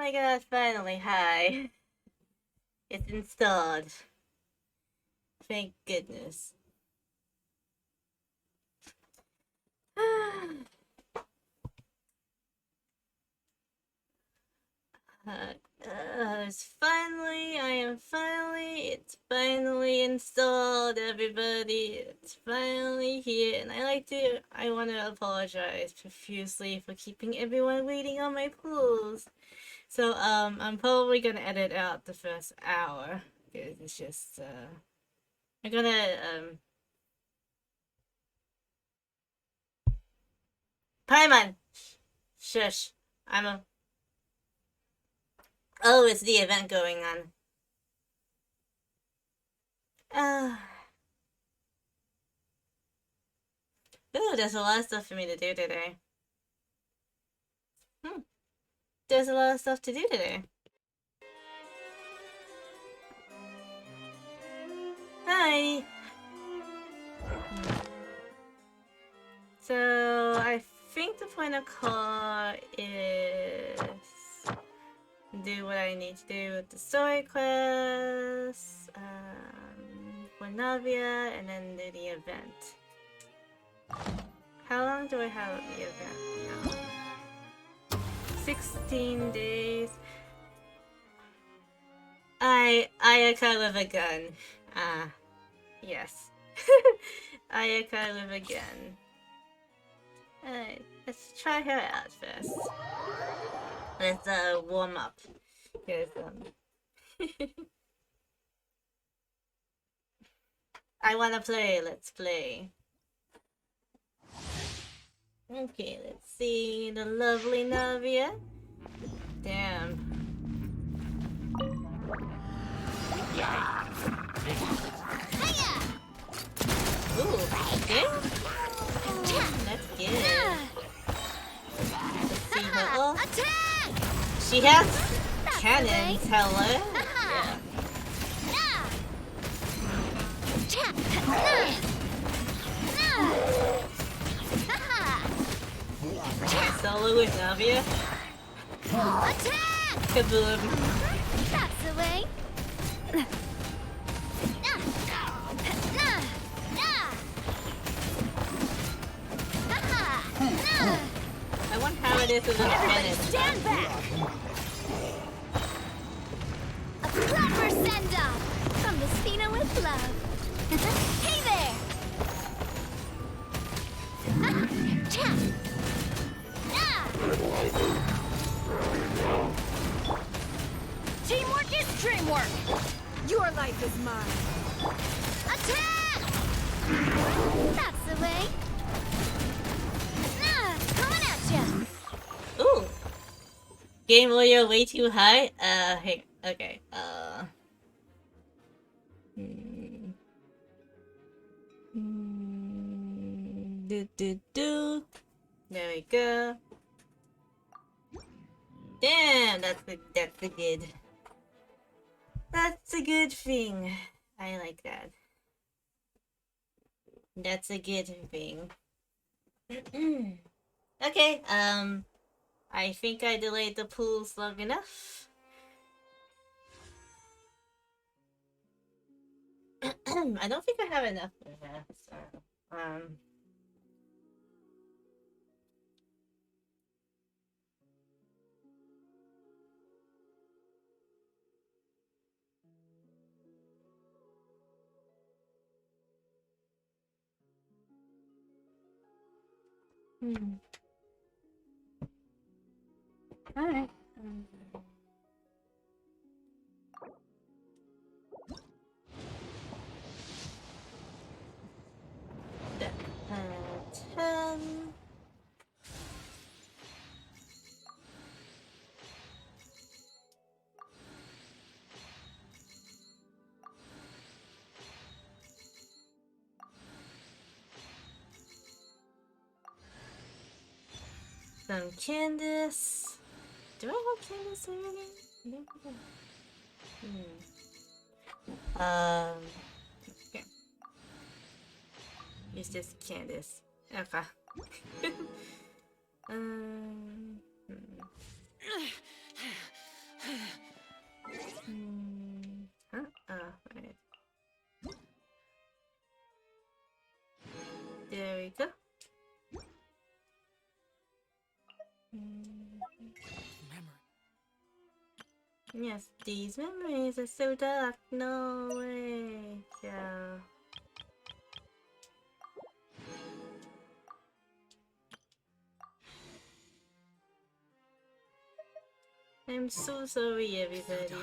my god, finally, hi. It's installed. Thank goodness. It's finally installed, everybody. It's finally here, and I want to apologize profusely for keeping everyone waiting on my pools. So, I'm probably gonna edit out the first hour, because it's just, I'm gonna, Paimon! Shush. I'm a, oh, it's the event going on. Uh, ooh, there's a lot of stuff for me to do today. There's a lot of stuff to do today. Hi! So, I think the point of call is do what I need to do with the story quests, for Navia, and then do the event. How long do I have of the event now? 16 days. Ayaka with a gun. Ah, yes. Ayaka with a gun. Alright, let's try her out first. Let's warm up. Cause I wanna play, let's play. Okay, let's see the lovely Navia. Damn. Ooh, okay. That's good. Let's see her. Oh, she has cannons, hello. Yeah. Solo with Navia. Kaboom. That's the way. I wonder how it is with the cannons. Stand back! A proper send-off from Messina with love. Hey there! Teamwork is dreamwork! Your life is mine. Attack! That's the way. Coming at ya! Ooh. Game audio way too high? Hey, okay, do. There we go. Damn, that's a good. That's a good thing. I like that. That's a good thing. Okay, I think I delayed the pools long enough. I don't think I have enough for that, so, Alright. Ten. Some Candace. Do I have Candace already? No. Okay. It's just Candace. Okay. Yes, these memories are so dark. No way. Yeah. I'm so sorry, everybody.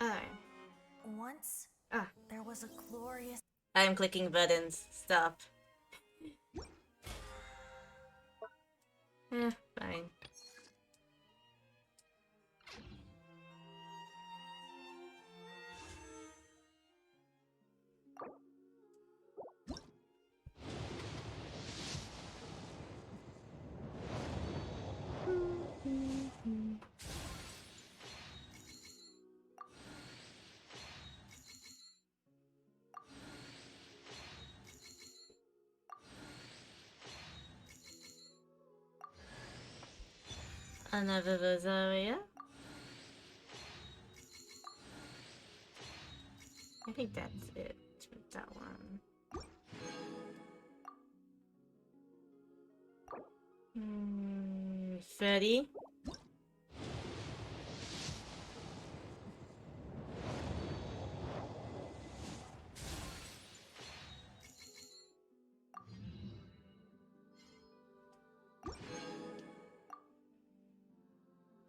Alright. Once, Ah, there was a glorious... I'm clicking buttons. Stop. Fine. Another Rosaria? I think that's it with that one. 30?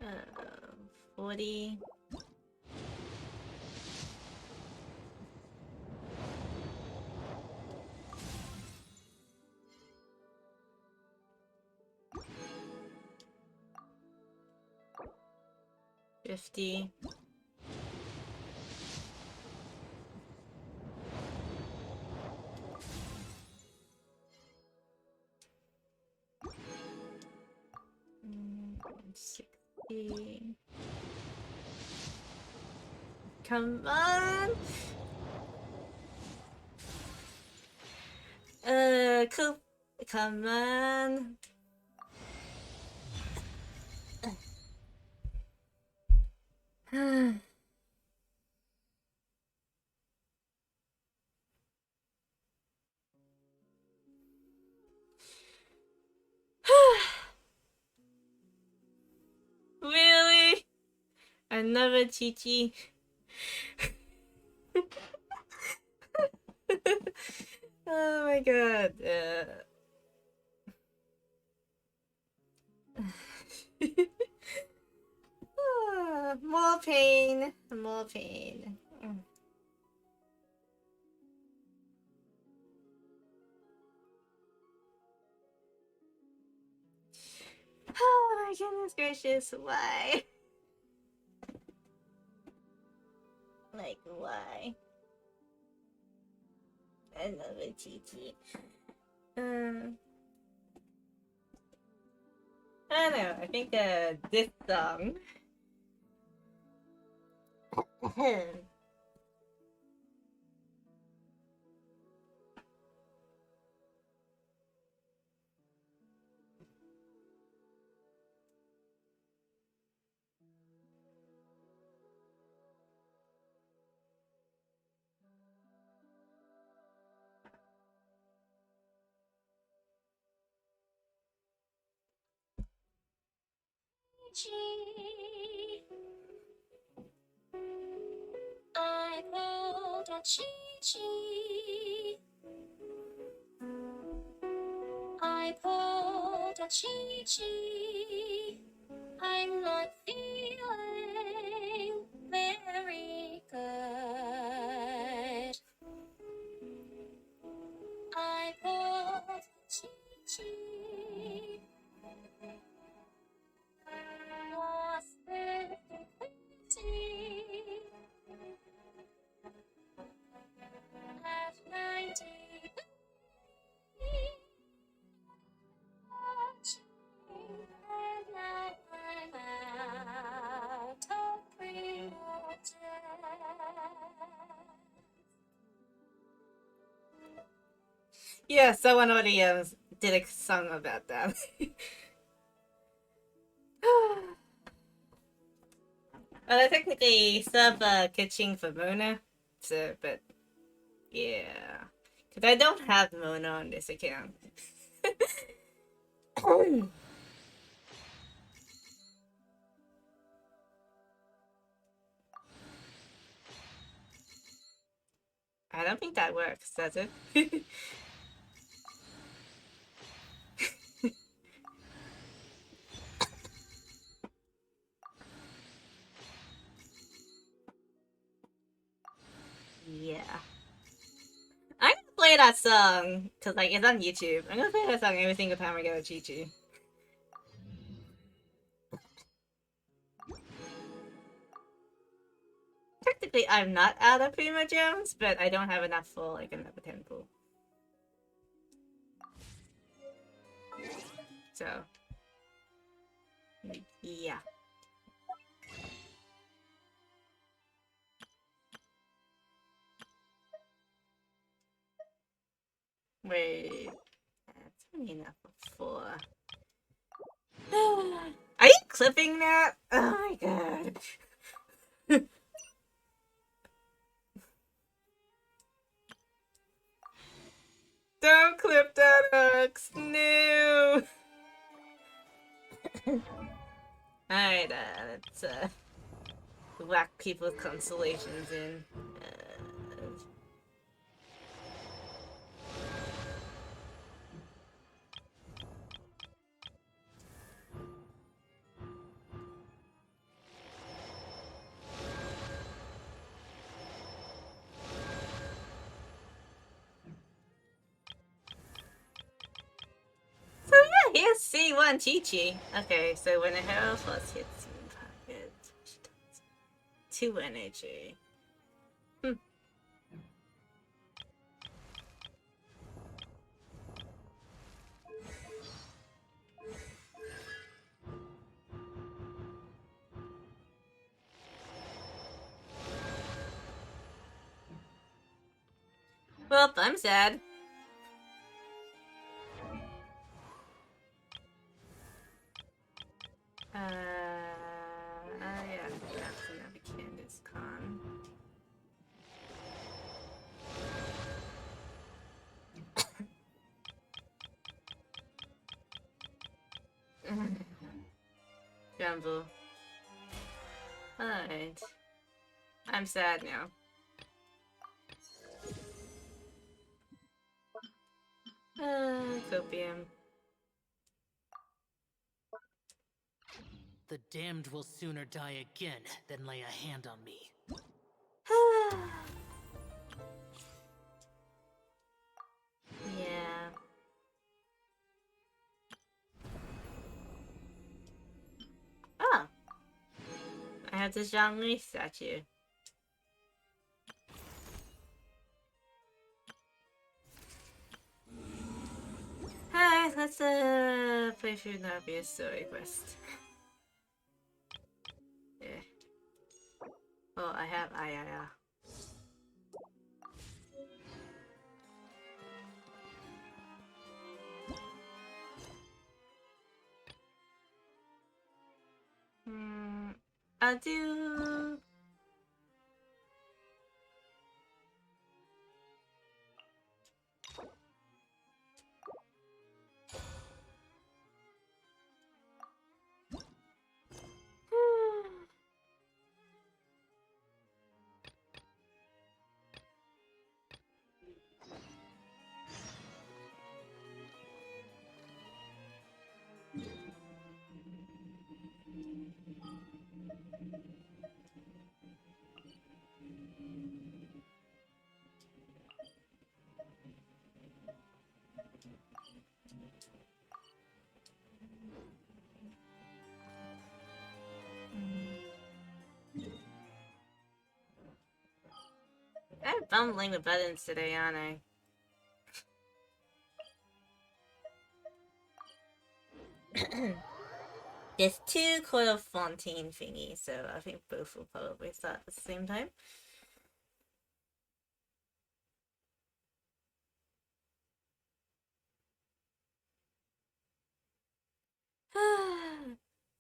Uh, 40? $50. Mm, 60. Come on! Coop. Come on. Really? Another Chi-Chi? Oh my god. More pain. More pain. Oh my goodness gracious. Why? Like, why? Another Chi-Chi. I don't know. I think this song. I pulled a Chi-Chi. I pulled a Chi-Chi. I'm not feeling very good. I pulled a Chi-Chi. Lost 50 at 90. And now I'm out of pre-motor. Yeah, someone already did a song about that. Well, I technically sub kitching for Mona, so, but yeah. Because I don't have Mona on this account. I don't think that works, does it? Yeah. I'm gonna play that song, because, like, it's on YouTube. I'm gonna play that song every single time I get a Chi-Chi. Technically, I'm not out of Prima Gems, but I don't have enough for, like, another 10 pool. So, yeah. Wait. That's only enough for 4. Are you clipping that? Oh my god. Don't clip that, Ux. No. Alright, let's whack people's constellations in. So yeah, here's C1 Chi-Chi. Okay, so when a hero first hits target, 2 energy. Well, I'm sad. Yeah, that's another Candace Con. Jumbo. Alright. I'm sad now. Copium. The damned will sooner die again than lay a hand on me. Yeah. Oh. I have the Zhangli statue. Alright, let's play through Navia's story quest. Yeah. Oh, I have Ayaya. I'll do... I'm fumbling the buttons today, aren't I? There's 2 Coil of Fontaine thingies, so I think both will probably start at the same time.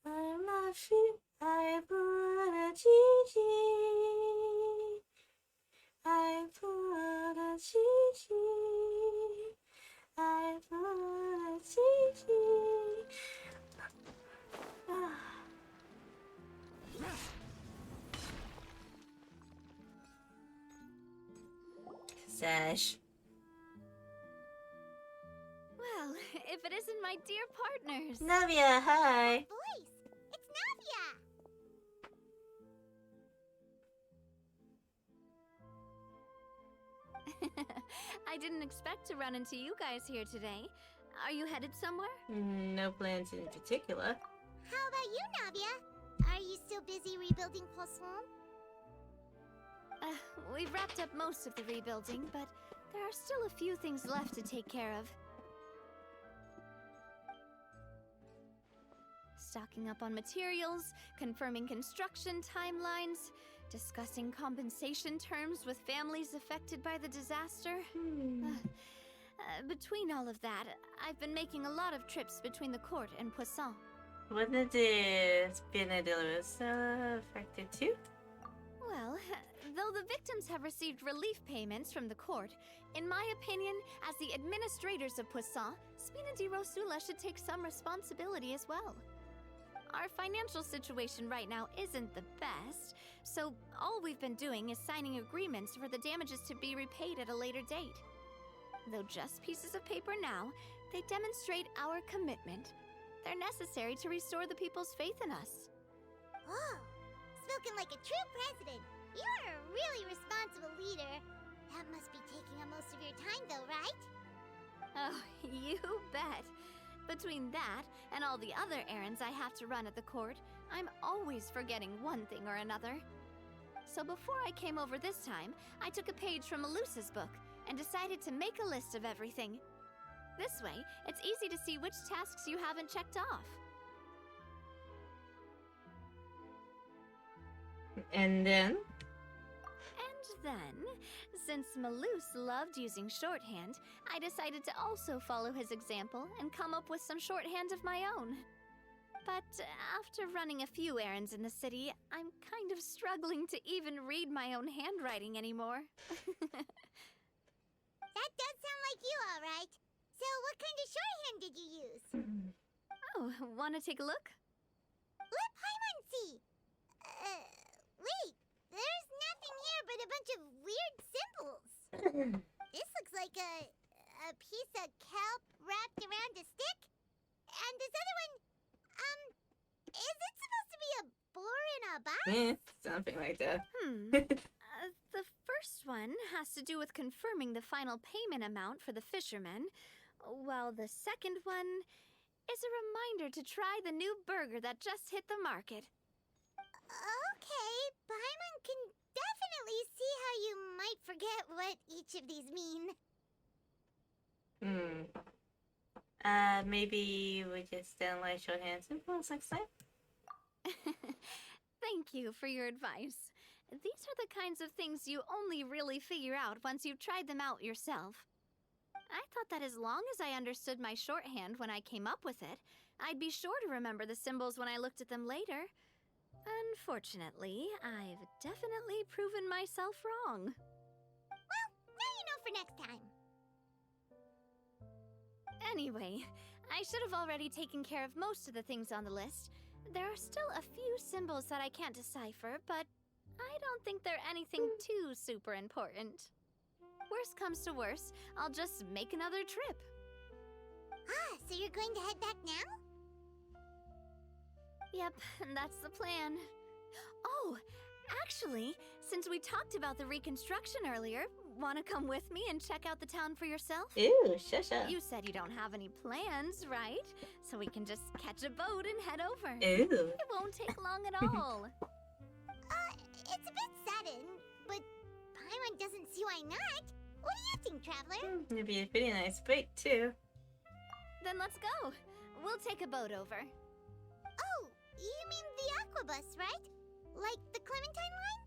I'm not sure I put a Chi-Chi. I put a Chi-Chi. I put a Chi-Chi. Sash. Well, if it isn't my dear partners. Navia, hi. Voice! It's Navia! I didn't expect to run into you guys here today. Are you headed somewhere? No plans in particular. How about you, Navia? Are you still busy rebuilding Poisson? We've wrapped up most of the rebuilding, but there are still a few things left to take care of. Stocking up on materials, confirming construction timelines, discussing compensation terms with families affected by the disaster. Between all of that, I've been making a lot of trips between the court and Poisson. Wasn't it Spina de la Rosa affected too? Well, though the victims have received relief payments from the court, in my opinion, as the administrators of Poisson, Spina di Rosula should take some responsibility as well. Our financial situation right now isn't the best, so all we've been doing is signing agreements for the damages to be repaid at a later date. Though just pieces of paper now, they demonstrate our commitment. They're necessary to restore the people's faith in us. Oh, spoken like a true president. You're a really responsible leader. That must be taking up most of your time though, right? Oh, you bet. Between that and all the other errands I have to run at the court, I'm always forgetting one thing or another. So before I came over this time, I took a page from Melusa's book and decided to make a list of everything. This way, it's easy to see which tasks you haven't checked off. And then? And then, since Melus loved using shorthand, I decided to also follow his example and come up with some shorthand of my own. But after running a few errands in the city, I'm kind of struggling to even read my own handwriting anymore. That does sound like you, all right. So what kind of shorthand did you use? Oh, wanna take a look? Let Paimon see. Wait. There's nothing here but a bunch of weird symbols. This looks like a piece of kelp wrapped around a stick. And this other one, is it supposed to be a boar in a box? Something like that. The first one has to do with confirming the final payment amount for the fishermen, while the second one is a reminder to try the new burger that just hit the market. Okay, Paimon can definitely see how you might forget what each of these mean. Maybe we just don't like shorthand symbols next time? Thank you for your advice. These are the kinds of things you only really figure out once you've tried them out yourself. I thought that as long as I understood my shorthand when I came up with it, I'd be sure to remember the symbols when I looked at them later. Unfortunately, I've definitely proven myself wrong. Well, now you know for next time. Anyway, I should have already taken care of most of the things on the list. There are still a few symbols that I can't decipher, but I don't think they're anything too super important. Worst comes to worst, I'll just make another trip. Ah, so you're going to head back now? Yep, that's the plan. Oh, actually, since we talked about the reconstruction earlier, want to come with me and check out the town for yourself? Ew, shusha. You said you don't have any plans, right? So we can just catch a boat and head over. Ew. It won't take long at all. It's a bit sudden, but Paimon doesn't see why not. What do you think, Traveler? It'd be a pretty nice break, too. Then let's go. We'll take a boat over. Oh, you mean the Aquabus, right? Like the Clementine line?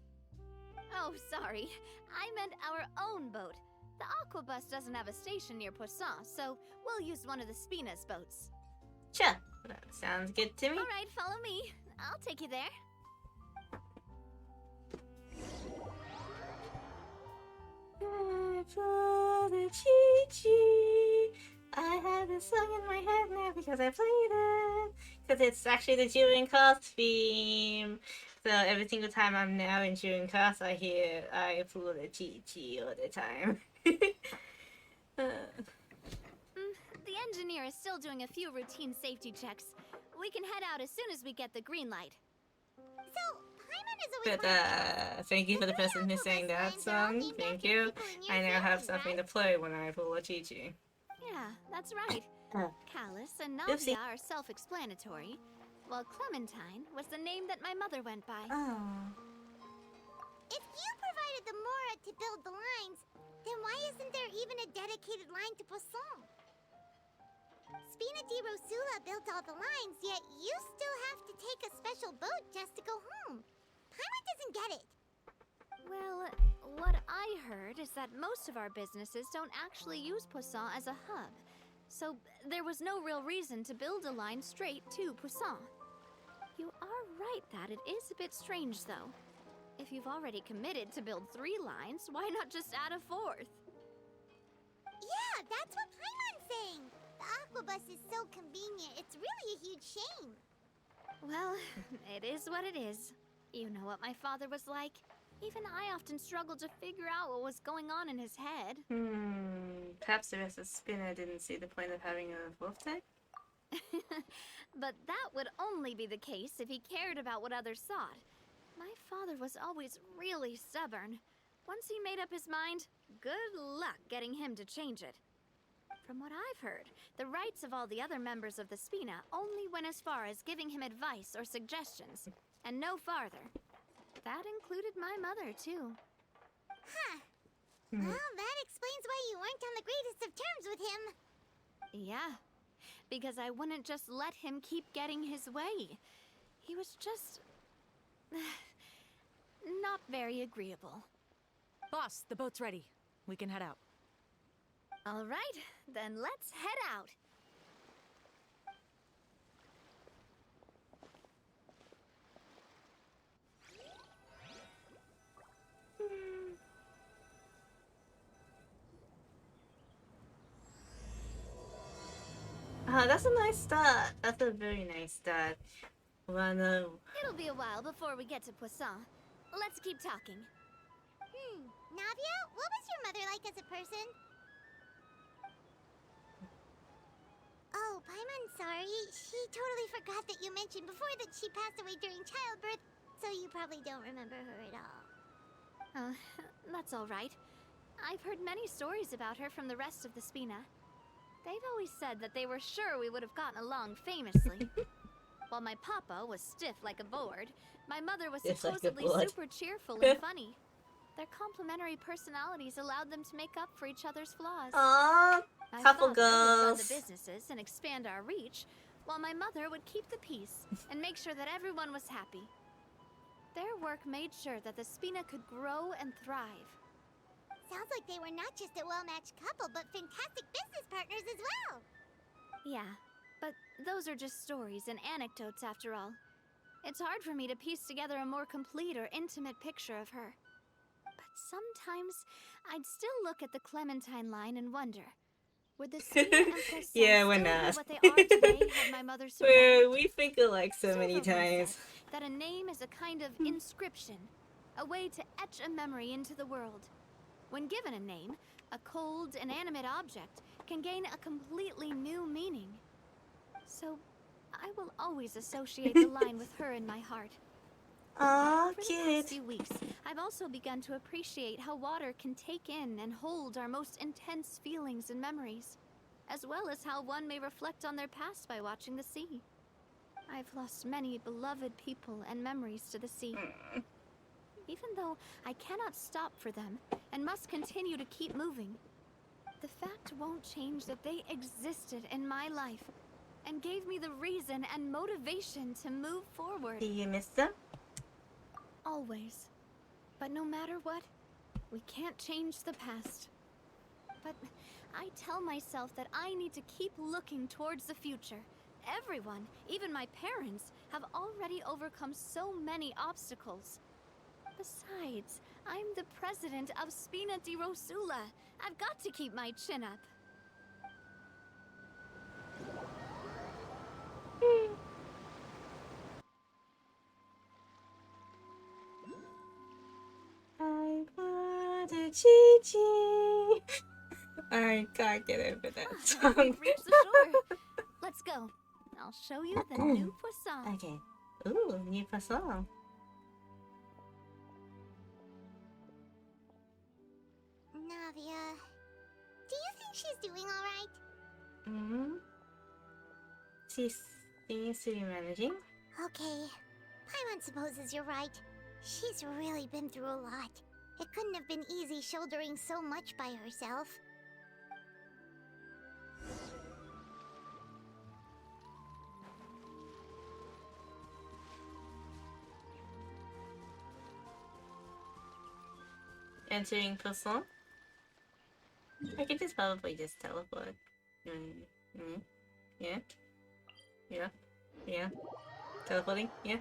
Oh, sorry. I meant our own boat. The Aquabus doesn't have a station near Poisson, so we'll use one of the Spina's boats. Sure. That sounds good to me. All right, follow me. I'll take you there. For the Chi-Chi. I have this song in my head now because I played it. Because it's actually the Jewing Cast theme. So every single time I'm now in Jewing Cast, I hear I pull the Chi-Chi all the time. The engineer is still doing a few routine safety checks. We can head out as soon as we get the green light. So, Paimon has always But wanted to... thank you for the person who sang that song. Thank you. I now have something to play when I pull a Chi-Chi. Yeah, that's right. Callus and Oopsie. Navia are self-explanatory, while Clementine was the name that my mother went by. Oh. If you provided the Mora to build the lines, then why isn't there even a dedicated line to Poisson? Spina di Rosula built all the lines, yet you still have to take a special boat just to go home. Paimon doesn't get it. Well, what I heard is that most of our businesses don't actually use Poisson as a hub, so there was no real reason to build a line straight to Poisson. You are right that it is a bit strange, though. If you've already committed to build 3 lines, why not just add a 4th? Yeah, that's what Paimon's saying. The Aquabus is so convenient, it's really a huge shame. Well, it is what it is. You know what my father was like. Even I often struggled to figure out what was going on in his head. Perhaps the rest of Spinner didn't see the point of having a wolf type? But that would only be the case if he cared about what others thought. My father was always really stubborn. Once he made up his mind, good luck getting him to change it. From what I've heard, the rights of all the other members of the Spina only went as far as giving him advice or suggestions, and no farther. That included my mother, too. Huh. Well, that explains why you weren't on the greatest of terms with him. Yeah, because I wouldn't just let him keep getting his way. He was just... not very agreeable. Boss, the boat's ready. We can head out. All right, then let's head out. That's a nice start. That's a very nice start. Wanna... It'll be a while before we get to Poisson. Let's keep talking. Navia, what was your mother like as a person? Oh, Paimon, sorry. She totally forgot that you mentioned before that she passed away during childbirth, so you probably don't remember her at all. That's all right. I've heard many stories about her from the rest of the Spina. They've always said that they were sure we would have gotten along famously. While my papa was stiff like a board, my mother was Stiff like a supposedly board. super cheerful and funny. Their complementary personalities allowed them to make up for each other's flaws. Aww, My couple father would run girls. the businesses and expand our reach, while my mother would keep the peace and make sure that everyone was happy. Their work made sure that the Spina could grow and thrive. Sounds like they were not just a well-matched couple, but fantastic business partners as well. Yeah, but those are just stories and anecdotes after all. It's hard for me to piece together a more complete or intimate picture of her. But sometimes I'd still look at the Clementine line and wonder, would the Spina and Poisson Yeah, we're still be not. what they are today had my mother survived? We think alike so many Several once times. said that a name is a kind of inscription, a way to etch a memory into the world. When given a name, a cold, inanimate object can gain a completely new meaning. So, I will always associate the line with her in my heart. Aw, Over the past cute. few weeks, I've also begun to appreciate how water can take in and hold our most intense feelings and memories, as well as how one may reflect on their past by watching the sea. I've lost many beloved people and memories to the sea. Even though I cannot stop for them and must continue to keep moving, the fact won't change that they existed in my life and gave me the reason and motivation to move forward. Do you miss them? Always. But no matter what, we can't change the past. But I tell myself that I need to keep looking towards the future. Everyone, even my parents, have already overcome so many obstacles. Besides, I'm the president of Spina di Rosula. I've got to keep my chin up. I want a Chi-Chi. I can't get over that We've song. reached the shore. Let's go. I'll show you the new poisson. Okay. Ooh, new poisson. Navia, do you think she's doing alright? Hmm. She seems to be managing. Okay. Paimon supposes you're right. She's really been through a lot. It couldn't have been easy shouldering so much by herself. Entering poisson. I could just probably just teleport. Yeah. Yeah. Yeah. Teleporting? Yeah.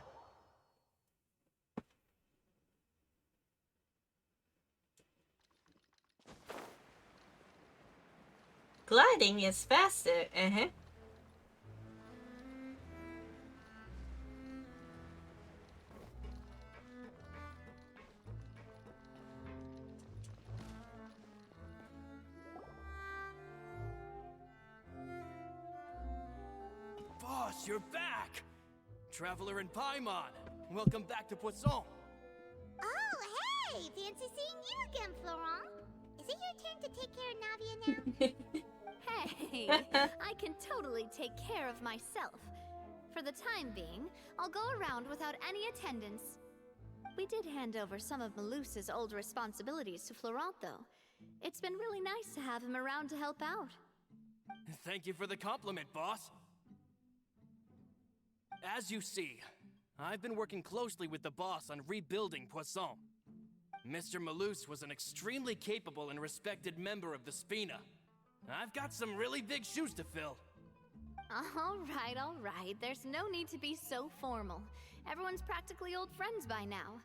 Gliding is faster. Uh-huh. Boss, you're back! Traveler and Paimon, welcome back to Poisson. Oh, hey! Fancy seeing you again, Florent. Is it your turn to take care of Navia now? Hey, I can totally take care of myself. For the time being, I'll go around without any attendance. We did hand over some of Malus's old responsibilities to Florent, though. It's been really nice to have him around to help out. Thank you for the compliment, boss. As you see, I've been working closely with the boss on rebuilding Poisson. Mr. Malus was an extremely capable and respected member of the Spina. I've got some really big shoes to fill. All right. There's no need to be so formal. Everyone's practically old friends by now.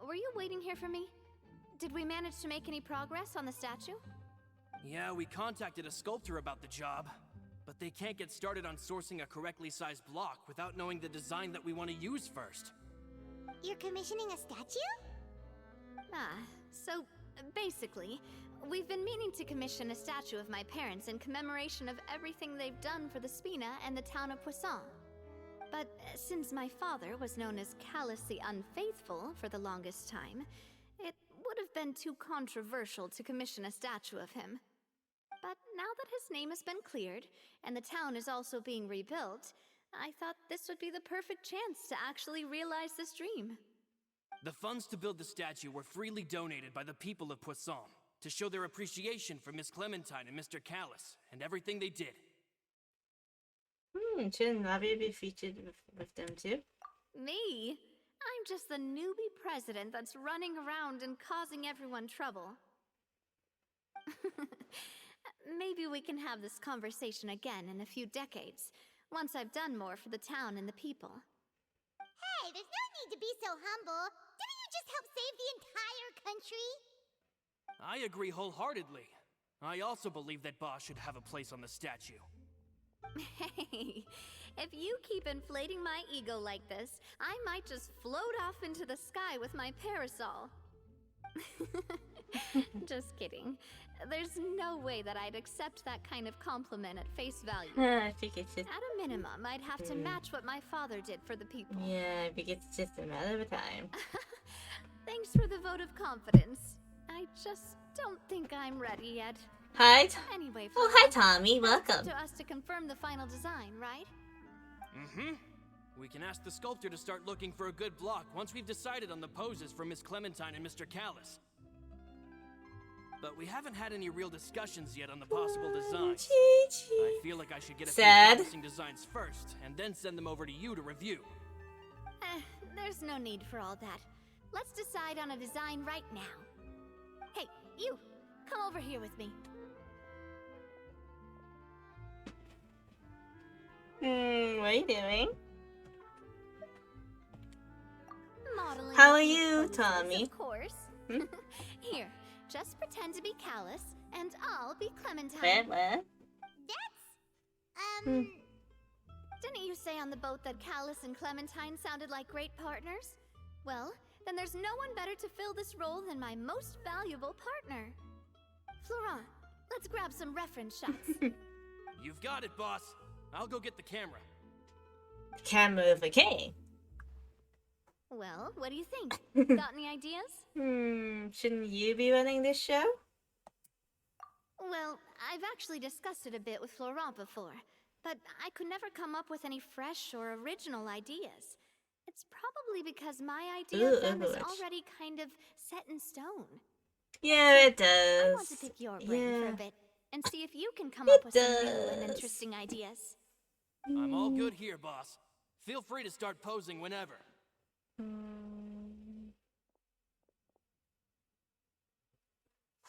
Were you waiting here for me? Did we manage to make any progress on the statue? Yeah, we contacted a sculptor about the job, but they can't get started on sourcing a correctly sized block without knowing the design that we want to use first. You're commissioning a statue? So basically, we've been meaning to commission a statue of my parents in commemoration of everything they've done for the Spina and the town of Poisson. But since my father was known as Callus the Unfaithful for the longest time, it would have been too controversial to commission a statue of him. But now that his name has been cleared, and the town is also being rebuilt, I thought this would be the perfect chance to actually realize this dream. The funds to build the statue were freely donated by the people of Poisson to show their appreciation for Miss Clementine and Mr. Callus and everything they did. Shouldn't Navia be featured with them too? Me? I'm just the newbie president that's running around and causing everyone trouble. Maybe we can have this conversation again in a few decades, once I've done more for the town and the people. Hey, there's no need to be so humble. Didn't you just help save the entire country? I agree wholeheartedly. I also believe that Boss should have a place on the statue. Hey, if you keep inflating my ego like this, I might just float off into the sky with my parasol. Just kidding. There's no way that I'd accept that kind of compliment at face value. I think it's just... At a minimum, I'd have to match what my father did for the people. Yeah, I think it's just a matter of time. Thanks for the vote of confidence. I just don't think I'm ready yet. Hi. Anyway, Oh, hi, Florent, Tommy. it's up Welcome. to us to confirm the final design, right? Mm-hmm. We can ask the sculptor to start looking for a good block once we've decided on the poses for Miss Clementine and Mr. Callus. But we haven't had any real discussions yet on the possible designs. I feel like I should get a few promising designs first, and then send them over to you to review. There's no need for all that. Let's decide on a design right now. Hey, you! Come over here with me. What are you doing? Modeling How a are few you, poses, Tommy? Of course. Here, just pretend to be Callus, and I'll be Clementine. What? That's, Didn't you say on the boat that Callus and Clementine sounded like great partners? Well, then there's no one better to fill this role than my most valuable partner. Florent, let's grab some reference shots. You've got it, boss. I'll go get the camera. Camera of a king. Well, what do you think? Got any ideas? Shouldn't you be running this show? Well, I've actually discussed it a bit with Florent before, but I could never come up with any fresh or original ideas. It's probably because my idea of them is Overwatch. already kind of set in stone. Yeah, it I want does. to pick your brain for Yeah. a bit and see if you can come It up with some new and does. interesting ideas. I'm all good here, boss. Feel free to start posing whenever.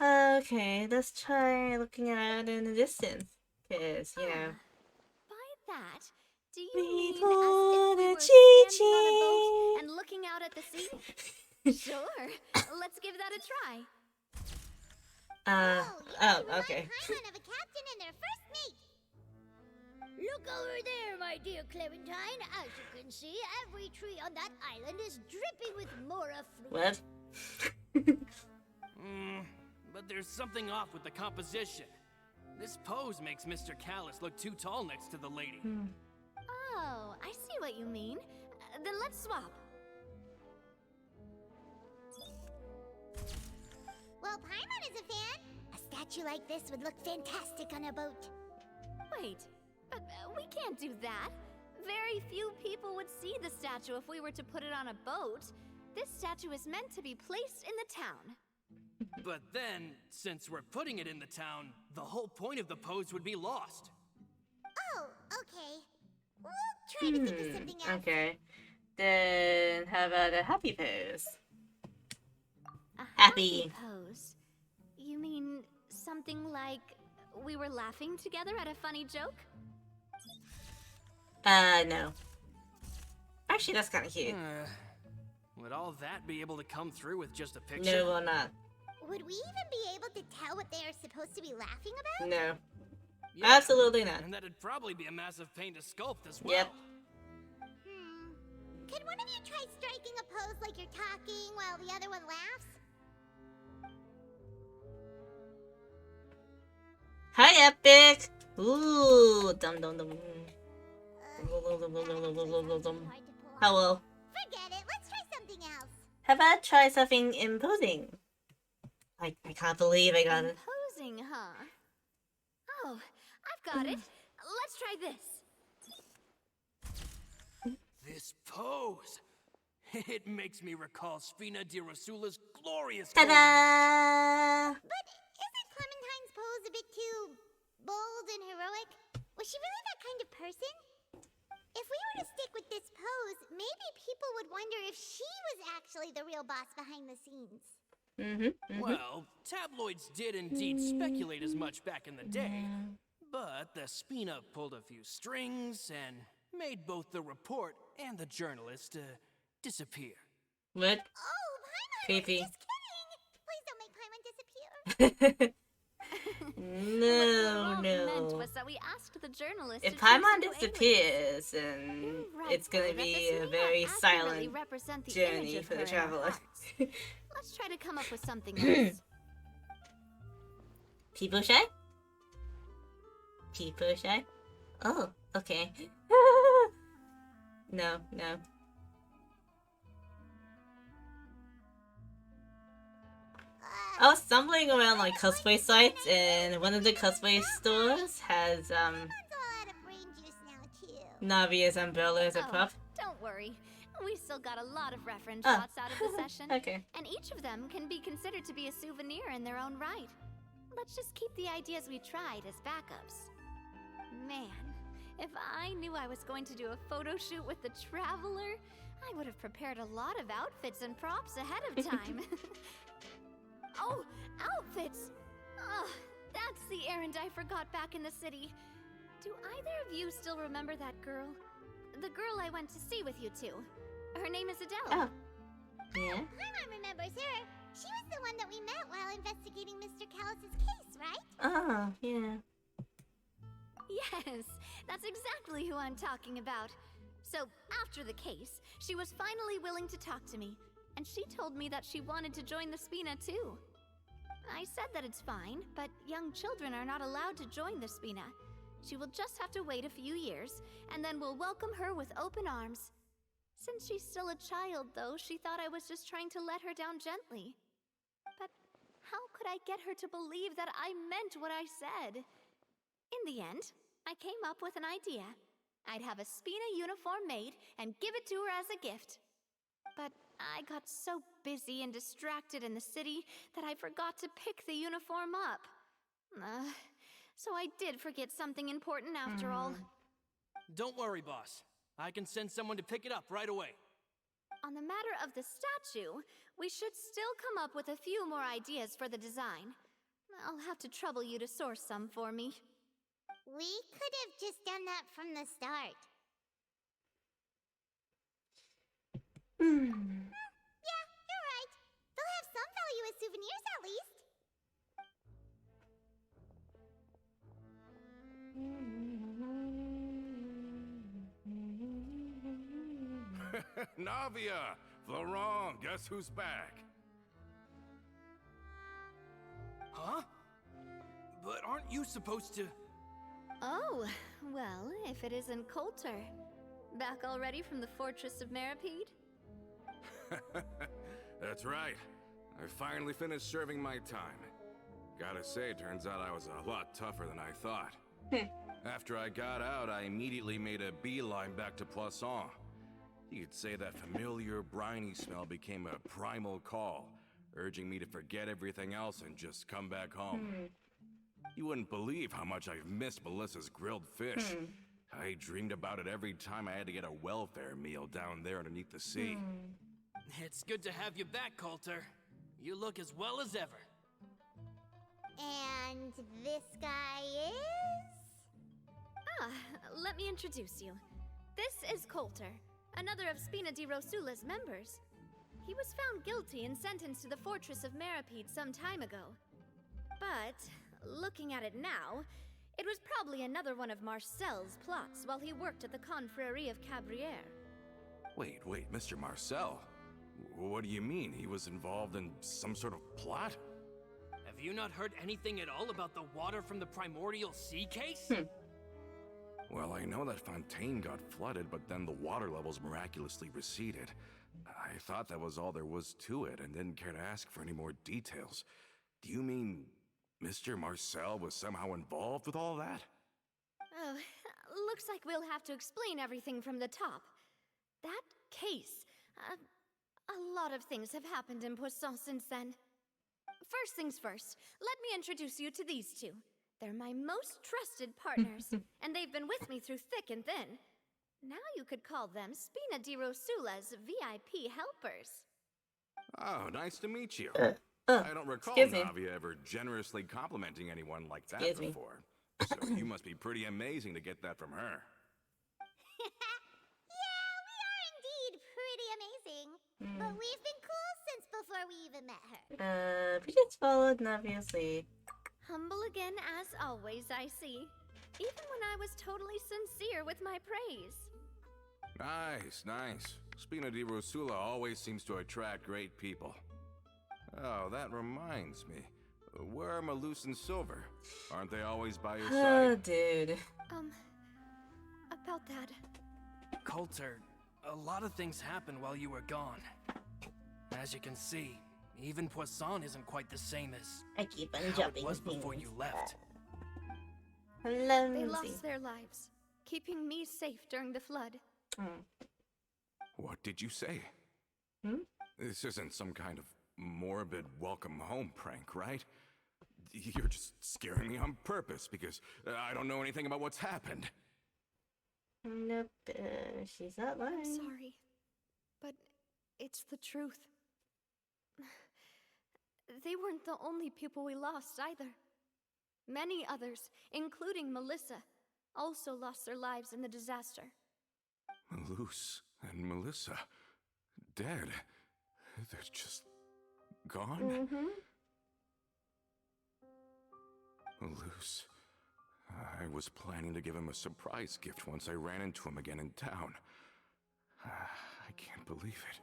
Okay, let's try looking at it in the distance. Because, you know. By that, do you We mean as if pulled we a were standing on a chee-chee. boat and looking out at the sea? Sure, let's give that a try. Okay. Paimon of a captain and their first mate. Look over there, my dear Clementine. As you can see, every tree on that island is dripping with mora fruit. What? But there's something off with the composition. This pose makes Mr. Callus look too tall next to the lady. Oh, I see what you mean. Then let's swap. Well, Paimon is a fan. A statue like this would look fantastic on a boat. Wait, but we can't do that. Very few people would see the statue if we were to put it on a boat. This statue is meant to be placed in the town. But then, since we're putting it in the town, the whole point of the pose would be lost. Oh, okay. We'll try to think of something else. Okay. Then, how about a happy pose? A Happy. pose. You mean something like we were laughing together at a funny joke? No. Actually, that's kind of cute. Would all that be able to come through with just a picture? No, we'll not. Would we even be able to tell what they are supposed to be laughing about? No. Yeah, Absolutely not. and that'd probably be a massive pain to sculpt as well. Yep. Could one of you try striking a pose like you're talking while the other one laughs? Hi, Epic! Ooh, dum dum dum. Hard to pull off. Hello. Forget it. Let's try something else. How about try something imposing? I can't believe I got it. Imposing, huh? Oh, I've got it. Let's try this. This pose! It makes me recall Spina di Rosula's glorious golden age. Ta-da! But isn't Clementine's pose a bit too bold and heroic? Was she really that kind of person? If we were to stick with this pose, maybe people would wonder if she was actually the real boss behind the scenes. Well, tabloids did indeed speculate as much back in the day. But the Spina pulled a few strings and made both the report and the journalist disappear. What? Oh, Paimon! Creepy. Just kidding! Please don't make Paimon disappear. No, What meant no. was that we asked the journalist If to choose Paimon a new disappears, then You're right, it's gonna though, that be this a may not very accurately silent represent the journey image of for the her in our traveler. hearts. Let's try to come up with something else. People shy? People shy? Oh, okay. No, no. I was stumbling around like cosplay sites, and one of the cosplay stores has Paimon's all out of brain juice now, too. Navia's umbrella as a Oh, prop. don't worry. We still got a lot of reference Oh. shots out of the session. Okay. And each of them can be considered to be a souvenir in their own right. Let's just keep the ideas we tried as backups. Man, if I knew I was going to do a photo shoot with the Traveler, I would have prepared a lot of outfits and props ahead of time. Oh, outfits! Ugh, that's the errand I forgot back in the city. Do either of you still remember that girl? The girl I went to see with you two. Her name is Adele. Oh. Yeah? Paimon remembers her. She was the one that we met while investigating Mr. Callus's case, right? Oh, yeah. Yes, that's exactly who I'm talking about. So, after the case, she was finally willing to talk to me, and she told me that she wanted to join the Spina too. I said that it's fine, but young children are not allowed to join the Spina. She will just have to wait a few years, and then we'll welcome her with open arms. Since she's still a child, though, she thought I was just trying to let her down gently. But how could I get her to believe that I meant what I said? In the end, I came up with an idea. I'd have a Spina uniform made and give it to her as a gift. But I got so busy and distracted in the city that I forgot to pick the uniform up. So I did forget something important after all. Don't worry, boss. I can send someone to pick it up right away. On the matter of the statue, we should still come up with a few more ideas for the design. I'll have to trouble you to source some for me. We could have just done that from the start. Yeah, you're right. They'll have some value as souvenirs at least. Navia! Florent, guess who's back? Huh? But aren't you supposed to... Oh, well, if it isn't Coulter. Back already from the Fortress of Meripede? That's right. I finally finished serving my time. Gotta say, turns out I was a lot tougher than I thought. After I got out, I immediately made a beeline back to Poisson. You could say that familiar, briny smell became a primal call, urging me to forget everything else and just come back home. You wouldn't believe how much I've missed Melissa's grilled fish. I dreamed about it every time I had to get a welfare meal down there underneath the sea. It's good to have you back, Coulter. You look as well as ever. And this guy is? Let me introduce you. This is Coulter, another of Spina di Rosula's members. He was found guilty and sentenced to the Fortress of Meripede some time ago. But, looking at it now, it was probably another one of Marcel's plots while he worked at the Confrérie of Cabrières. Wait, Mr. Marcel? What do you mean? He was involved in some sort of plot? Have you not heard anything at all about the water from the primordial sea case? Well, I know that Fontaine got flooded, but then the water levels miraculously receded. I thought that was all there was to it and didn't care to ask for any more details. Do you mean Mr. Marcel was somehow involved with all that? Oh, looks like we'll have to explain everything from the top. That case, a lot of things have happened in Poisson since then. First things first, let me introduce you to these two. They're my most trusted partners, and they've been with me through thick and thin. Now you could call them Spina di Rosula's VIP helpers. Oh, nice to meet you. I I don't recall excuse me. Navia ever generously complimenting anyone like that Excuse me. before. So you must be pretty amazing to get that from her. Yeah, we are indeed pretty amazing. But we've been cool since before we even met her. We just followed Navia's lead. Humble again as always, I see. Even when I was totally sincere with my praise. Nice. Spina di Rosula always seems to attract great people. Oh, that reminds me. Where are Malus and Silver? Aren't they always by your Oh, side? dude. About that. Coulter, a lot of things happened while you were gone. As you can see, even Poisson isn't quite the same as I keep on how it jumping was before things. you left. Hello, They Lucy. lost their lives, keeping me safe during the flood. What did you say? Hmm? This isn't some kind of morbid welcome home prank, right? You're just scaring me on purpose because I don't know anything about what's happened. Nope, she's not lying. I'm sorry, but it's the truth. They weren't the only people we lost either. Many others, including Melissa, also lost their lives in the disaster. Malus and Melissa, dead. They're just gone? Mm-hmm. Malus. I was planning to give him a surprise gift once I ran into him again in town. I can't believe it.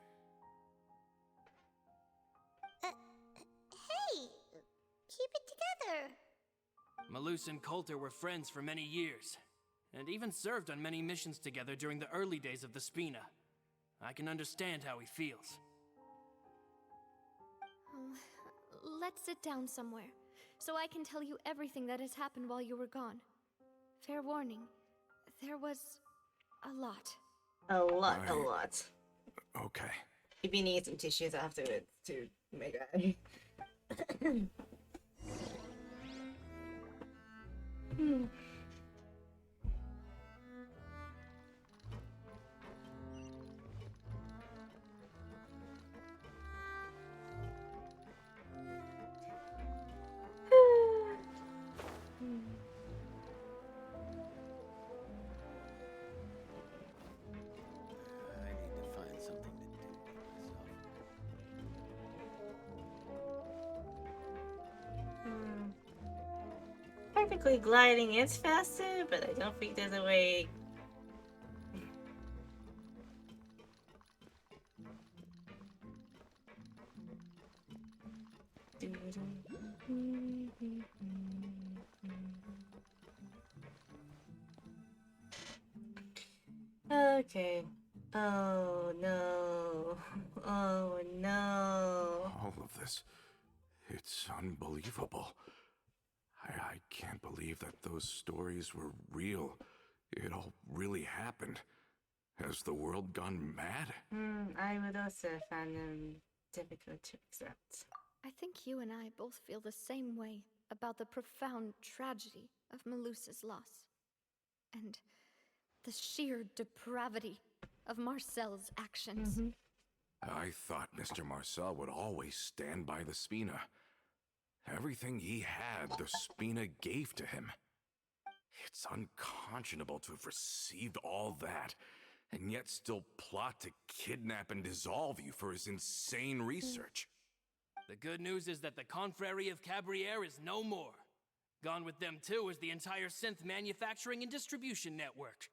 Hey! keep it together. Malus and Coulter were friends for many years, and even served on many missions together during the early days of the Spina. I can understand how he feels. Let's sit down somewhere, so I can tell you everything that has happened while you were gone. Fair warning, there was a lot. A lot. Okay. If you need some tissues afterwards to make that. I need to find something to do with myself. Technically, gliding is faster, but I don't think there's a way. Okay. Oh no. Oh no. All of this. It's unbelievable. I can't believe that those stories were real. It all really happened. Has the world gone mad? I would also find them difficult to accept. I think you and I both feel the same way about the profound tragedy of Malus's loss. And the sheer depravity of Marcel's actions. I thought Mr. Marcel would always stand by the Spina. Everything he had, the Spina gave to him. It's unconscionable to have received all that, and yet still plot to kidnap and dissolve you for his insane research. The good news is that the Confrérie of Cabriere is no more. Gone with them too is the entire synth manufacturing and distribution network.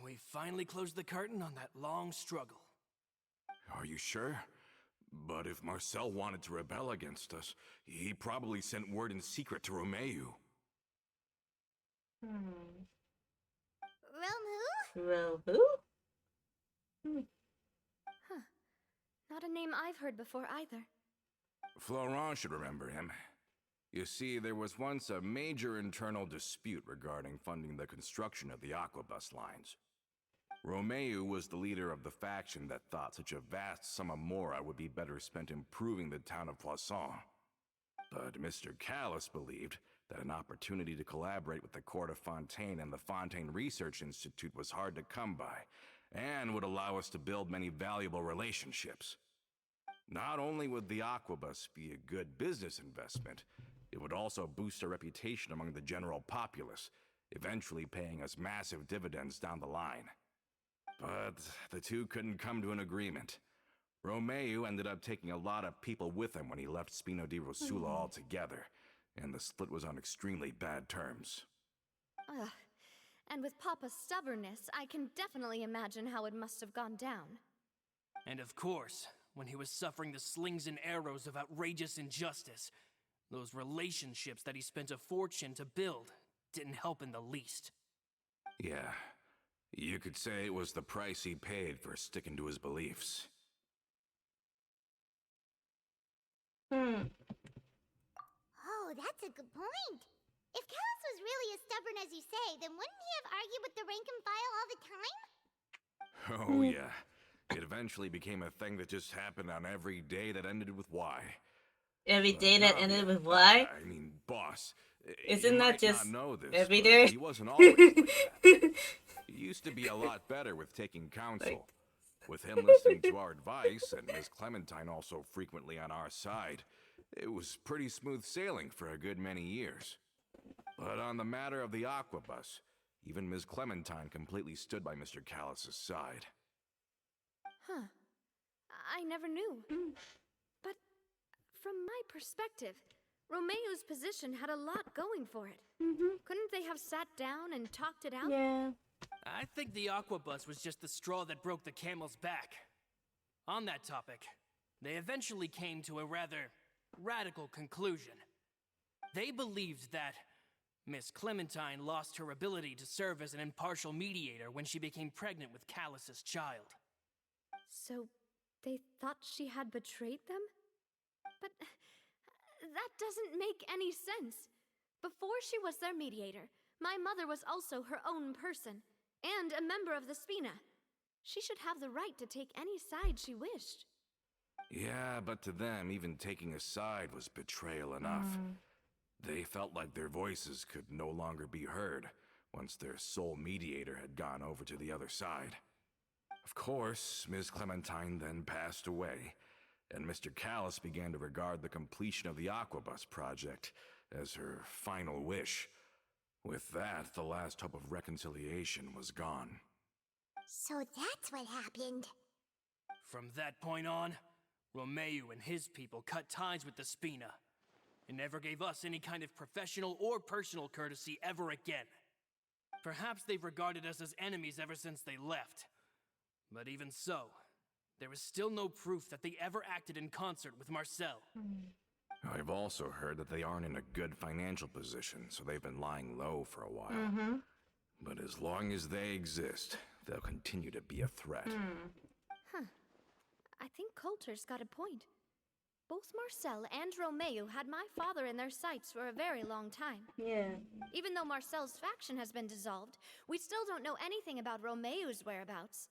We finally closed the curtain on that long struggle. Are you sure? But if Marcel wanted to rebel against us, he probably sent word in secret to Romeu. Romu? Well, who? Not a name I've heard before either. Florent should remember him. You see, there was once a major internal dispute regarding funding the construction of the Aquabus lines. Romeu was the leader of the faction that thought such a vast sum of mora would be better spent improving the town of Poisson. But Mr. Callis believed that an opportunity to collaborate with the Court of Fontaine and the Fontaine Research Institute was hard to come by, and would allow us to build many valuable relationships. Not only would the Aquabus be a good business investment, it would also boost our reputation among the general populace, eventually paying us massive dividends down the line. But the two couldn't come to an agreement. Romeu ended up taking a lot of people with him when he left Spino di Rosula altogether, and the split was on extremely bad terms. Ugh. And with Papa's stubbornness, I can definitely imagine how it must have gone down. And of course, when he was suffering the slings and arrows of outrageous injustice, those relationships that he spent a fortune to build didn't help in the least. Yeah, you could say it was the price he paid for sticking to his beliefs. Oh, that's a good point. If Callis was really as stubborn as you say, then wouldn't he have argued with the rank and file all the time? Oh yeah, it eventually became a thing that just happened on every day that ended with Y. Every But day that Navia, ended with Y? I mean, boss. Isn't you that might just not know this, every but day? He wasn't always like that. He used to be a lot better with taking counsel. With him listening to our advice, and Miss Clementine also frequently on our side, it was pretty smooth sailing for a good many years. But on the matter of the Aquabus, even Miss Clementine completely stood by Mr. Callis's side. Huh. I never knew. But from my perspective, Romeu's position had a lot going for it. Couldn't they have sat down and talked it out? Yeah. I think the Aquabus was just the straw that broke the camel's back. On that topic, they eventually came to a rather radical conclusion. They believed that Miss Clementine lost her ability to serve as an impartial mediator when she became pregnant with Callus's child. So, they thought she had betrayed them? But that doesn't make any sense. Before she was their mediator, my mother was also her own person, and a member of the Spina. She should have the right to take any side she wished. Yeah, but to them, even taking a side was betrayal enough. They felt like their voices could no longer be heard once their sole mediator had gone over to the other side. Of course, Ms. Clementine then passed away, and Mr. Callus began to regard the completion of the Aquabus project as her final wish. With that, the last hope of reconciliation was gone. So that's what happened. From that point on, Romeu and his people cut ties with the Spina, and never gave us any kind of professional or personal courtesy ever again. Perhaps they've regarded us as enemies ever since they left. But even so, there is still no proof that they ever acted in concert with Marcel. I've also heard that they aren't in a good financial position, so they've been lying low for a while. But as long as they exist, they'll continue to be a threat. I think Coulter's got a point. Both Marcel and Romeu had my father in their sights for a very long time. Yeah. Even though Marcel's faction has been dissolved, we still don't know anything about Romeu's whereabouts.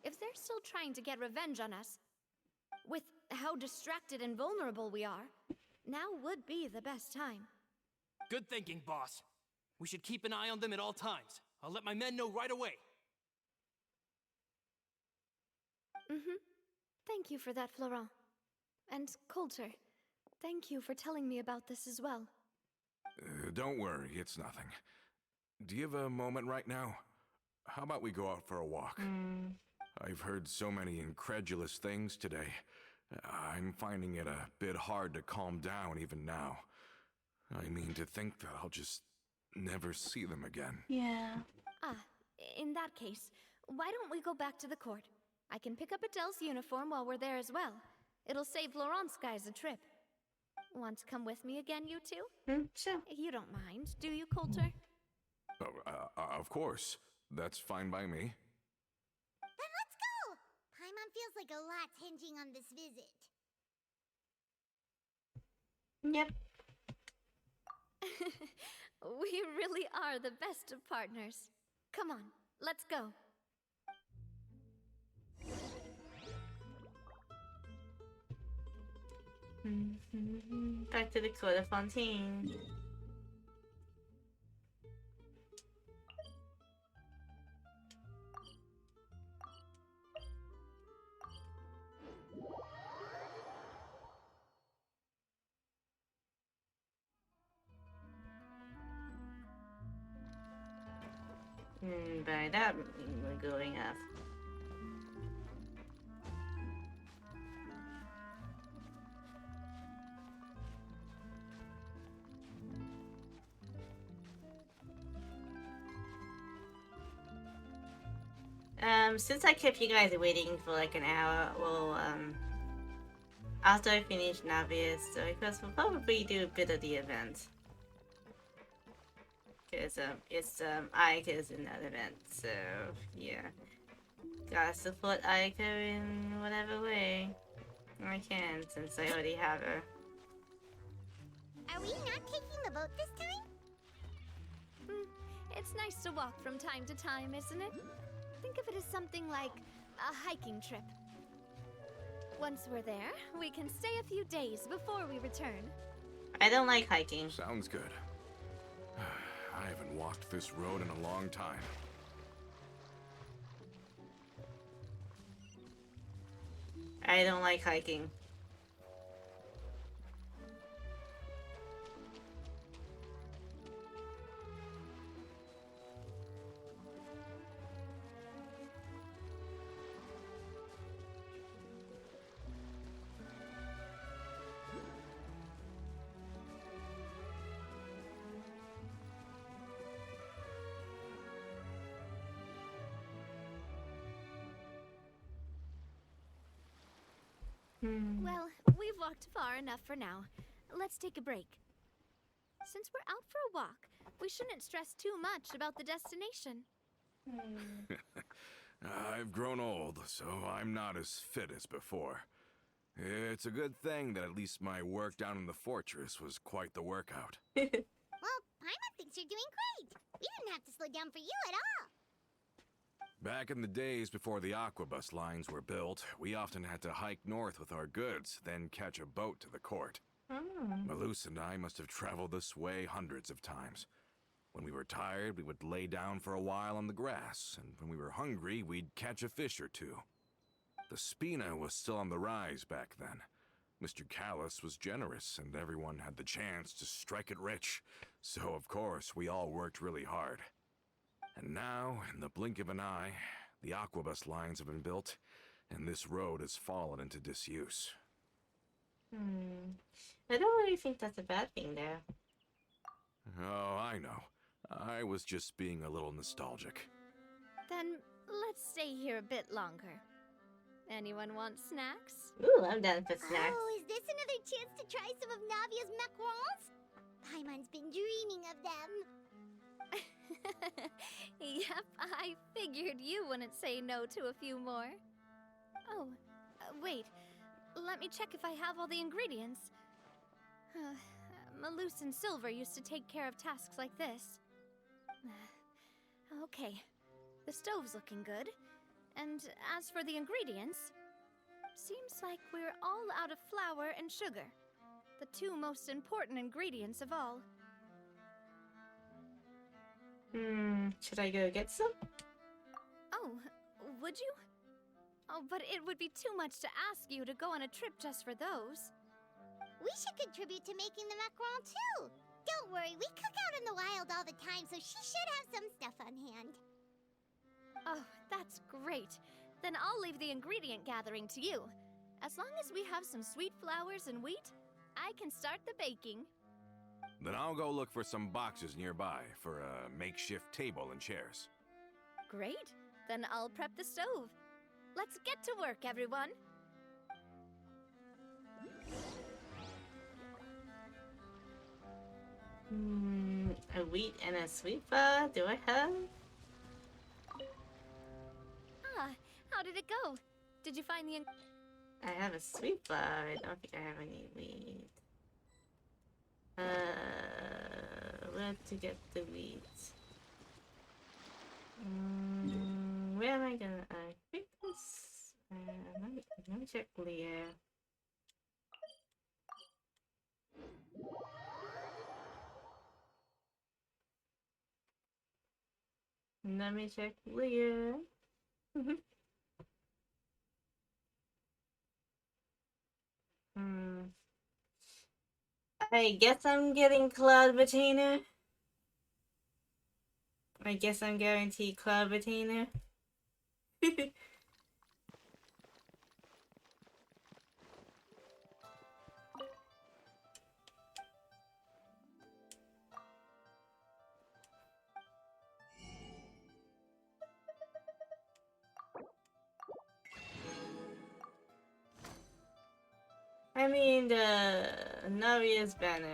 If they're still trying to get revenge on us, with how distracted and vulnerable we are, now would be the best time. Good thinking, boss. We should keep an eye on them at all times. I'll let my men know right away. Thank you for that, Florent. And Coulter, thank you for telling me about this as well. Don't worry, it's nothing. Do you have a moment right now? How about we go out for a walk? I've heard so many incredulous things today. I'm finding it a bit hard to calm down even now. I mean, to think that I'll just never see them again. Yeah. In that case, why don't we go back to the court? I can pick up Adele's uniform while we're there as well. It'll save Laurent's guys a trip. Want to come with me again, you two? Sure. You don't mind, do you, Coulter? Of course. That's fine by me. Then let's go! Paimon feels like a lot's hinging on this visit. Yep. We really are the best of partners. Come on, let's go. Back to the Court of Fontaine. By that, we're going up. Since I kept you guys waiting for like an hour, well, after I finish Navia's story quest, we'll probably do a bit of the event. Cause it's Ayaka's in that event, so yeah. Gotta support Ayaka in whatever way I can, since I already have her. Are we not taking the boat this time? It's nice to walk from time to time, isn't it? Think of it as something like a hiking trip. Once we're there, we can stay a few days before we return. I don't like hiking. Sounds good. I haven't walked this road in a long time. I don't like hiking. Well, we've walked far enough for now. Let's take a break. Since we're out for a walk, we shouldn't stress too much about the destination. I've grown old, so I'm not as fit as before. It's a good thing that at least my work down in the fortress was quite the workout. Well, Paimon thinks you're doing great. We didn't have to slow down for you at all. Back in the days before the aquabus lines were built, we often had to hike north with our goods, then catch a boat to the court. Malus and I must have traveled this way hundreds of times. When we were tired, we would lay down for a while on the grass, and when we were hungry, we'd catch a fish or two. The Spina was still on the rise back then. Mr. Callis was generous, and everyone had the chance to strike it rich. So, of course, we all worked really hard. And now, in the blink of an eye, the aquabus lines have been built, and this road has fallen into disuse. I don't really think that's a bad thing, though. Oh, I know. I was just being a little nostalgic. Then let's stay here a bit longer. Anyone want snacks? Ooh, I'm down for snacks. Oh, is this another chance to try some of Navia's macarons? Paimon's been dreaming of them. Yep, I figured you wouldn't say no to a few more. Oh, wait. Let me check if I have all the ingredients. Malus and Silver used to take care of tasks like this. Okay, the stove's looking good. And as for the ingredients, seems like we're all out of flour and sugar. The two most important ingredients of all. Should I go get some? Oh, would you? Oh, but it would be too much to ask you to go on a trip just for those. We should contribute to making the macaron too. Don't worry, we cook out in the wild all the time, so she should have some stuff on hand. Oh, that's great. Then I'll leave the ingredient gathering to you. As long as we have some sweet flowers and wheat, I can start the baking. Then I'll go look for some boxes nearby for a makeshift table and chairs. Great. Then I'll prep the stove. Let's get to work, everyone. A wheat and a sweet bar, do I have? Ah, how did it go? Did you find the I have a sweet bar, I don't think I have any wheat. Where to get the wheat? Where am I gonna, I think this, let me check Leah. Let me check Leah. I guess I'm getting Cloud Retainer. I guess I'm guaranteed Cloud Retainer. I mean, the Navia's banner.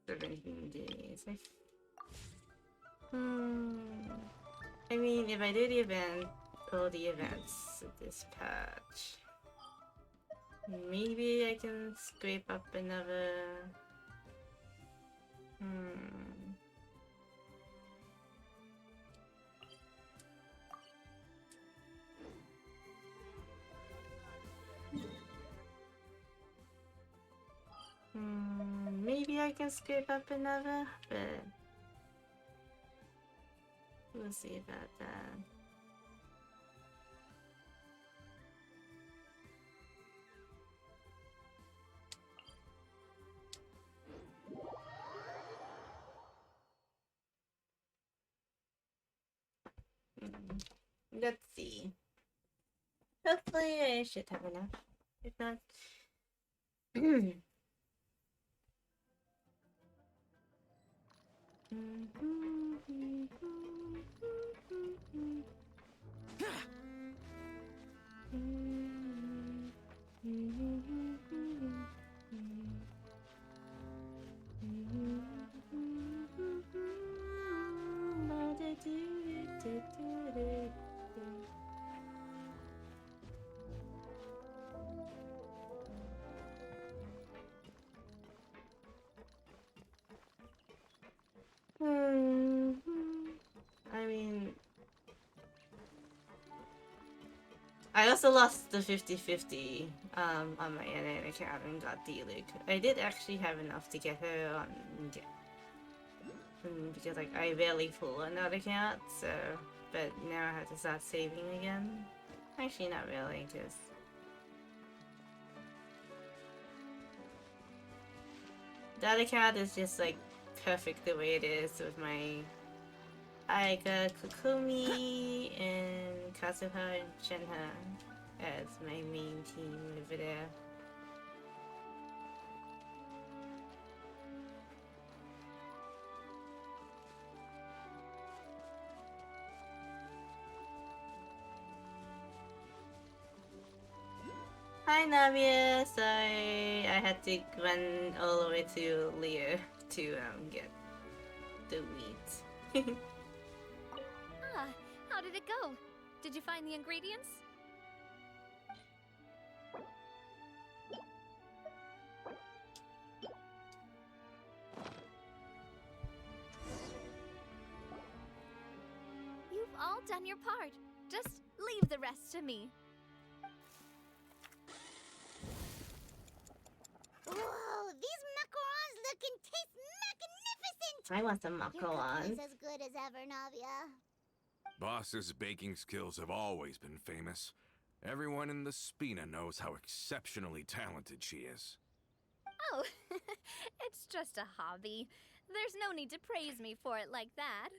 17 days. I mean, if I do the event, all the events this patch, maybe I can scrape up another. Maybe I can scrape up another, but we'll see about that. Let's see. Hopefully I should have enough. If not, I also lost the 50-50 on my NN account and got D-Luke. I did actually have enough to get her on because like I barely pull on that account, so but now I have to start saving again. Actually not really, because that account is just like perfect the way it is with my Aika, Kukumi, and Kazuha and Shenhe as my main team over there. Hi Navia, sorry I had to run all the way to Lear to get the wheat. Ah, how did it go? Did you find the ingredients? You've all done your part. Just leave the rest to me. Whoa, these macarons look and taste magnificent! I want some Your macarons. cookie is as good as ever, Navia. Boss's baking skills have always been famous. Everyone in the Spina knows how exceptionally talented she is. Oh, it's just a hobby. There's no need to praise me for it like that.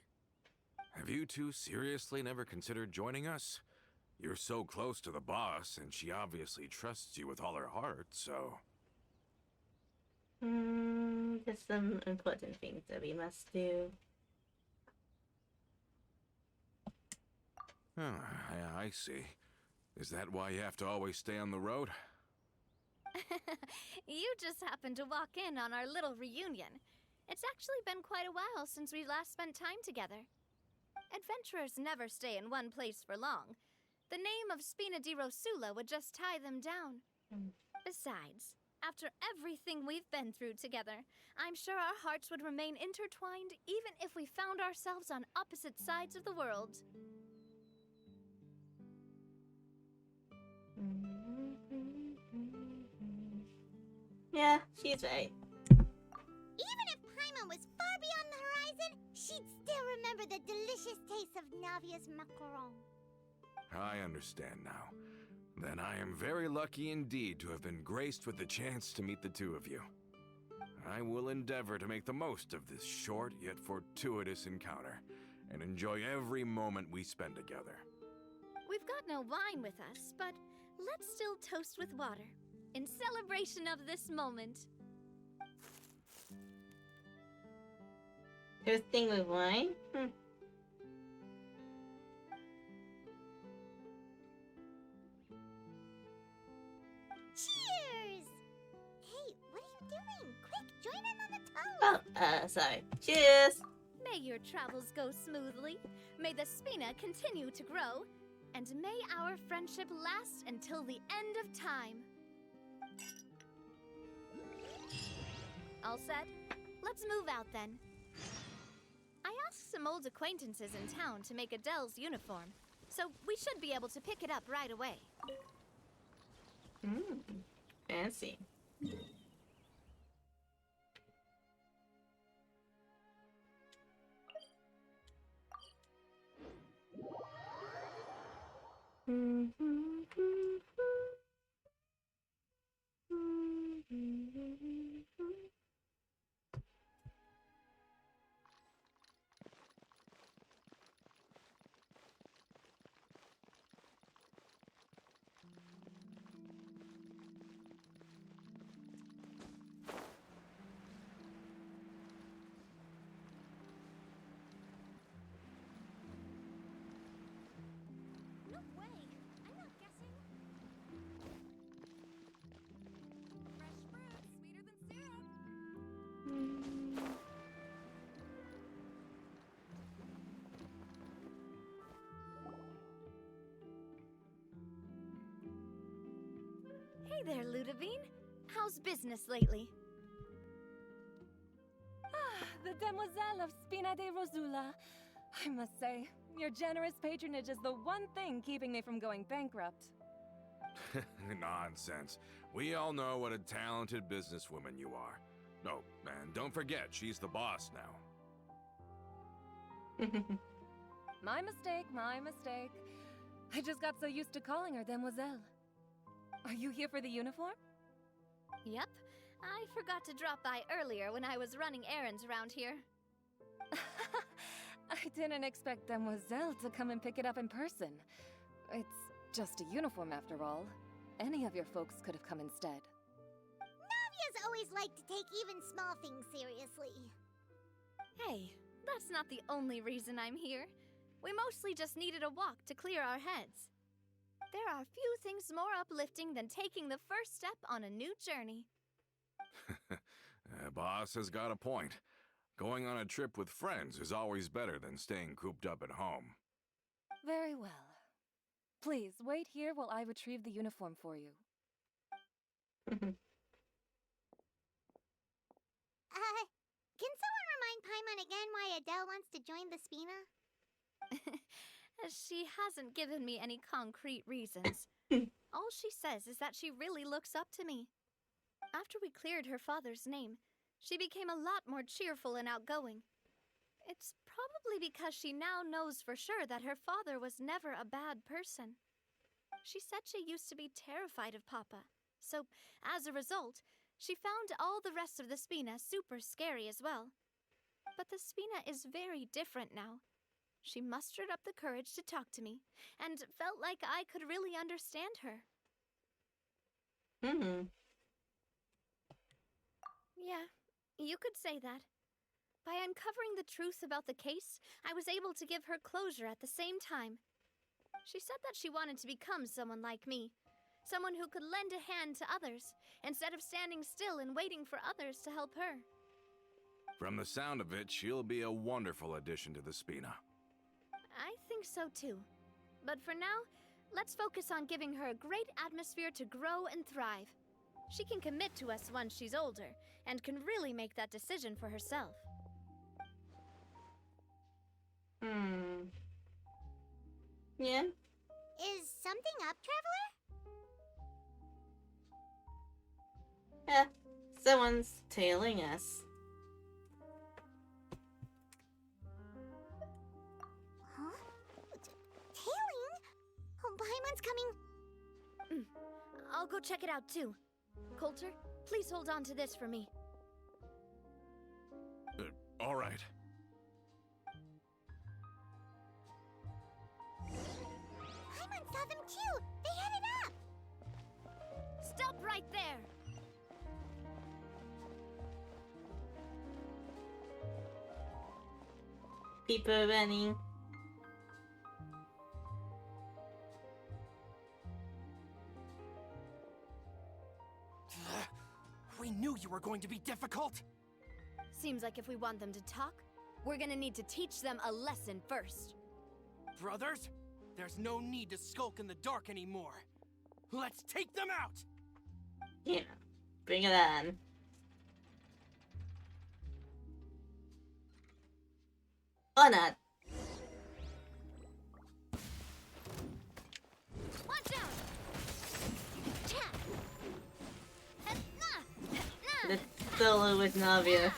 Have you two seriously never considered joining us? You're so close to the boss, and she obviously trusts you with all her heart, so... There's some important things that we must do. Oh, I see. Is that why you have to always stay on the road? You just happened to walk in on our little reunion. It's actually been quite a while since we last spent time together. Adventurers never stay in one place for long. The name of Spina di Rosula would just tie them down. Besides, after everything we've been through together, I'm sure our hearts would remain intertwined even if we found ourselves on opposite sides of the world. Yeah, she's right. Even if Paimon was far beyond the horizon, she'd still remember the delicious taste of Navia's macaron. I understand now. Then I am very lucky indeed to have been graced with the chance to meet the two of you. I will endeavor to make the most of this short yet fortuitous encounter, and enjoy every moment we spend together. We've got no wine with us, but let's still toast with water, in celebration of this moment. Toasting with wine? Cheers! Hey, what are you doing? Quick, join in on the toast! Oh, sorry. Cheers! May your travels go smoothly, may the Spina continue to grow, and may our friendship last until the end of time. All set? Let's move out then. I asked some old acquaintances in town to make Adele's uniform, so we should be able to pick it up right away. Fancy. No way! I'm not guessing. Fresh fruit, sweeter than syrup. Hey there, Ludovine. How's business lately? The Demoiselle of Spina de Rosula. I must say, your generous patronage is the one thing keeping me from going bankrupt. Nonsense. We all know what a talented businesswoman you are. Oh, and don't forget, she's the boss now. My mistake, my mistake. I just got so used to calling her Demoiselle. Are you here for the uniform? Yep. I forgot to drop by earlier when I was running errands around here. I didn't expect Demoiselle to come and pick it up in person. It's just a uniform after all. Any of your folks could have come instead. Navia's always liked to take even small things seriously. Hey, that's not the only reason I'm here. We mostly just needed a walk to clear our heads. There are few things more uplifting than taking the first step on a new journey. Boss has got a point. Going on a trip with friends is always better than staying cooped up at home. Very well. Please, wait here while I retrieve the uniform for you. Can someone remind Paimon again why Adele wants to join the Spina? She hasn't given me any concrete reasons. All she says is that she really looks up to me. After we cleared her father's name, she became a lot more cheerful and outgoing. It's probably because she now knows for sure that her father was never a bad person. She said she used to be terrified of Papa, so as a result, she found all the rest of the Spina super scary as well. But the Spina is very different now. She mustered up the courage to talk to me, and felt like I could really understand her. Yeah, you could say that. By uncovering the truth about the case, I was able to give her closure at the same time. She said that she wanted to become someone like me. Someone who could lend a hand to others, instead of standing still and waiting for others to help her. From the sound of it, she'll be a wonderful addition to the Spina. I think so too. But for now, let's focus on giving her a great atmosphere to grow and thrive. She can commit to us once she's older, and can really make that decision for herself. Yeah? Is something up, Traveler? Yeah. Someone's tailing us. Huh? Tailing? Oh, Paimon's coming. I'll go check it out too. Coulter, please hold on to this for me. All right. Paimon saw them too. They headed up. Stop right there! People running. We knew you were going to be difficult! Seems like if we want them to talk, we're gonna need to teach them a lesson first. Brothers, there's no need to skulk in the dark anymore. Let's take them out! Yeah. Bring it on. Or not. Watch out! Let's solo with Navia.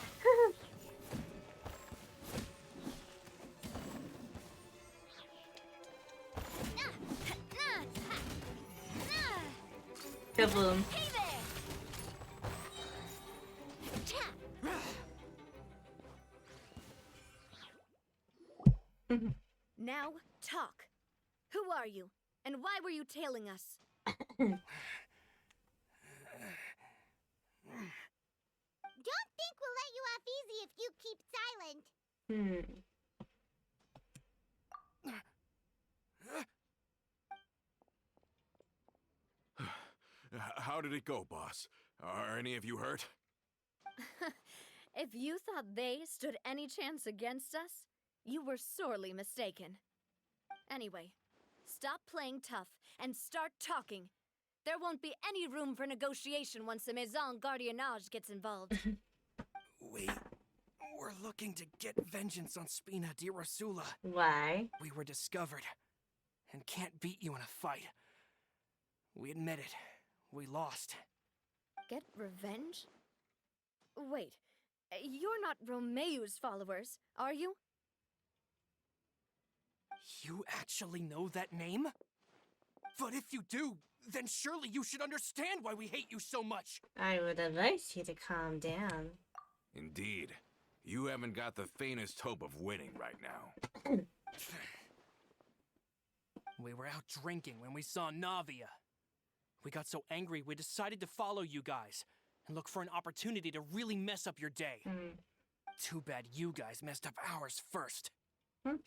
Kaboom. Hey there! Now, talk. Who are you? And why were you tailing us? Don't think we'll let you off easy if you keep silent. How did it go, boss? Are any of you hurt? If you thought they stood any chance against us, you were sorely mistaken. Anyway, stop playing tough and start talking. There won't be any room for negotiation once the Maison Gardiennage gets involved. We're looking to get vengeance on Spina di Rosula. Why? We were discovered, and can't beat you in a fight. We admit it. We lost. Get revenge? Wait, you're not Romeu's followers, are you? You actually know that name? But if you do, then surely you should understand why we hate you so much! I would advise you to calm down. Indeed. You haven't got the faintest hope of winning right now. We were out drinking when we saw Navia. We got so angry we decided to follow you guys and look for an opportunity to really mess up your day. Too bad you guys messed up ours first.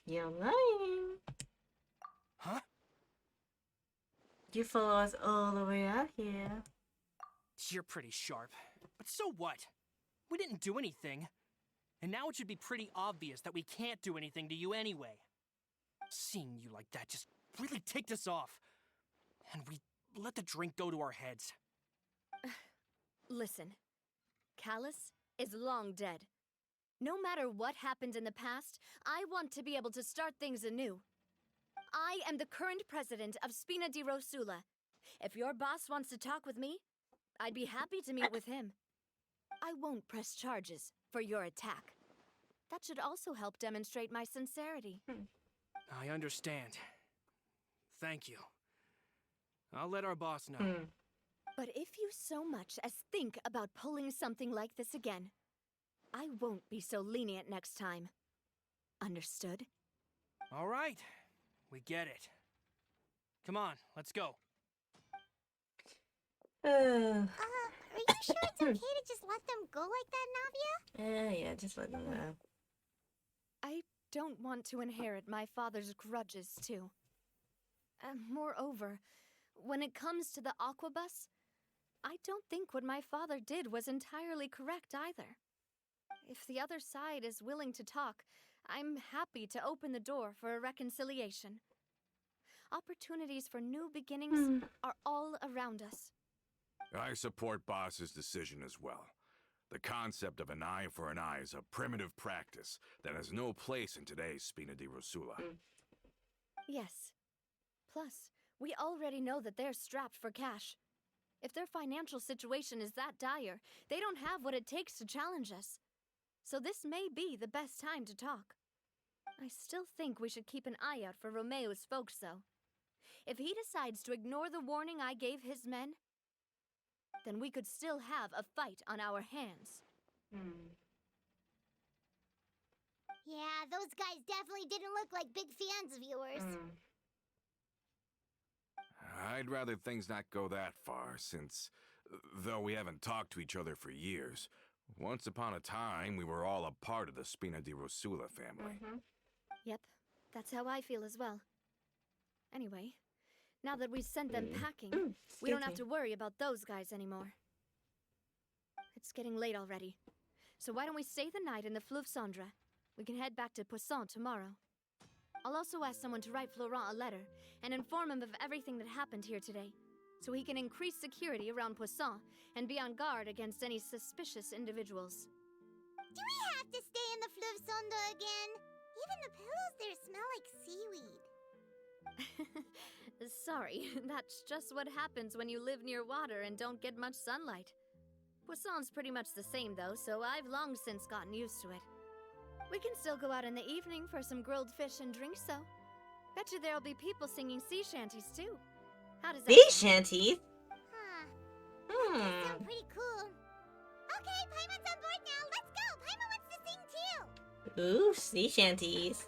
You're lying. Huh? You follow us all the way out here. You're pretty sharp. But so what? We didn't do anything. And now it should be pretty obvious that we can't do anything to you anyway. Seeing you like that just really ticked us off. And we let the drink go to our heads. Listen, Callus is long dead. No matter what happened in the past, I want to be able to start things anew. I am the current president of Spina di Rosula. If your boss wants to talk with me, I'd be happy to meet with him. I won't press charges for your attack. That should also help demonstrate my sincerity. I understand. Thank you. I'll let our boss know. But if you so much as think about pulling something like this again, I won't be so lenient next time. Understood? All right. We get it. Come on, let's go. Are you sure it's okay to just let them go like that, Navia? Yeah, just let them know. I don't want to inherit my father's grudges, too. Moreover, when it comes to the Aquabus, I don't think what my father did was entirely correct either. If the other side is willing to talk, I'm happy to open the door for a reconciliation. Opportunities for new beginnings are all around us. I support Boss's decision as well. The concept of an eye for an eye is a primitive practice that has no place in today's Spina di Rosula. Yes. Plus, we already know that they're strapped for cash. If their financial situation is that dire, they don't have what it takes to challenge us. So this may be the best time to talk. I still think we should keep an eye out for Romeu's folks, though. If he decides to ignore the warning I gave his men, then we could still have a fight on our hands. Yeah, those guys definitely didn't look like big fans of yours. I'd rather things not go that far, since, though we haven't talked to each other for years, once upon a time we were all a part of the Spina di Rosula family. Yep, that's how I feel as well. Anyway, now that we've sent them packing, we don't have to worry about those guys anymore. It's getting late already, so why don't we stay the night in the Fleuve Cendre? We can head back to Poisson tomorrow. I'll also ask someone to write Florent a letter and inform him of everything that happened here today, so he can increase security around Poisson and be on guard against any suspicious individuals. Do we have to stay in the Fleuve Cendre again? Even the pillows there smell like seaweed. Sorry, that's just what happens when you live near water and don't get much sunlight. Poisson's pretty much the same though, so I've long since gotten used to it. We can still go out in the evening for some grilled fish and drinks though. Bet you there'll be people singing sea shanties too. How does that Sea sound? shanties? Huh. That does sound pretty cool. Okay, Paimon's on board now. Let's go. Paimon wants to sing too. Ooh, sea shanties.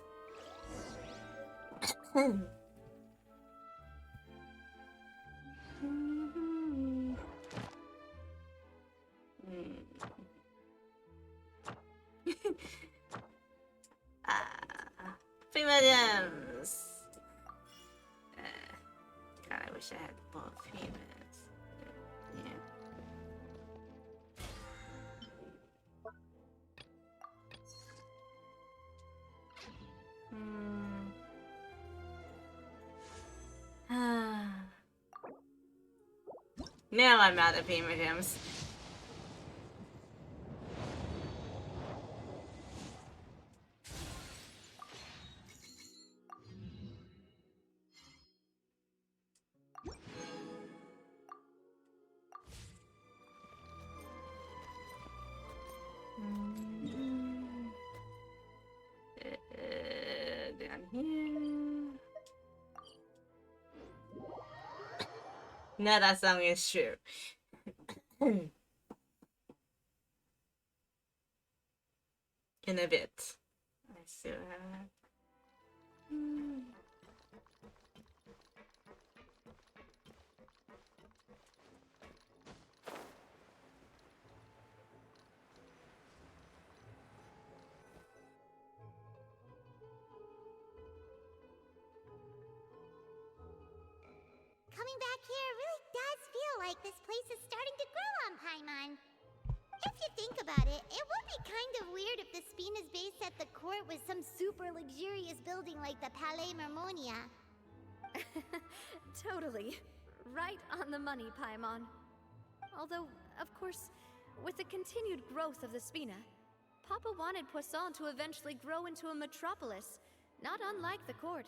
Prima gems. God, I wish I had both famous. Yeah. Now I'm out of Prima gems. No, that song is true. In a bit. I still have. Coming back here really does feel like this place is starting to grow on Paimon. If you think about it, it would be kind of weird if the Spina's base at the court was some super luxurious building like the Palais Mermonia. Totally. Right on the money, Paimon. Although, of course, with the continued growth of the Spina, Papa wanted Poisson to eventually grow into a metropolis, not unlike the court.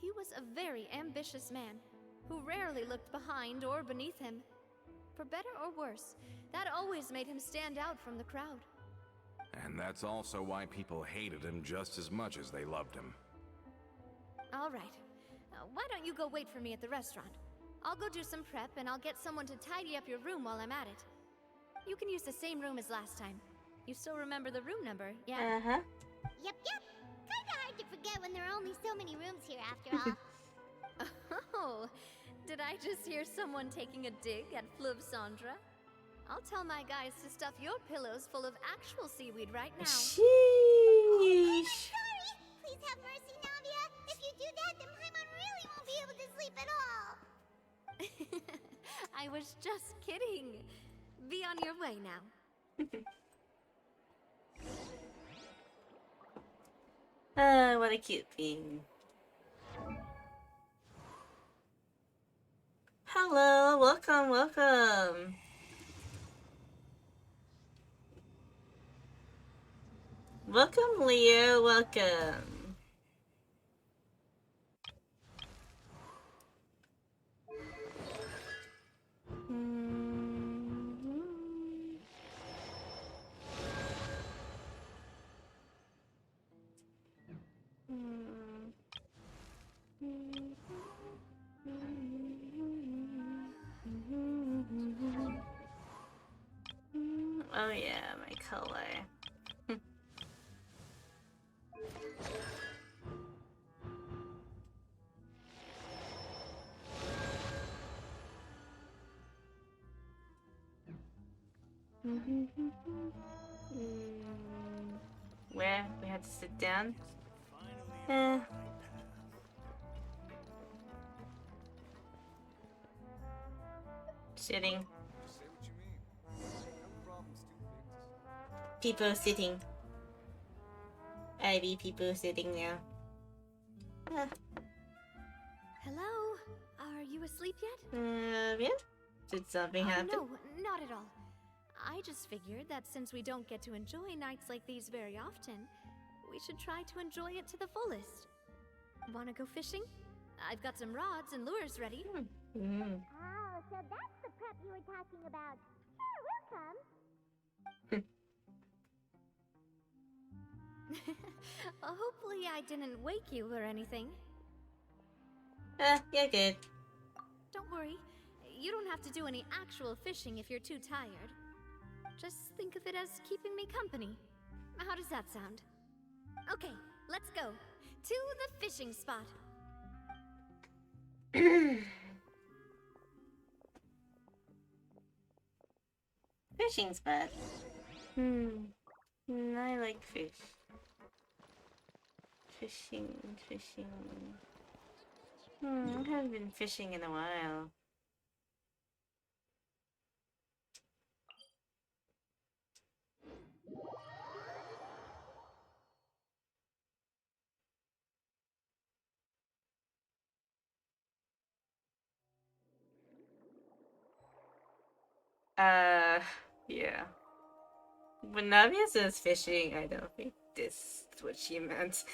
He was a very ambitious man, who rarely looked behind or beneath him. For better or worse, that always made him stand out from the crowd. And that's also why people hated him just as much as they loved him. All right. Why don't you go wait for me at the restaurant? I'll go do some prep and I'll get someone to tidy up your room while I'm at it. You can use the same room as last time. You still remember the room number, yeah? Uh-huh. Yep. Kinda hard to forget when there are only so many rooms here after all. Oh, did I just hear someone taking a dig at Fleuve Cendra? I'll tell my guys to stuff your pillows full of actual seaweed right now. Sheesh. Sorry! Please have mercy, Navia! If you do that, then Paimon really won't be able to sleep at all! I was just kidding. Be on your way now. What a cute thing. Hello, welcome. Welcome, Leo, welcome. Oh yeah, my color. Where? We had to sit down? Sitting. People sitting. Ivy people sitting now. Hello? Are you asleep yet? Yeah? Did something happen? No, not at all. I just figured that since we don't get to enjoy nights like these very often, we should try to enjoy it to the fullest. Wanna go fishing? I've got some rods and lures ready. Oh, so that's the prep you were talking about. Sure, we'll come. Hopefully I didn't wake you or anything. You're good. Don't worry. You don't have to do any actual fishing if you're too tired. Just think of it as keeping me company. How does that sound? Okay, let's go. To the fishing spot. Fishing spot. I like fish. Fishing. I haven't been fishing in a while. Yeah. When Navia says fishing, I don't think this is what she meant.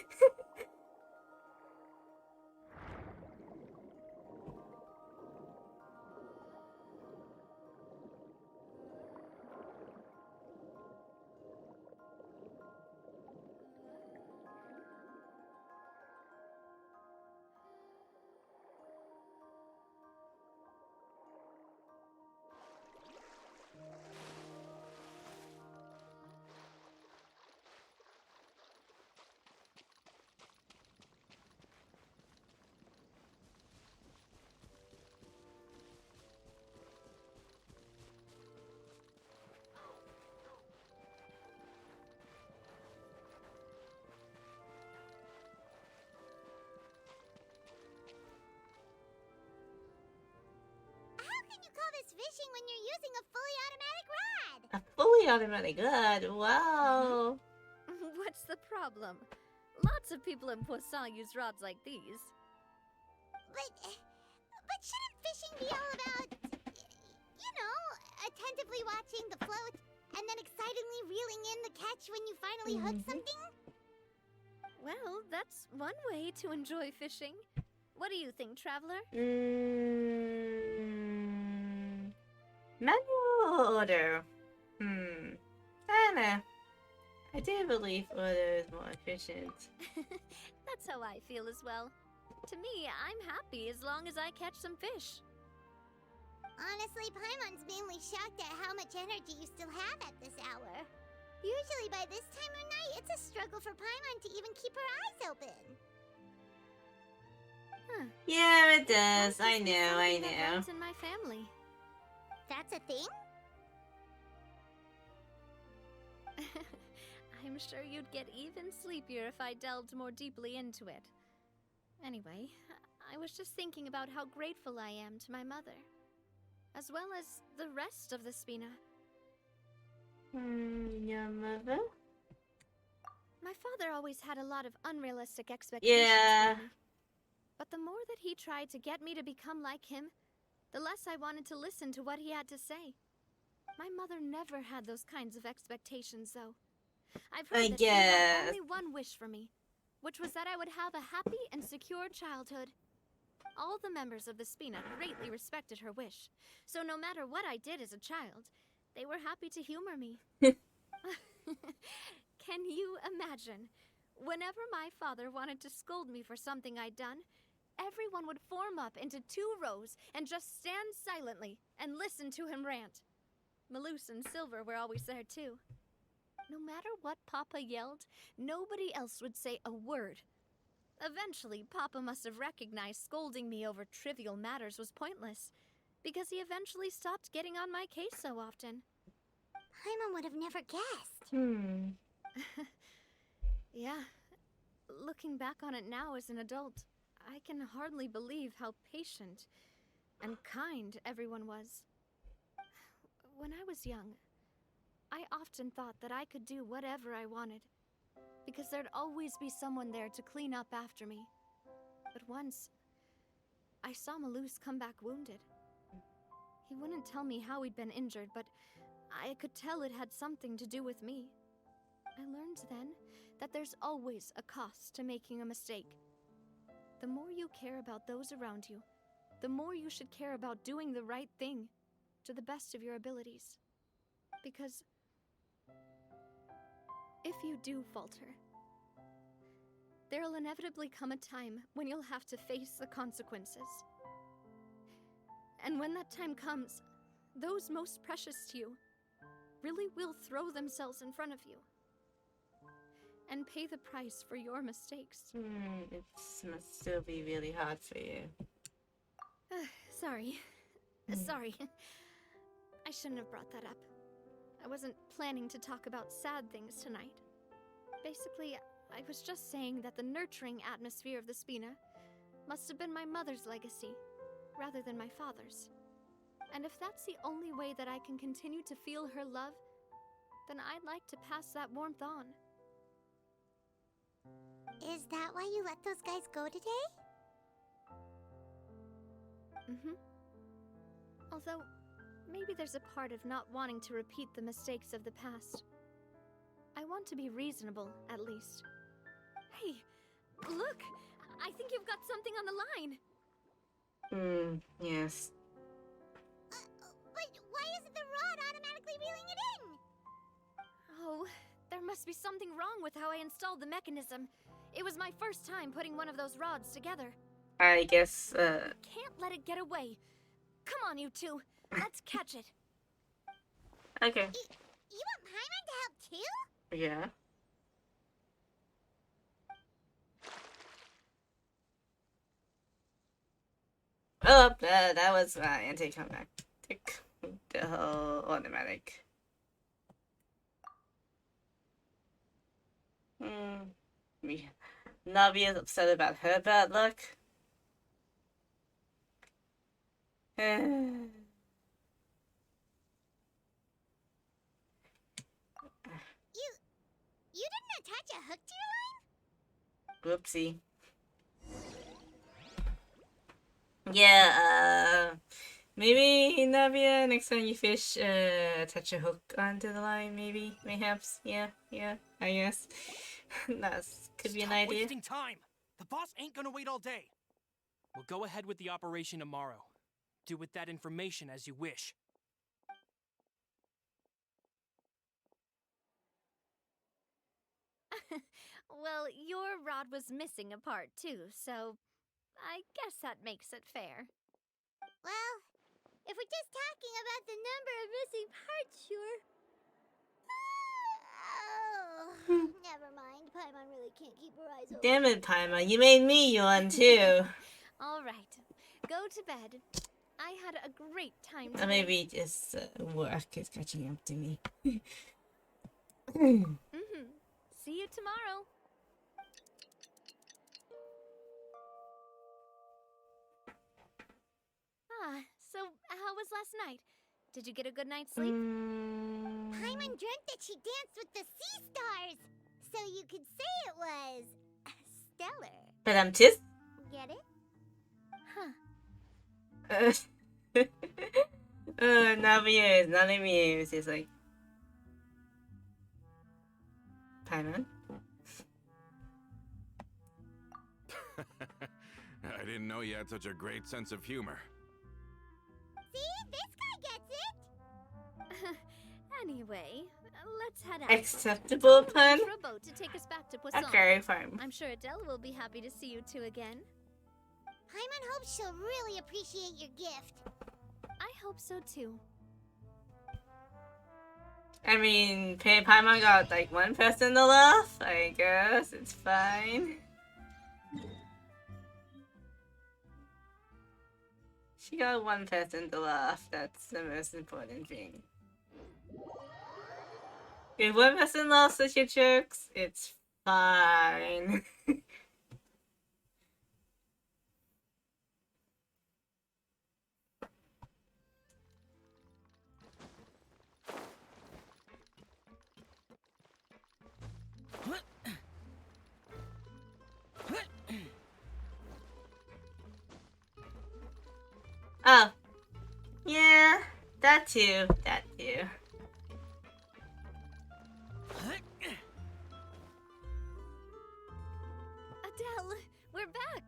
dangerous fishing when you're using a fully automatic rod. A fully automatic rod. Wow. What's the problem? Lots of people in Poisson use rods like these. But shouldn't fishing be all about, you know, attentively watching the float and then excitedly reeling in the catch when you finally hook something? Well, that's one way to enjoy fishing. What do you think, Traveler? Manual order. I don't know. I do believe order is more efficient. That's how I feel as well. To me, I'm happy as long as I catch some fish. Honestly, Paimon's mainly shocked at how much energy you still have at this hour. Usually by this time of night, it's a struggle for Paimon to even keep her eyes open. Yeah, it does. Must I just be know, I something that know. runs in my family. That's a thing? I'm sure you'd get even sleepier if I delved more deeply into it. Anyway, I was just thinking about how grateful I am to my mother, as well as the rest of the Spina. Your mother? My father always had a lot of unrealistic expectations Yeah. for me. But the more that he tried to get me to become like him, the less I wanted to listen to what he had to say. My mother never had those kinds of expectations, though. I've heard that she had only one wish for me, which was that I would have a happy and secure childhood. All the members of the Spina greatly respected her wish, so no matter what I did as a child, they were happy to humor me. Can you imagine? Whenever my father wanted to scold me for something I'd done, everyone would form up into 2 rows and just stand silently and listen to him rant. Malouse and Silver were always there too. No matter what Papa yelled, nobody else would say a word. Eventually, Papa must have recognized scolding me over trivial matters was pointless, because he eventually stopped getting on my case so often. Paimon would have never guessed. Yeah. Looking back on it now as an adult, I can hardly believe how patient and kind everyone was. When I was young, I often thought that I could do whatever I wanted, because there'd always be someone there to clean up after me. But once, I saw Malouse come back wounded. He wouldn't tell me how he'd been injured, but I could tell it had something to do with me. I learned then that there's always a cost to making a mistake. The more you care about those around you, the more you should care about doing the right thing to the best of your abilities. Because if you do falter, there'll inevitably come a time when you'll have to face the consequences. And when that time comes, those most precious to you really will throw themselves in front of you and pay the price for your mistakes. It must still be really hard for you. Sorry. Sorry. I shouldn't have brought that up. I wasn't planning to talk about sad things tonight. Basically, I was just saying that the nurturing atmosphere of the Spina must have been my mother's legacy, rather than my father's. And if that's the only way that I can continue to feel her love, then I'd like to pass that warmth on. Is that why you let those guys go today? Although, maybe there's a part of not wanting to repeat the mistakes of the past. I want to be reasonable, at least. Hey, look! I think you've got something on the line! Yes. But why isn't the rod automatically reeling it in? Oh, there must be something wrong with how I installed the mechanism. It was my first time putting one of those rods together. I guess, Can't let it get away. Come on, you two. Let's catch it. okay. You want Paimon to help too? Yeah. Oh, that was anti-climactic. The whole automatic. Navia's upset about her bad luck. didn't attach a hook to your line? Whoopsie. Yeah, maybe Navia, next time you fish, attach a hook onto the line, maybe, mayhaps. Yeah, I guess. That's could be an Stop idea. wasting time! The boss ain't gonna wait all day. We'll go ahead with the operation tomorrow. Do with that information as you wish. Well, your rod was missing a part too, so I guess that makes it fair. Well, if we're just talking about the number of missing parts, sure. Oh, never mind. Paimon really can't keep her eyes open. Damn it, Paima, you made me yawn too. All right, go to bed. I had a great time today. Or maybe just work is catching up to me. See you tomorrow. So how was last night? Did you get a good night's sleep? Paimon dreamt that she danced with the sea stars, so you could say it was stellar. But I'm just. Get it? Huh. Not amused, not amused. It's like. Paimon? I didn't know you had such a great sense of humor. See? This guy gets it! Anyway, let's head out. Acceptable pun? For a boat to take us back to Poisson. Okay, fine. I'm sure Adele will be happy to see you two again. Paimon hopes she'll really appreciate your gift. I hope so too. I mean, Paimon got like one person to laugh. I guess it's fine. She got one person to laugh. That's the most important thing. If one person laughs at your jokes, it's fine. Oh. Yeah, that too. That too. Adele, we're back.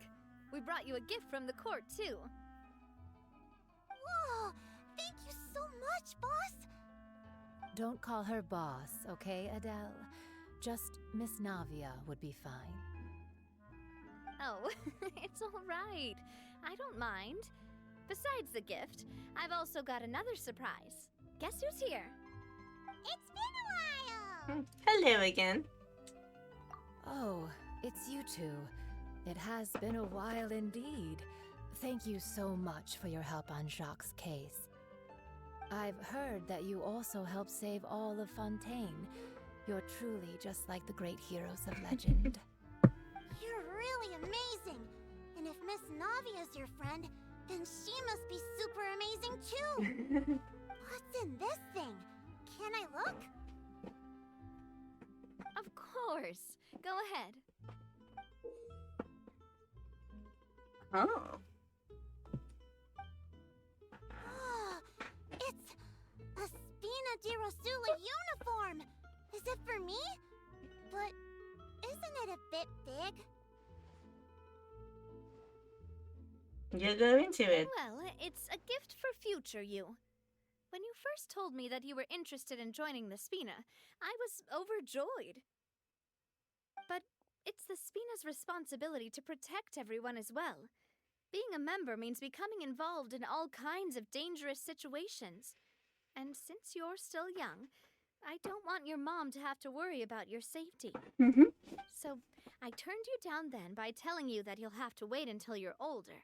We brought you a gift from the court too. Whoa! Thank you so much, boss! Don't call her boss, okay, Adele? Just Miss Navia would be fine. Oh, it's all right. I don't mind. Besides the gift, I've also got another surprise. Guess who's here? It's been a while! Hello again. Oh, it's you two. It has been a while indeed. Thank you so much for your help on Jacques' case. I've heard that you also helped save all of Fontaine. You're truly just like the great heroes of legend. You're really amazing! And if Miss Navia's your friend, then she must be super amazing too! What's in this thing? Can I look? Of course. Go ahead. Oh. It's a Spina di Rosula uniform! Is it for me? But isn't it a bit big? You go into it. Well, it's a gift for future you. When you first told me that you were interested in joining the Spina, I was overjoyed. But it's the Spina's responsibility to protect everyone as well. Being a member means becoming involved in all kinds of dangerous situations. And since you're still young, I don't want your mom to have to worry about your safety. So I turned you down then by telling you that you'll have to wait until you're older.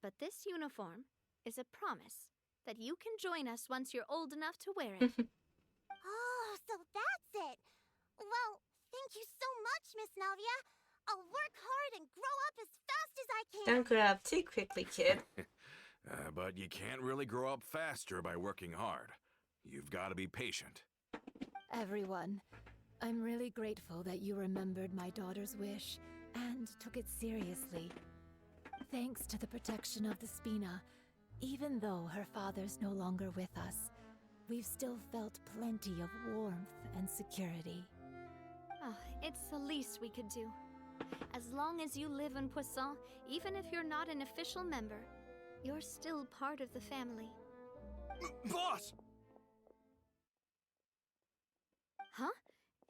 But this uniform is a promise that you can join us once you're old enough to wear it. Oh, so that's it! Well, thank you so much, Miss Navia! I'll work hard and grow up as fast as I can! Don't grow up too quickly, kid. But you can't really grow up faster by working hard. You've got to be patient. Everyone, I'm really grateful that you remembered my daughter's wish and took it seriously. Thanks to the protection of the Spina, even though her father's no longer with us, we've still felt plenty of warmth and security. Oh, it's the least we could do. As long as you live in Poisson, even if you're not an official member, you're still part of the family. Boss! Huh?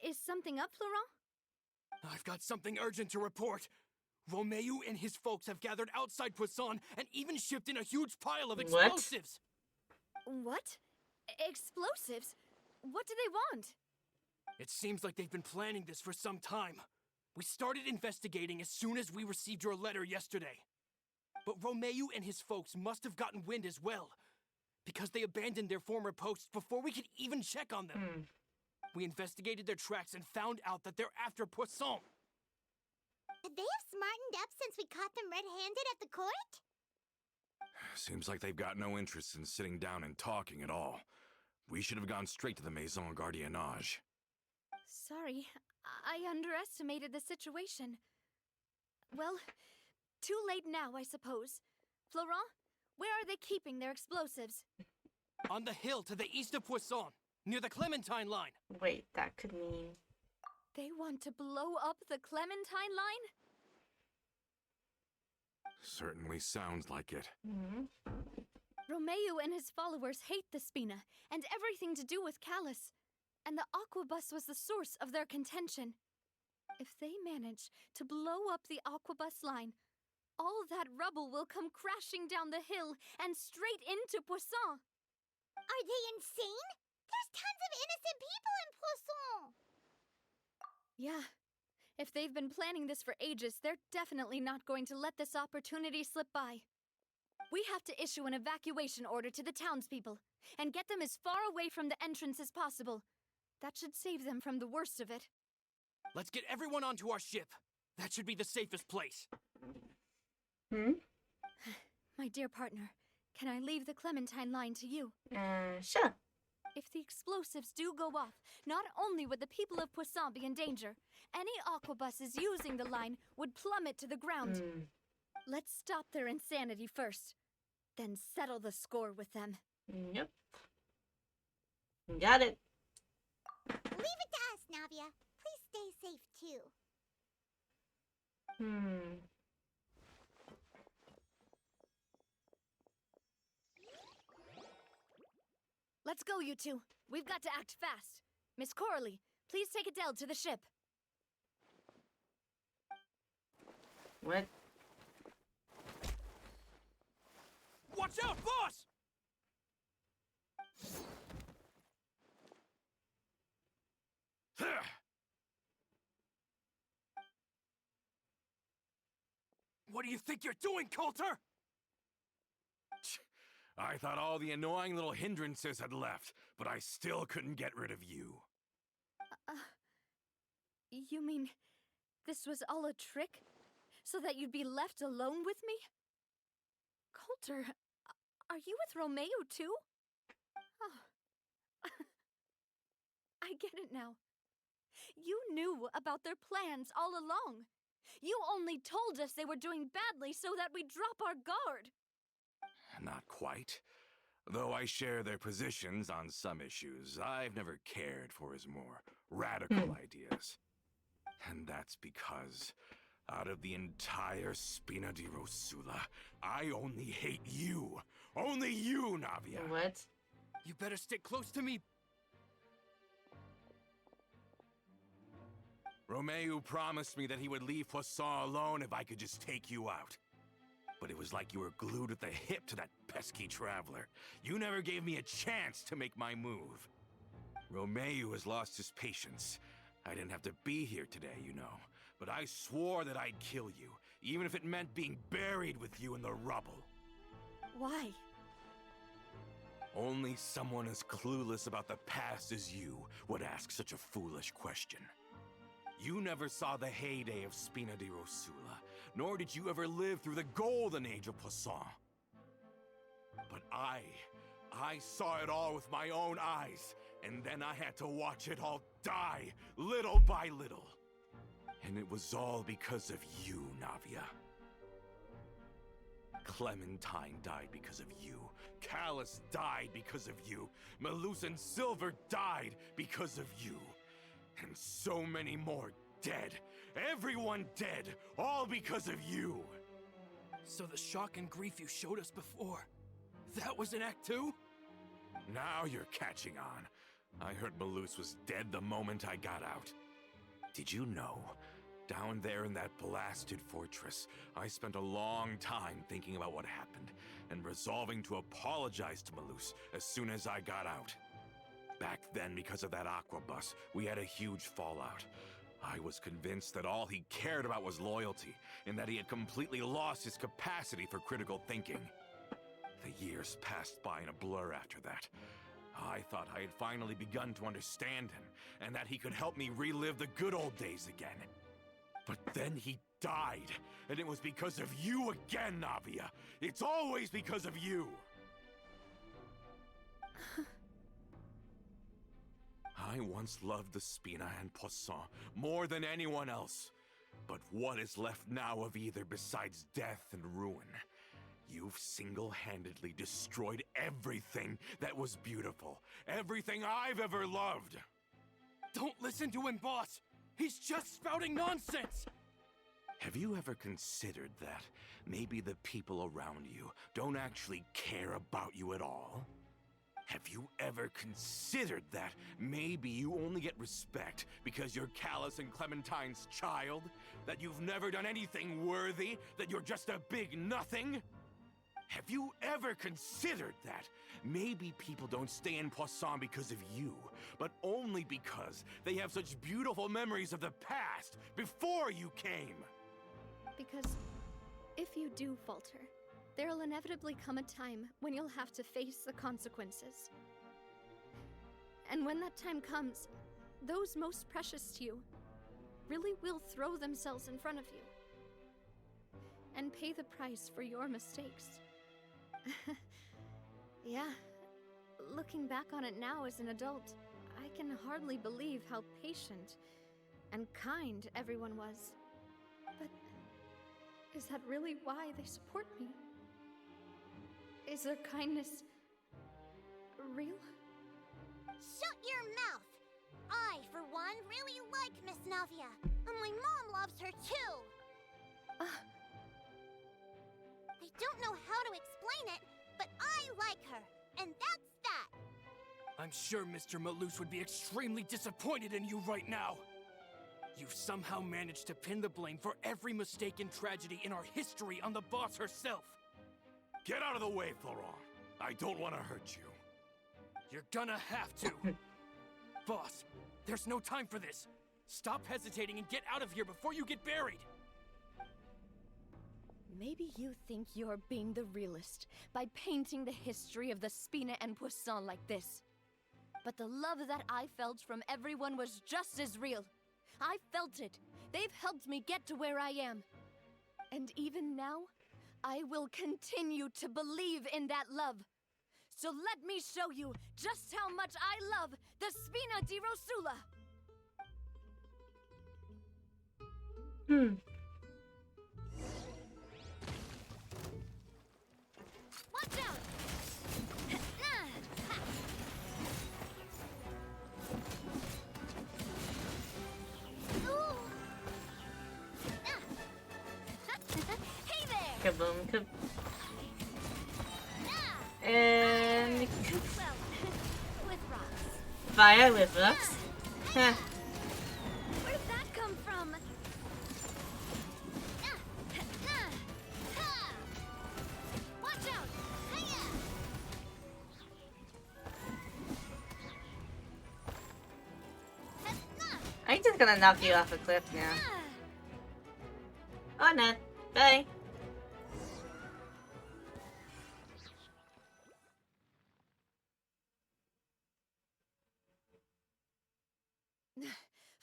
Is something up, Florent? I've got something urgent to report. Romeu and his folks have gathered outside Poisson and even shipped in a huge pile of explosives. What? Explosives? What do they want? It seems like they've been planning this for some time. We started investigating as soon as we received your letter yesterday. But Romeu and his folks must have gotten wind as well, because they abandoned their former posts before we could even check on them. We investigated their tracks and found out that they're after Poisson. Could they have smartened up since we caught them red-handed at the court? Seems like they've got no interest in sitting down and talking at all. We should have gone straight to the Maison Gardiennage. Sorry, I underestimated the situation. Well, too late now, I suppose. Florent, where are they keeping their explosives? On the hill to the east of Poisson, near the Clementine line. Wait, that could mean... They want to blow up the Clementine line? Certainly sounds like it. Romeu and his followers hate the Spina and everything to do with Callus. And the Aquabus was the source of their contention. If they manage to blow up the Aquabus line, all that rubble will come crashing down the hill and straight into Poisson. Are they insane? There's tons of innocent people in Poisson! Yeah. If they've been planning this for ages, they're definitely not going to let this opportunity slip by. We have to issue an evacuation order to the townspeople and get them as far away from the entrance as possible. That should save them from the worst of it. Let's get everyone onto our ship. That should be the safest place. My dear partner, can I leave the Clementine line to you? Sure. If the explosives do go off, not only would the people of Poisson be in danger, any aquabuses using the line would plummet to the ground. Let's stop their insanity first, then settle the score with them. Yep. Got it. Leave it to us, Navia. Please stay safe, too. Let's go, you two. We've got to act fast. Miss Coralie, please take Adele to the ship. What? Watch out, boss! What do you think you're doing, Coulter? I thought all the annoying little hindrances had left, but I still couldn't get rid of you. You mean this was all a trick? So that you'd be left alone with me? Coulter, are you with Romeu too? Oh. I get it now. You knew about their plans all along. You only told us they were doing badly so that we'd drop our guard. Not quite. Though I share their positions on some issues, I've never cared for his more radical ideas. And that's because, out of the entire Spina di Rosula, I only hate you. Only you, Navia. What? You better stick close to me. Romeu promised me that he would leave Poisson alone if I could just take you out. But it was like you were glued at the hip to that pesky traveler. You never gave me a chance to make my move. Romeu has lost his patience. I didn't have to be here today, you know. But I swore that I'd kill you, even if it meant being buried with you in the rubble. Why? Only someone as clueless about the past as you would ask such a foolish question. You never saw the heyday of Spina di Rosula, nor did you ever live through the golden age of Poisson. But I saw it all with my own eyes, and then I had to watch it all die, little by little. And it was all because of you, Navia. Clementine died because of you. Callus died because of you. Malus and Silver died because of you. And so many more dead. Everyone dead, all because of you. So the shock and grief you showed us before, that was in Act 2? Now you're catching on. I heard Malus was dead the moment I got out. Did you know? Down there in that blasted fortress, I spent a long time thinking about what happened and resolving to apologize to Malus as soon as I got out. Back then, because of that aqua bus, we had a huge fallout. I was convinced that all he cared about was loyalty, and that he had completely lost his capacity for critical thinking. The years passed by in a blur after that. I thought I had finally begun to understand him, and that he could help me relive the good old days again. But then he died, and it was because of you again, Navia. It's always because of you. I once loved the Spina and Poisson more than anyone else. But what is left now of either besides death and ruin? You've single-handedly destroyed everything that was beautiful. Everything I've ever loved. Don't listen to him, boss! He's just spouting nonsense! Have you ever considered that maybe the people around you don't actually care about you at all? Have you ever considered that maybe you only get respect because you're Callus and Clementine's child? That you've never done anything worthy? That you're just a big nothing? Have you ever considered that maybe people don't stay in Poisson because of you, but only because they have such beautiful memories of the past before you came? Because if you do falter, there'll inevitably come a time when you'll have to face the consequences. And when that time comes, those most precious to you really will throw themselves in front of you and pay the price for your mistakes. Yeah, looking back on it now as an adult, I can hardly believe how patient and kind everyone was. But is that really why they support me? Is their kindness real? Shut your mouth! I, for one, really like Miss Navia, and my mom loves her too! I don't know how to explain it, but I like her, and that's that! I'm sure Mr. Malus would be extremely disappointed in you right now. You've somehow managed to pin the blame for every mistake and tragedy in our history on the boss herself. Get out of the way, Florent. I don't want to hurt you. You're gonna have to. Boss, there's no time for this. Stop hesitating and get out of here before you get buried. Maybe you think you're being the realist by painting the history of the Spina and Poisson like this. But the love that I felt from everyone was just as real. I felt it. They've helped me get to where I am. And even now, I will continue to believe in that love. So let me show you just how much I love the Spina di Rosula. Watch out! Hey there! Kaboom, kaboom. And Well, with rocks. fire with us. Huh. Where did that come from? Watch out! I'm just gonna knock you off a cliff now. Oh, not. Bye.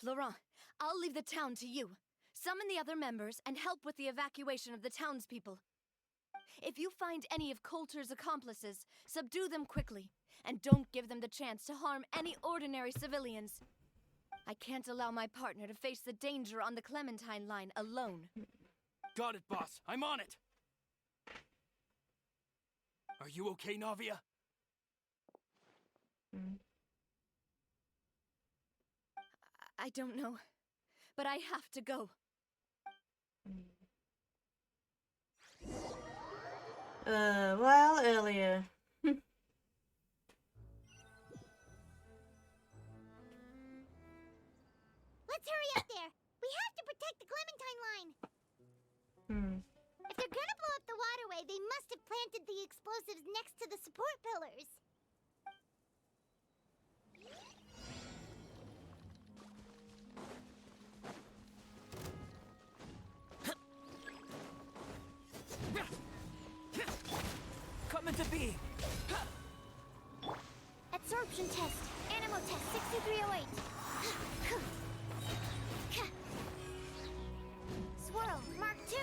Florent, I'll leave the town to you. Summon the other members and help with the evacuation of the townspeople. If you find any of Coulter's accomplices, subdue them quickly, and don't give them the chance to harm any ordinary civilians. I can't allow my partner to face the danger on the Clementine line alone. Got it, boss. I'm on it. Are you okay, Navia? I don't know, but I have to go. While earlier. Let's hurry up there. We have to protect the Clementine line. If they're gonna blow up the waterway, they must have planted the explosives next to the support pillars. Coming to be. Absorption test. Animal test 6308. Swirl, Mark 2.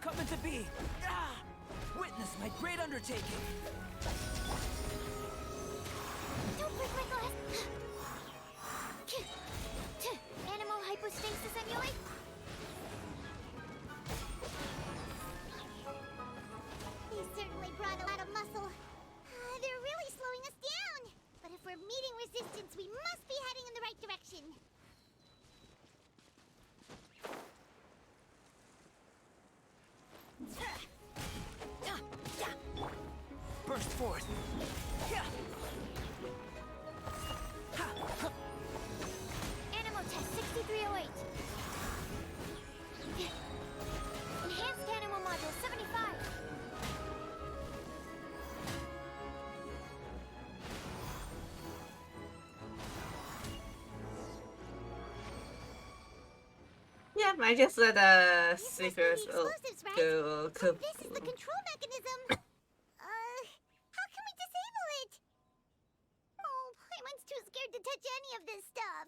Coming to be. Witness my great undertaking. Don't break my glass. Animal hypostasis emulate. They certainly brought a lot of muscle. They're really slowing us down. But if we're meeting resistance, we must be heading in the right direction. Burst forth. Animal test 6308. Enhanced animal module 75. Yeah, I just let This must be the secrets explosives, right? go. And this is the control mechanism. How can we disable it? Oh, Paimon's too scared to touch any of this stuff.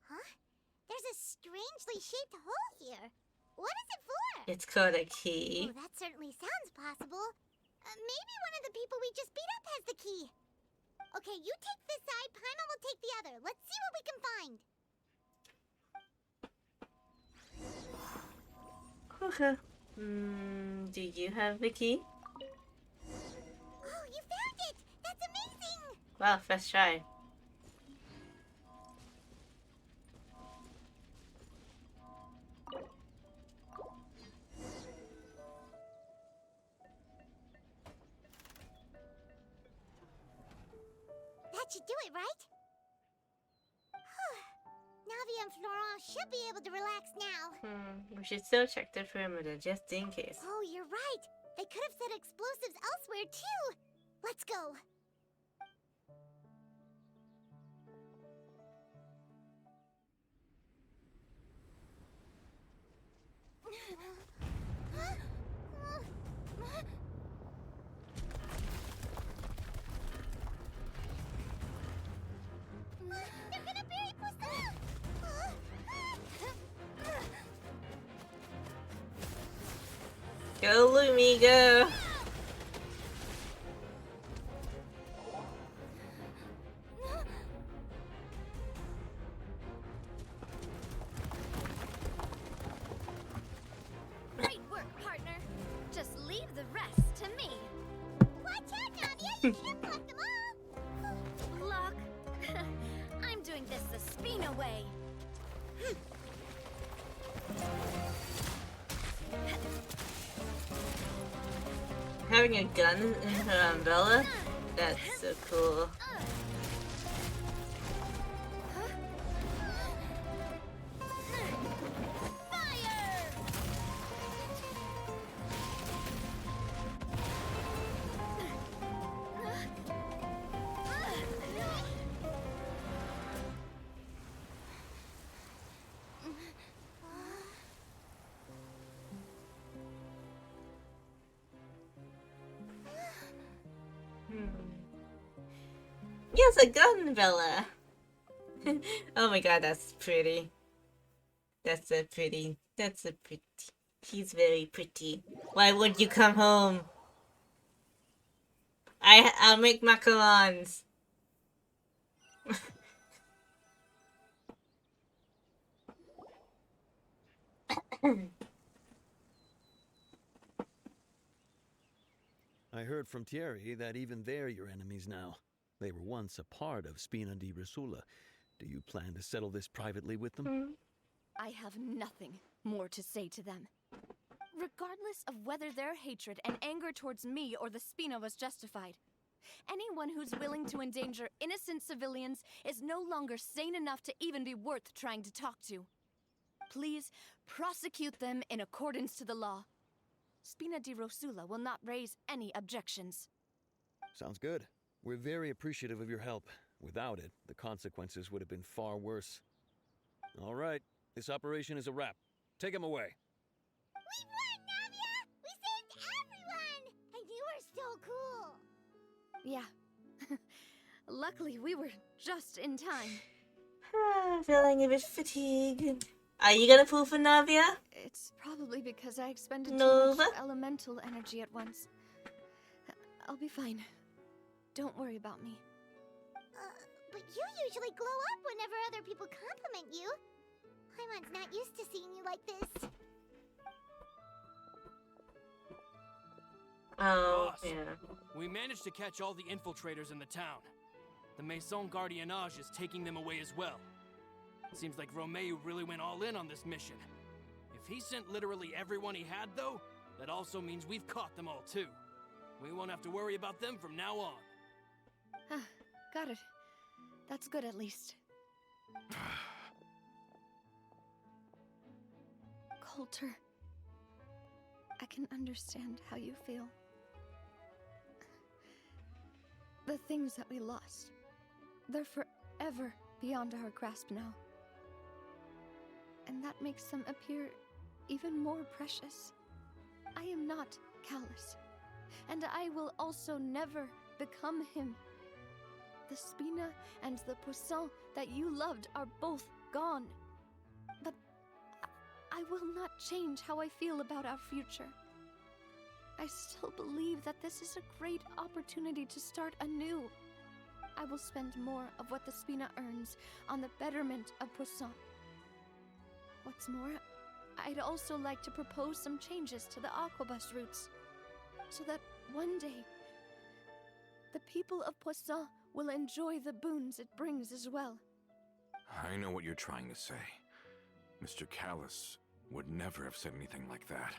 Huh? There's a strangely shaped hole here. What is it for? It's called a key. Oh, that certainly sounds possible. Maybe one of the people we just beat up has the key. Okay, you take this side, Paimon will take the other. Let's see what we can find. Okay. Do you have the key? Oh, you found it! That's amazing! Well, first try. That should do it, right? Navia and Florent should be able to relax now. We should still check the perimeter just in case. Oh, you're right. They could have set explosives elsewhere, too. Let's go. They're gonna bury Poussin! Go, Lumi, go! Great work, partner. Just leave the rest to me. Watch out, Navia! You can't block them all! Block. I'm doing this the Spina way. Having a gun in her umbrella? That's so cool. Fire! Yes, a gun, Bella. Oh my god, that's pretty. That's a pretty. That's a pretty. He's very pretty. Why would you come home? I'll make macarons. I heard from Thierry that even they're your enemies now. They were once a part of Spina di Rosula. Do you plan to settle this privately with them? I have nothing more to say to them. Regardless of whether their hatred and anger towards me or the Spina was justified, anyone who's willing to endanger innocent civilians is no longer sane enough to even be worth trying to talk to. Please prosecute them in accordance to the law. Spina di Rosula will not raise any objections. Sounds good. We're very appreciative of your help. Without it, the consequences would have been far worse. All right, this operation is a wrap. Take him away. We won, Navia! We saved everyone! And you were so cool! Yeah. Luckily, we were just in time. Feeling a bit fatigued. Are you gonna poop for Navia? It's probably because I expended too Nova? much elemental energy at once. I'll be fine. Don't worry about me. But you usually glow up whenever other people compliment you. Paimon's not used to seeing you like this. Oh, Boss, yeah. we managed to catch all the infiltrators in the town. The Maison Gardiennage is taking them away as well. Seems like Romeu really went all in on this mission. If he sent literally everyone he had, though, that also means we've caught them all, too. We won't have to worry about them from now on. Got it. That's good, at least. Coulter, I can understand how you feel. The things that we lost, they're forever beyond our grasp now. And that makes them appear even more precious. I am not Callus, and I will also never become him. The Spina and the Poisson that you loved are both gone. But I will not change how I feel about our future. I still believe that this is a great opportunity to start anew. I will spend more of what the Spina earns on the betterment of Poisson. What's more, I'd also like to propose some changes to the Aquabus routes, so that one day, the people of Poisson will enjoy the boons it brings as well. I know what you're trying to say. Mr. Callus would never have said anything like that.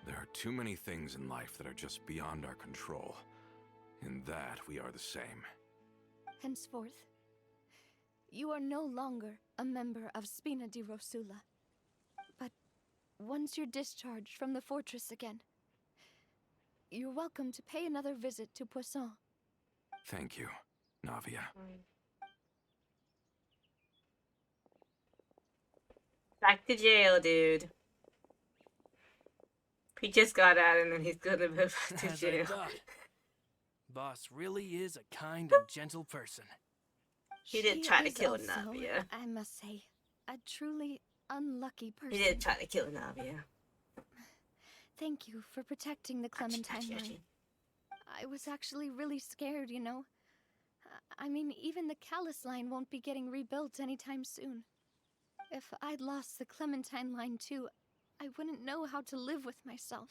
There are too many things in life that are just beyond our control. In that, we are the same. Henceforth, you are no longer a member of Spina di Rosula. But once you're discharged from the fortress again, you're welcome to pay another visit to Poisson. Thank you, Navia. Back to jail, dude. He just got out and then he's gonna go back to As I jail. thought. Boss really is a kind and gentle person. He did She try to is kill also, Navia. I must say, a truly unlucky person. He did try to kill Navia. Thank you for protecting the Clementine line. I was actually really scared, you know. I mean, even the Callus line won't be getting rebuilt anytime soon. If I'd lost the Clementine line too, I wouldn't know how to live with myself.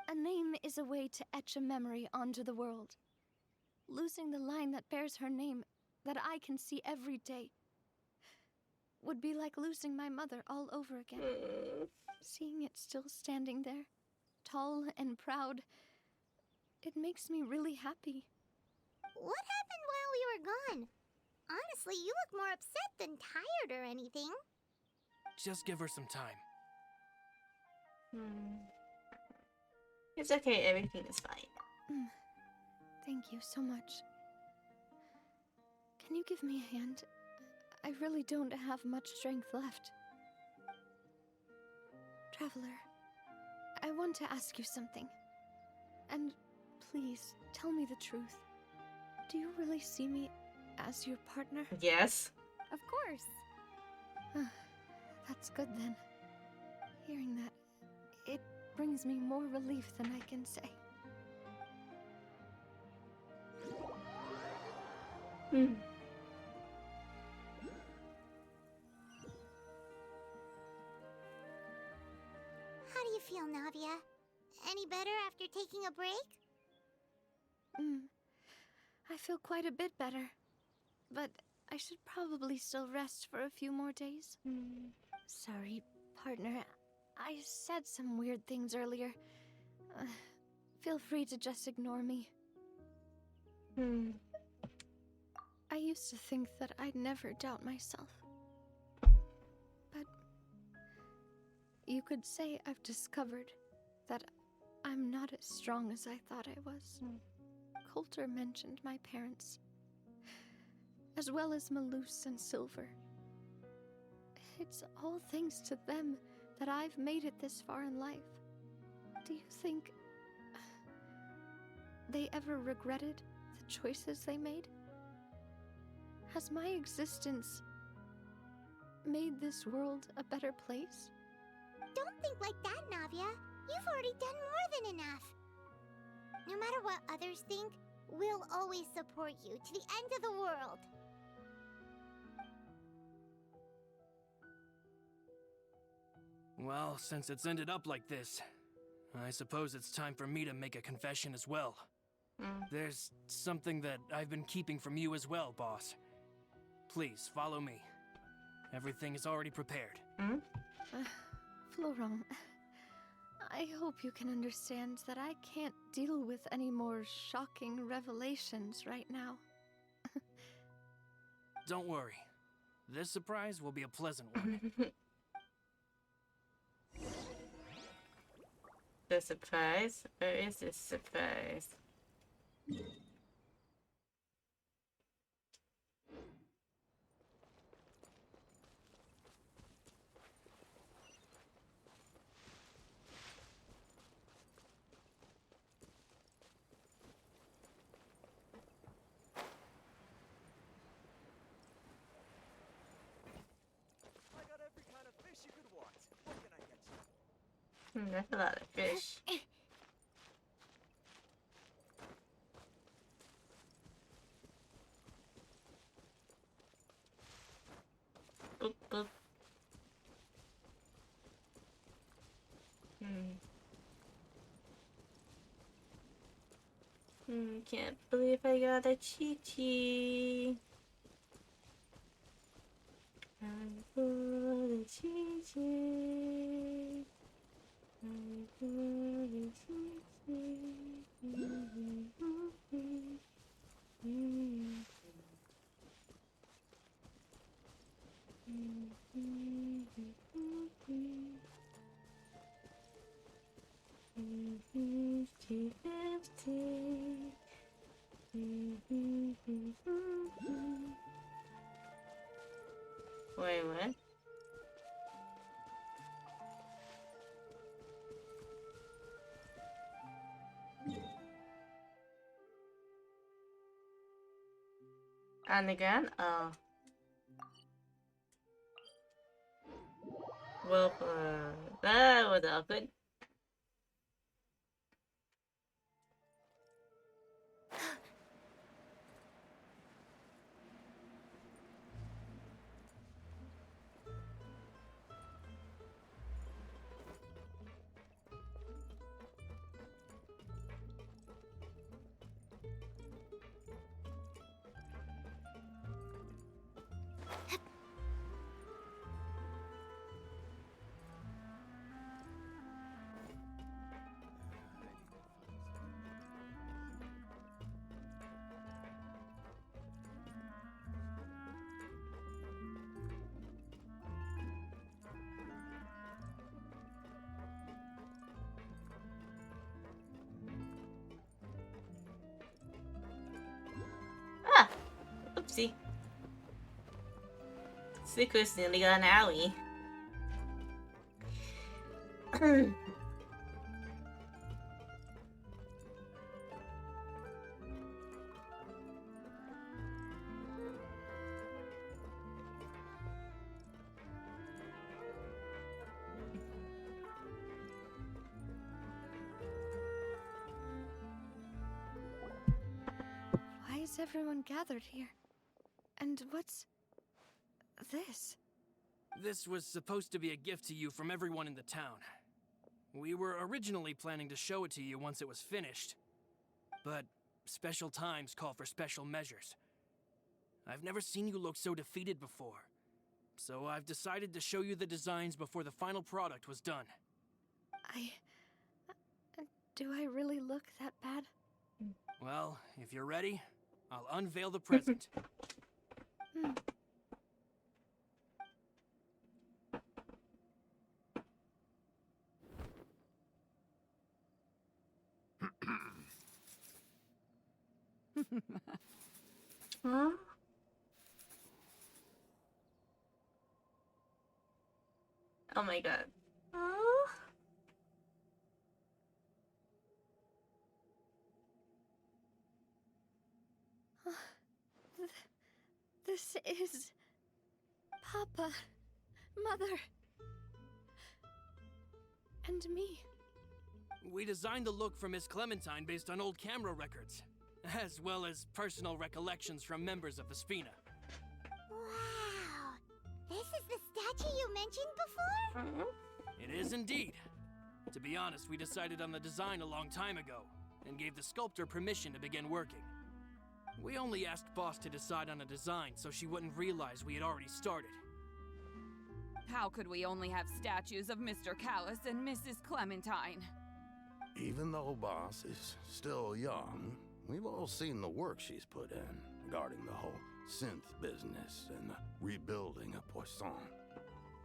A name is a way to etch a memory onto the world. Losing the line that bears her name, that I can see every day, would be like losing my mother all over again. Seeing it still standing there, tall and proud, it makes me really happy. What happened while we were gone? Honestly, you look more upset than tired or anything. Just give her some time. It's okay, everything is fine. Thank you so much. Can you give me a hand? I really don't have much strength left. Traveler, I want to ask you something. And please, tell me the truth. Do you really see me as your partner? Yes. Of course. That's good then. Hearing that, it brings me more relief than I can say. Hmm. How do you feel, Navia? Any better after taking a break? I feel quite a bit better. But I should probably still rest for a few more days. Sorry, partner. I said some weird things earlier. Feel free to just ignore me. I used to think that I'd never doubt myself. But you could say I've discovered that I'm not as strong as I thought I was. Coulter mentioned my parents, as well as Malus and Silver. It's all thanks to them that I've made it this far in life. Do you think they ever regretted the choices they made? Has my existence made this world a better place? Don't think like that, Navia. You've already done more than enough. No matter what others think, we'll always support you to the end of the world. Well, since it's ended up like this, I suppose it's time for me to make a confession as well. There's something that I've been keeping from you as well, boss. Please, follow me. Everything is already prepared. Florent, I hope you can understand that I can't deal with any more shocking revelations right now. Don't worry. This surprise will be a pleasant one. The surprise? Where is this surprise? I got every kind of fish you could want. What can I get you? That's a lot of fish. Boop, boop. Can't believe I got a Chi-Chi. I got a Chi-Chi. I got a Chi-Chi. Wait, what? On the ground? Oh. Well, that was awkward. Ah! Oopsie. Secret's nearly got an alley. is everyone gathered here? And what's this? This was supposed to be a gift to you from everyone in the town. We were originally planning to show it to you once it was finished. But special times call for special measures. I've never seen you look so defeated before. So I've decided to show you the designs before the final product was done. Do I really look that bad? Well, if you're ready, I'll unveil the present. Huh? Oh my god. Oh. This is... Papa, Mother, and me. We designed the look for Miss Clementine based on old camera records, as well as personal recollections from members of the Spina. Wow! This is the statue you mentioned before? It is indeed. To be honest, we decided on the design a long time ago, and gave the sculptor permission to begin working. We only asked Boss to decide on a design so she wouldn't realize we had already started. How could we only have statues of Mr. Callus and Mrs. Clementine? Even though Boss is still young, we've all seen the work she's put in regarding the whole synth business and the rebuilding of Poisson.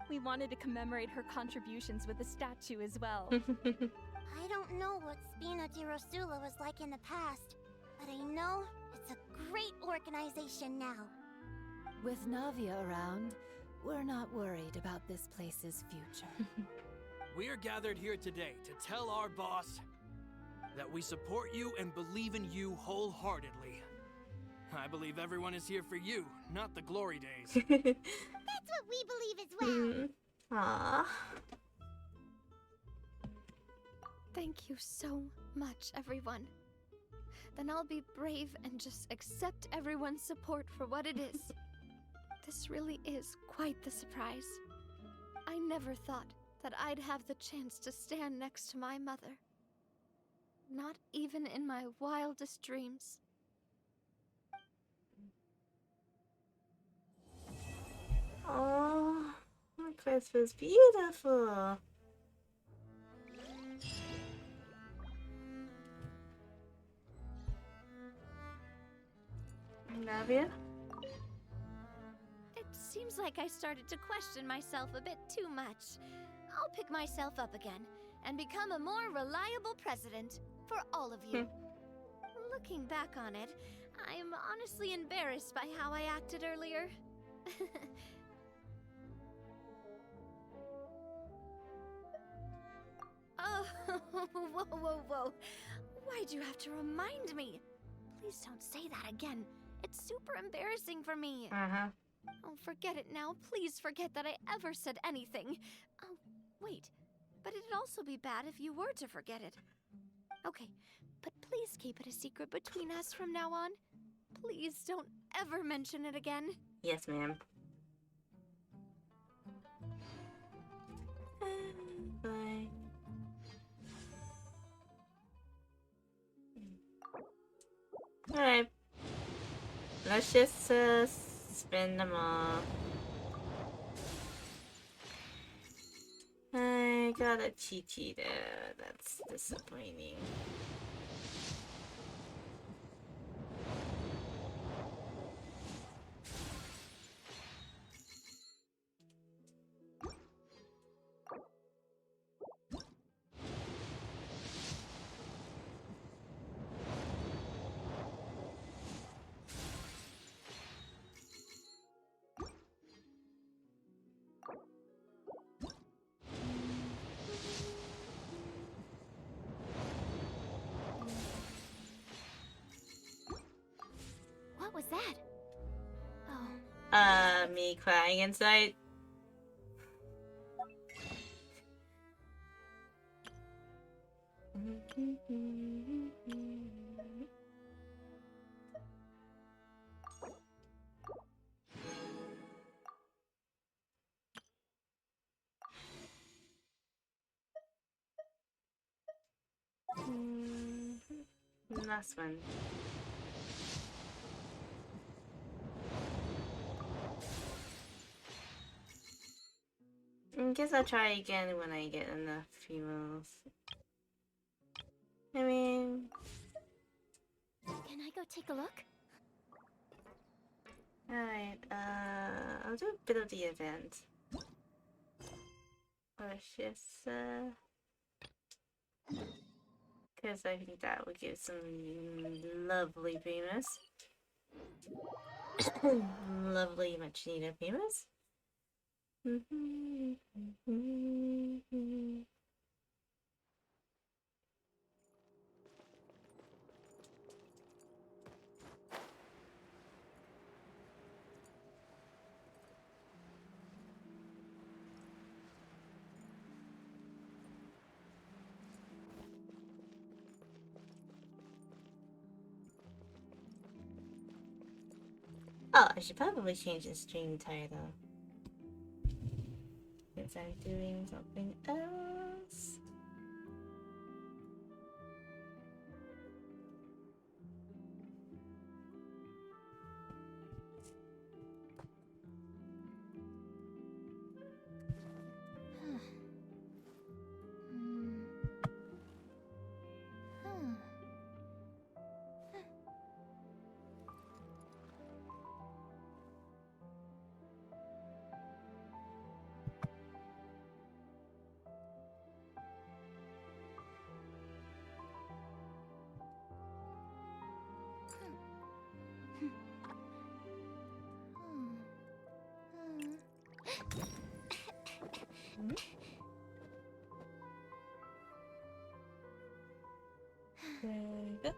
We wanted to commemorate her contributions with a statue as well. I don't know what Spina di Rosula was like in the past, but I know it's a great organization now. With Navia around, we're not worried about this place's future. We are gathered here today to tell our boss that we support you and believe in you wholeheartedly. I believe everyone is here for you, not the glory days. That's what we believe as well. Aww. Thank you so much, everyone. Then I'll be brave and just accept everyone's support for what it is. This really is quite the surprise. I never thought that I'd have the chance to stand next to my mother. Not even in my wildest dreams. Oh, my quest was beautiful. Navia? It seems like I started to question myself a bit too much. I'll pick myself up again and become a more reliable president for all of you. Looking back on it, I'm honestly embarrassed by how I acted earlier. Oh, whoa. Why'd you have to remind me? Please don't say that again. It's super embarrassing for me. Oh, forget it now. Please forget that I ever said anything. Oh, wait. But it'd also be bad if you were to forget it. Okay, but please keep it a secret between us from now on. Please don't ever mention it again. Yes, ma'am. Bye. Alright. Let's just spin them all. I got a Chi-Chi there. That's disappointing. What was that? Oh. Me crying inside. last one. I guess I'll try again when I get enough females. I mean... Can I go take a look? Alright, I'll do a bit of the event. Or just, because I think that would give some lovely famous. Lovely, much needed famous. Oh, I should probably change the stream title. Since I'm doing something else. There we go.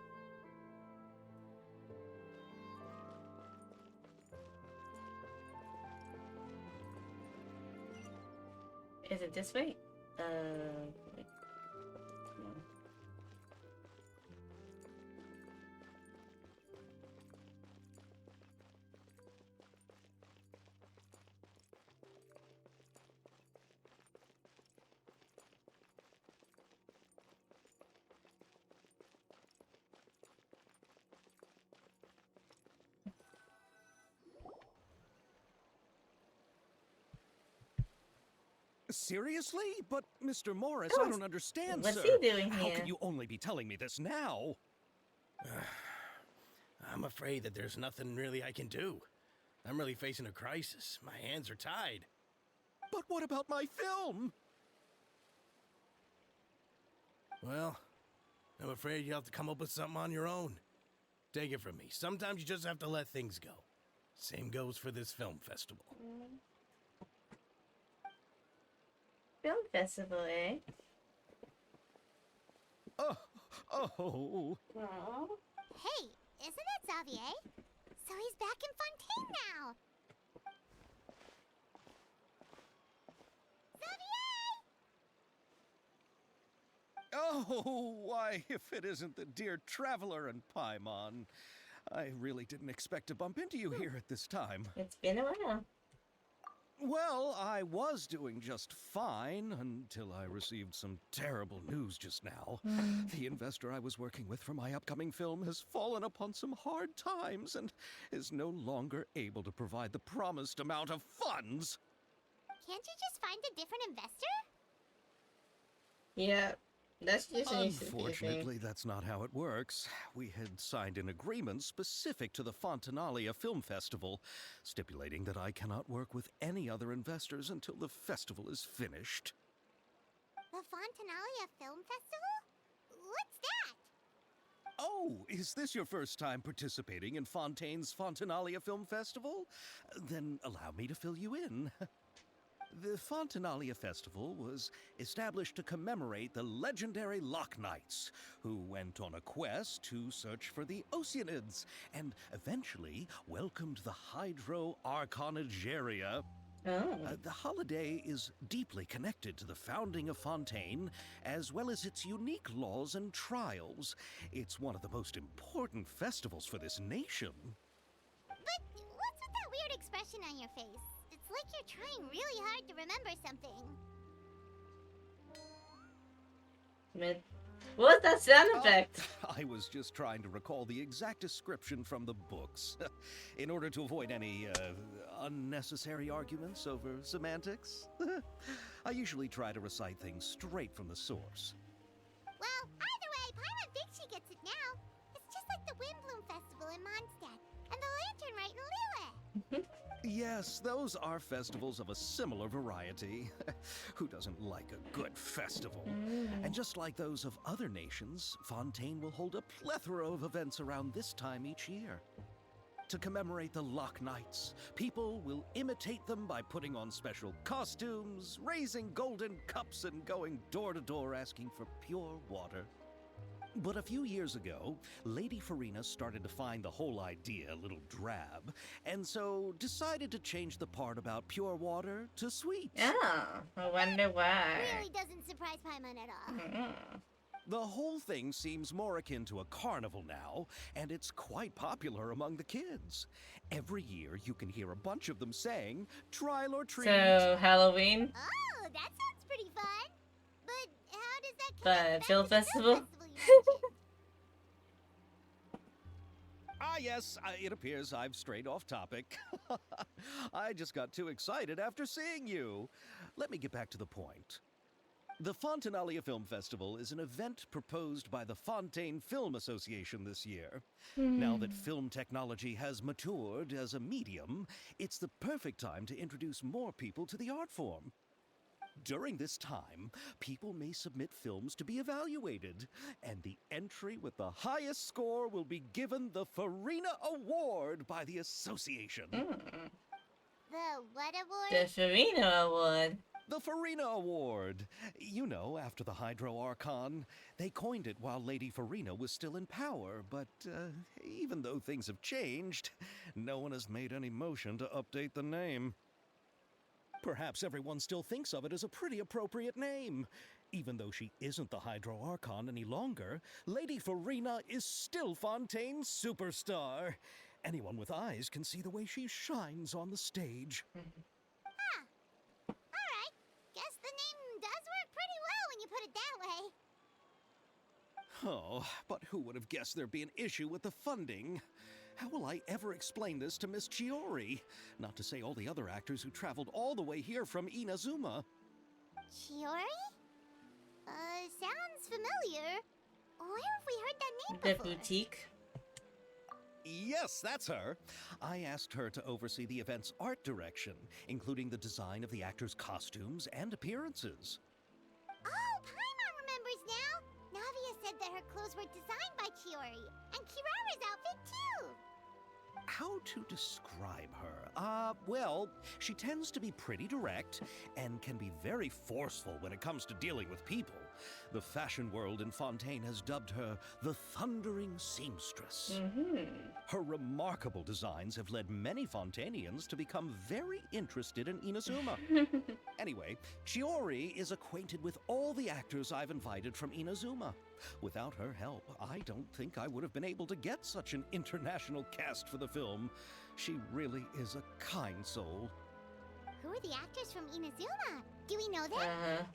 Is it this way? Wait. No. Seriously? But, Mr. Morris, Oh, I don't understand, what's sir. he doing How here? can you only be telling me this now? I'm afraid that there's nothing really I can do. I'm really facing a crisis. My hands are tied. But what about my film? Well, I'm afraid you'll have to come up with something on your own. Take it from me. Sometimes you just have to let things go. Same goes for this film festival. Film festival, eh? Oh. Aww. Hey, isn't that Xavier? So he's back in Fontaine now. Oh, why, if it isn't the dear Traveler and Paimon. I really didn't expect to bump into you here at this time. It's been a while. Well, I was doing just fine until I received some terrible news just now. The investor I was working with for my upcoming film has fallen upon some hard times and is no longer able to provide the promised amount of funds. Can't you just find a different investor? Yeah, that's just Unfortunately, that's not how it works. We had signed an agreement specific to the Fontanalia Film Festival, stipulating that I cannot work with any other investors until the festival is finished. The Fontanalia Film Festival? What's that? Oh, is this your first time participating in Fontaine's Fontanalia Film Festival? Then allow me to fill you in. The Fontanalia Festival was established to commemorate the legendary Loch Knights, who went on a quest to search for the Oceanids, and eventually welcomed the Hydro Arconageria. The holiday is deeply connected to the founding of Fontaine, as well as its unique laws and trials. It's one of the most important festivals for this nation. But what's with that weird expression on your face? It's like you're trying really hard to remember something. What was that sound effect? I was just trying to recall the exact description from the books, in order to avoid any unnecessary arguments over semantics. I usually try to recite things straight from the source. Well, either way, Paimon thinks she gets it now. It's just like the Windbloom Festival in Mondstadt, and the Lantern Rite in Lille. Yes, those are festivals of a similar variety. Who doesn't like a good festival? And just like those of other nations, Fontaine will hold a plethora of events around this time each year. To commemorate the Lock Nights, people will imitate them by putting on special costumes, raising golden cups, and going door to door asking for pure water. But a few years ago, Lady Farina started to find the whole idea a little drab, and so decided to change the part about pure water to sweet. Oh, I wonder why. Really doesn't surprise Paimon at all. The whole thing seems more akin to a carnival now, and it's quite popular among the kids. Every year, you can hear a bunch of them saying, "Trial or treat." So, Halloween? Oh, that sounds pretty fun. But how does that But film festival? Yes, it appears I've strayed off topic. I just got too excited after seeing you. Let me get back to the point. The Fontinalia Film Festival is an event proposed by the Fontaine Film Association this year. Now that film technology has matured as a medium, it's the perfect time to introduce more people to the art form. During this time, people may submit films to be evaluated, and the entry with the highest score will be given the Farina Award by the association. The what award? The Farina Award. The Farina Award. You know, after the Hydro Archon. They coined it while Lady Farina was still in power, but even though things have changed, no one has made any motion to update the name. Perhaps everyone still thinks of it as a pretty appropriate name. Even though she isn't the Hydro Archon any longer, Lady Farina is still Fontaine's superstar. Anyone with eyes can see the way she shines on the stage. Huh. Alright. Guess the name does work pretty well when you put it that way. Oh, but who would have guessed there'd be an issue with the funding? How will I ever explain this to Miss Chiori? Not to say all the other actors who traveled all the way here from Inazuma. Chiori? Sounds familiar. Where have we heard that name The before? boutique? Yes, that's her. I asked her to oversee the event's art direction, including the design of the actors' costumes and appearances. Oh, Paimon remembers now. Navia said that her clothes were designed by Chiori, and Kirara's outfit too. How to describe her? Well, she tends to be pretty direct and can be very forceful when it comes to dealing with people. The fashion world in Fontaine has dubbed her the Thundering Seamstress. Her remarkable designs have led many Fontainians to become very interested in Inazuma. Anyway, Chiori is acquainted with all the actors I've invited from Inazuma. Without her help, I don't think I would have been able to get such an international cast for the film. She really is a kind soul. Who are the actors from Inazuma? Do we know them?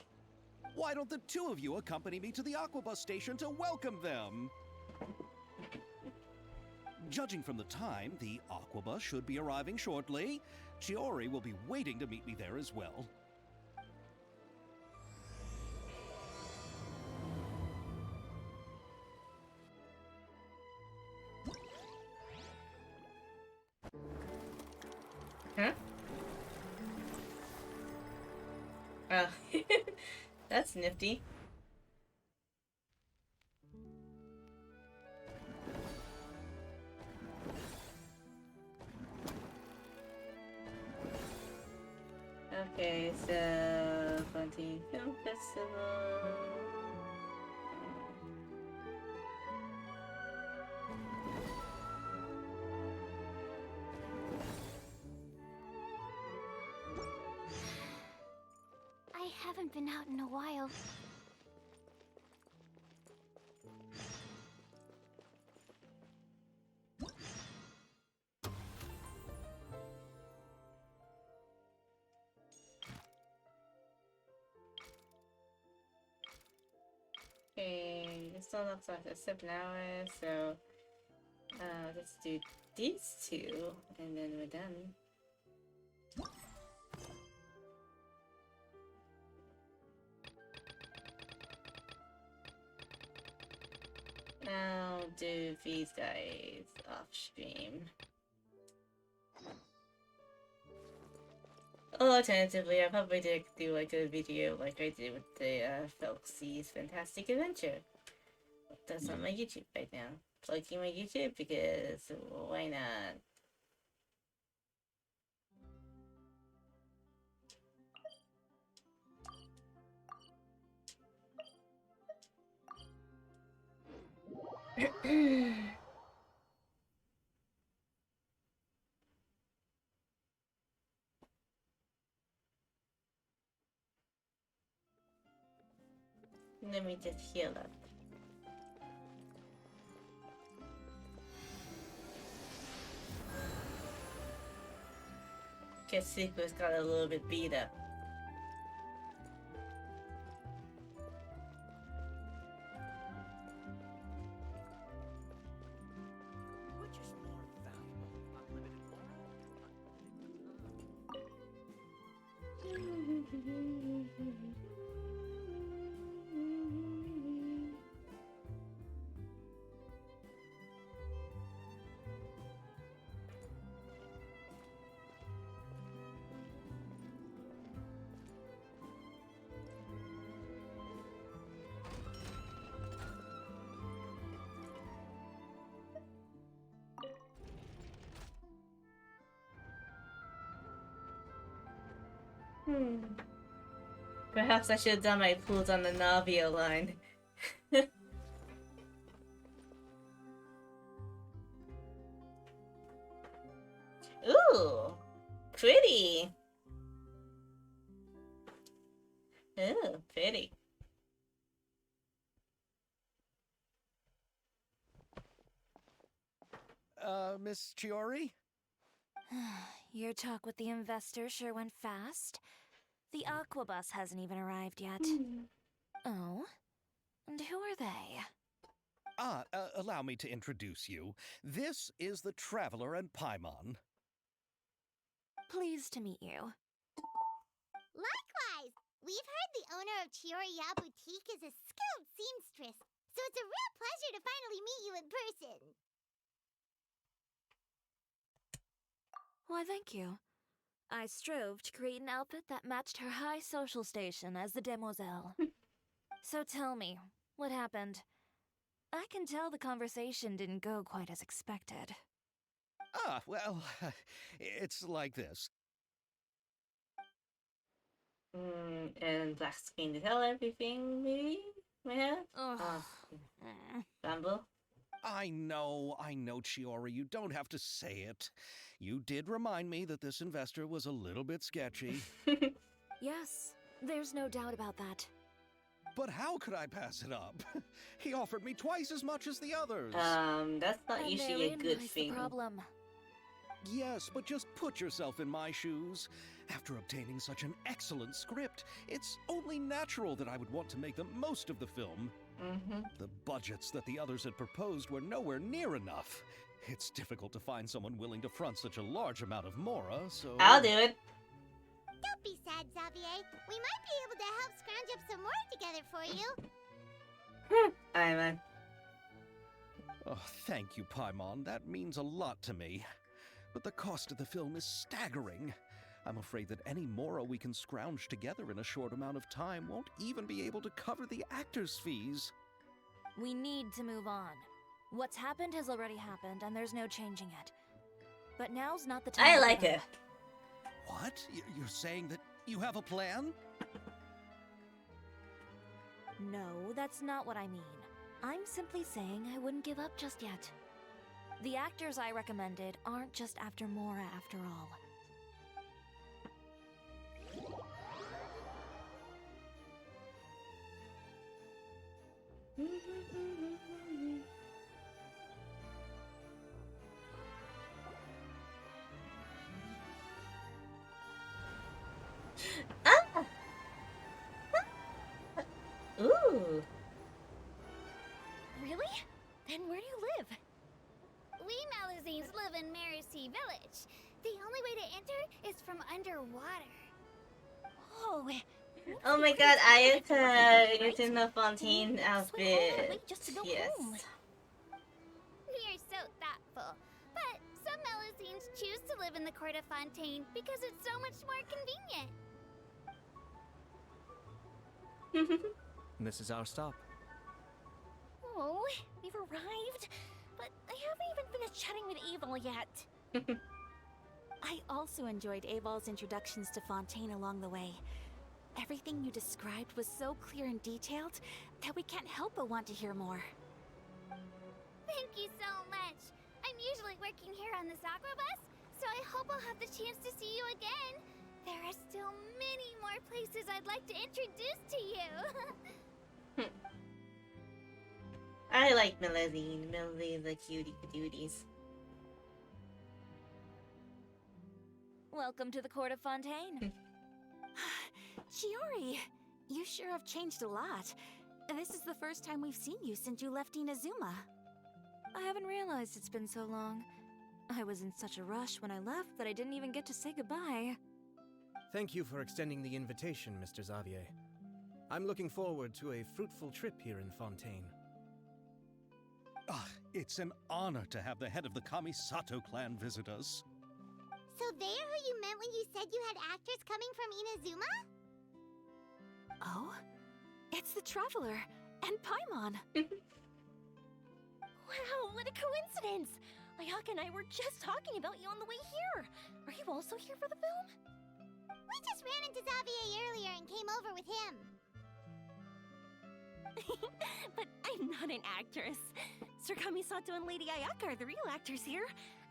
Why don't the two of you accompany me to the Aquabus station to welcome them? Judging from the time, the Aquabus should be arriving shortly. Chiori will be waiting to meet me there as well. Huh? Oh, that's nifty. Okay, so Fontaine Film Festival. I haven't been out in a while. Okay, install laptop for 7 hours, so let's do these two, and then we're done. I'll do these guys off stream. Alternatively, I'll probably do like a video like I did with the Felxie's Fantastic Adventure. That's on my YouTube right now. Plugging my YouTube because why not? Let me just heal up. Guess Secret's got a little bit beat up. Which is more valuable, unlimited Perhaps I should have done my pools on the Navia line. Ooh, pretty. Ooh, pretty. Miss Chiori? Your talk with the investor sure went fast. The Aqua bus hasn't even arrived yet. Oh? And who are they? Allow me to introduce you. This is the Traveler and Paimon. Pleased to meet you. Likewise! We've heard the owner of Chioriya Boutique is a skilled seamstress, so it's a real pleasure to finally meet you in person. Why, thank you. I strove to create an outfit that matched her high social station as the demoiselle. So tell me, what happened? I can tell the conversation didn't go quite as expected. Well, it's like this. And black screen to tell everything, maybe? Yeah? Bumble? I know, Chiori, you don't have to say it. You did remind me that this investor was a little bit sketchy. Yes, there's no doubt about that. But how could I pass it up? He offered me twice as much as the others. That's not And usually a good lies thing. the problem. Yes, but just put yourself in my shoes. After obtaining such an excellent script, it's only natural that I would want to make the most of the film. The budgets that the others had proposed were nowhere near enough. It's difficult to find someone willing to front such a large amount of mora, so... I'll do it. Don't be sad, Xavier. We might be able to help scrounge up some more together for you. Ivan. Oh, thank you, Paimon. That means a lot to me. But the cost of the film is staggering. I'm afraid that any mora we can scrounge together in a short amount of time won't even be able to cover the actors' fees. We need to move on. What's happened has already happened, and there's no changing it. But now's not the time. I like it. What? You're saying that you have a plan? No, that's not what I mean. I'm simply saying I wouldn't give up just yet. The actors I recommended aren't just after Mora after all. Ooh. fancy village. The only way to enter is from underwater. Oh my god, Ayaka is in the Fontaine outfit. Yes. We are so thoughtful. But some Melusines choose to live in the court of Fontaine because it's so much more convenient. This is our stop. Oh, we've arrived, but I haven't even finished chatting with Aval yet. I also enjoyed Aval's introductions to Fontaine along the way. Everything you described was so clear and detailed that we can't help but want to hear more. Thank you so much. I'm usually working here on the Sakura bus, so I hope I'll have the chance to see you again. There are still many more places I'd like to introduce to you. I like Melusine. Melusine's a cutie patooties. Welcome to the court of Fontaine. Chiori, you sure have changed a lot. This is the first time we've seen you since you left Inazuma. I haven't realized it's been so long. I was in such a rush when I left that I didn't even get to say goodbye. Thank you for extending the invitation, Mr. Xavier. I'm looking forward to a fruitful trip here in Fontaine. Ah, it's an honor to have the head of the Kamisato clan visit us. So they're who you meant when you said you had actors coming from Inazuma? Oh? It's the Traveler and Paimon. Wow, what a coincidence! Ayaka and I were just talking about you on the way here. Are you also here for the film? We just ran into Xavier earlier and came over with him. But I'm not an actress. Sir Kamisato and Lady Ayaka are the real actors here.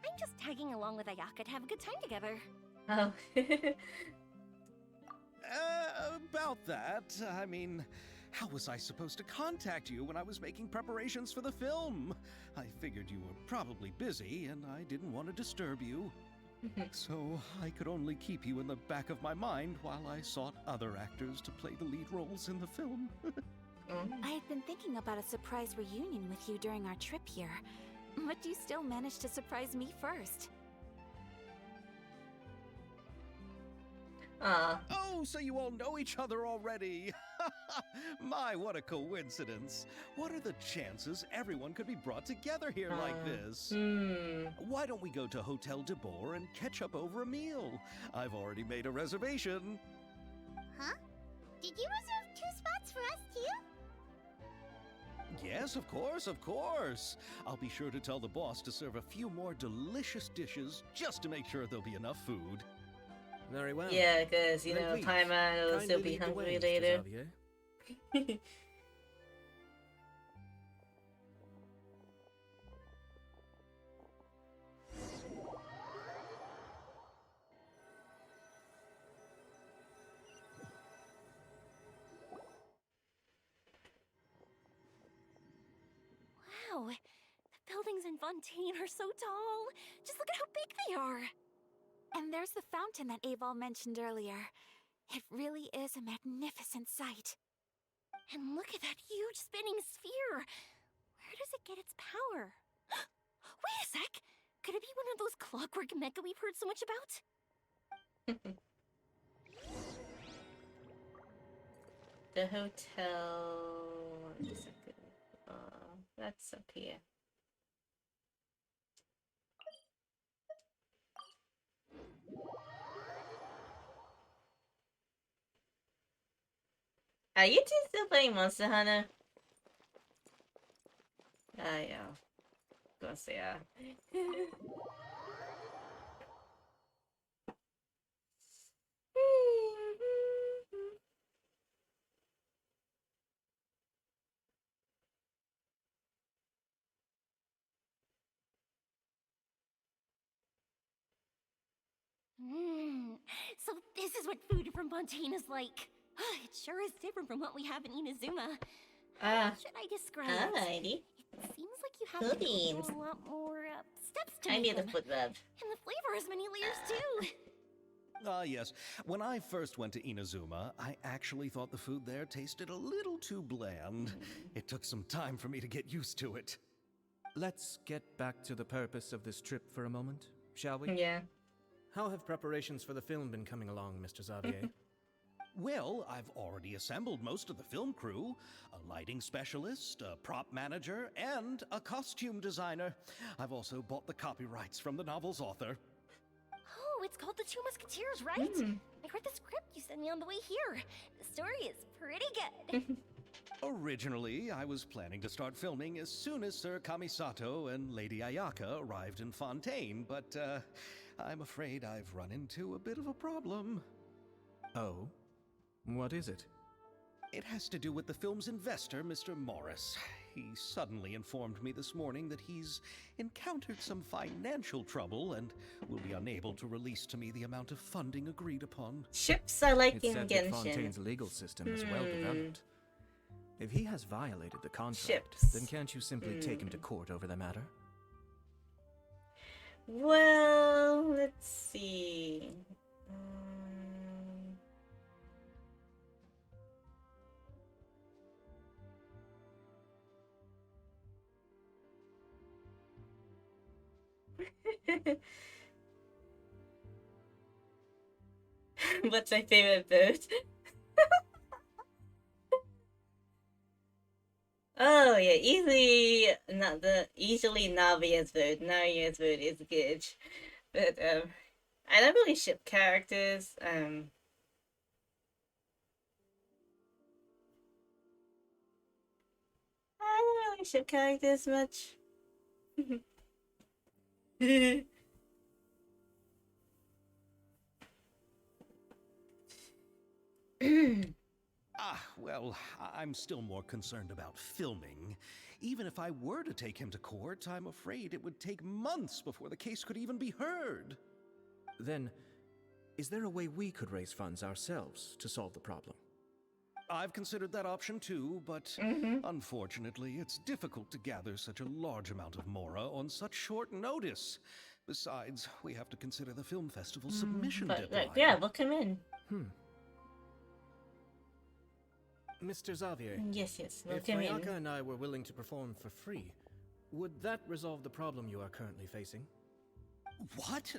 I'm just tagging along with Ayaka to have a good time together. Oh. About that, I mean, how was I supposed to contact you when I was making preparations for the film? I figured you were probably busy, and I didn't want to disturb you. So I could only keep you in the back of my mind while I sought other actors to play the lead roles in the film. I had been thinking about a surprise reunion with you during our trip here, but you still managed to surprise me first. Oh, so you all know each other already! My, what a coincidence! What are the chances everyone could be brought together here like this? Why don't we go to Hotel de Boer and catch up over a meal? I've already made a reservation. Huh? Did you reserve 2 spots for us too? Yes, of course, of course. I'll be sure to tell the boss to serve a few more delicious dishes just to make sure there'll be enough food. Very well. Yeah, because, you Then know, please, Paimon will still kindly be lead the hungry way, Mr. later. Xavier. Wow, the buildings in Fontaine are so tall. Just look at how big they are. And there's the fountain that Aval mentioned earlier. It really is a magnificent sight. And look at that huge spinning sphere. Where does it get its power? Wait a sec! Could it be one of those clockwork mecha we've heard so much about? The hotel. 1 second. That's up here. Are you two still playing Monster Hunter? Ah, yeah. Of course they are. So this is what food from Fontaine is like. It sure is different from what we have in Inazuma. Should I describe it? Alrighty. It seems like you have to go Beans. through a lot more steps to I make need the them. foot rub. And the flavor has many layers too. Yes. When I first went to Inazuma, I actually thought the food there tasted a little too bland. It took some time for me to get used to it. Let's get back to the purpose of this trip for a moment. shall we? Yeah. How have preparations for the film been coming along, Mr. Xavier? Well, I've already assembled most of the film crew. A lighting specialist, a prop manager, and a costume designer. I've also bought the copyrights from the novel's author. Oh, it's called The Two Musketeers, right? I read the script you sent me on the way here. The story is pretty good. Originally, I was planning to start filming as soon as Sir Kamisato and Lady Ayaka arrived in Fontaine, but I'm afraid I've run into a bit of a problem. Oh? What is it? It has to do with the film's investor, Mr. Morris. He suddenly informed me this morning that he's encountered some financial trouble and will be unable to release to me the amount of funding agreed upon. Ships I like It's in said that Genshin. Fontaine's legal system is well developed. If he has violated the contract, Ships. then can't you simply take him to court over the matter? Well, let's see. What's my favorite boat? Oh yeah, easily Navia's vote. Navia's vote is good, but I don't really ship characters. I don't really ship characters much. Well, I'm still more concerned about filming. Even if I were to take him to court, I'm afraid it would take months before the case could even be heard. Then, is there a way we could raise funds ourselves to solve the problem? I've considered that option too, but unfortunately, it's difficult to gather such a large amount of mora on such short notice. Besides, we have to consider the film festival submission deadline. Yeah, book him in. Mr. Xavier. Yes, If book him in. Ayaka and I were willing to perform for free, would that resolve the problem you are currently facing? What?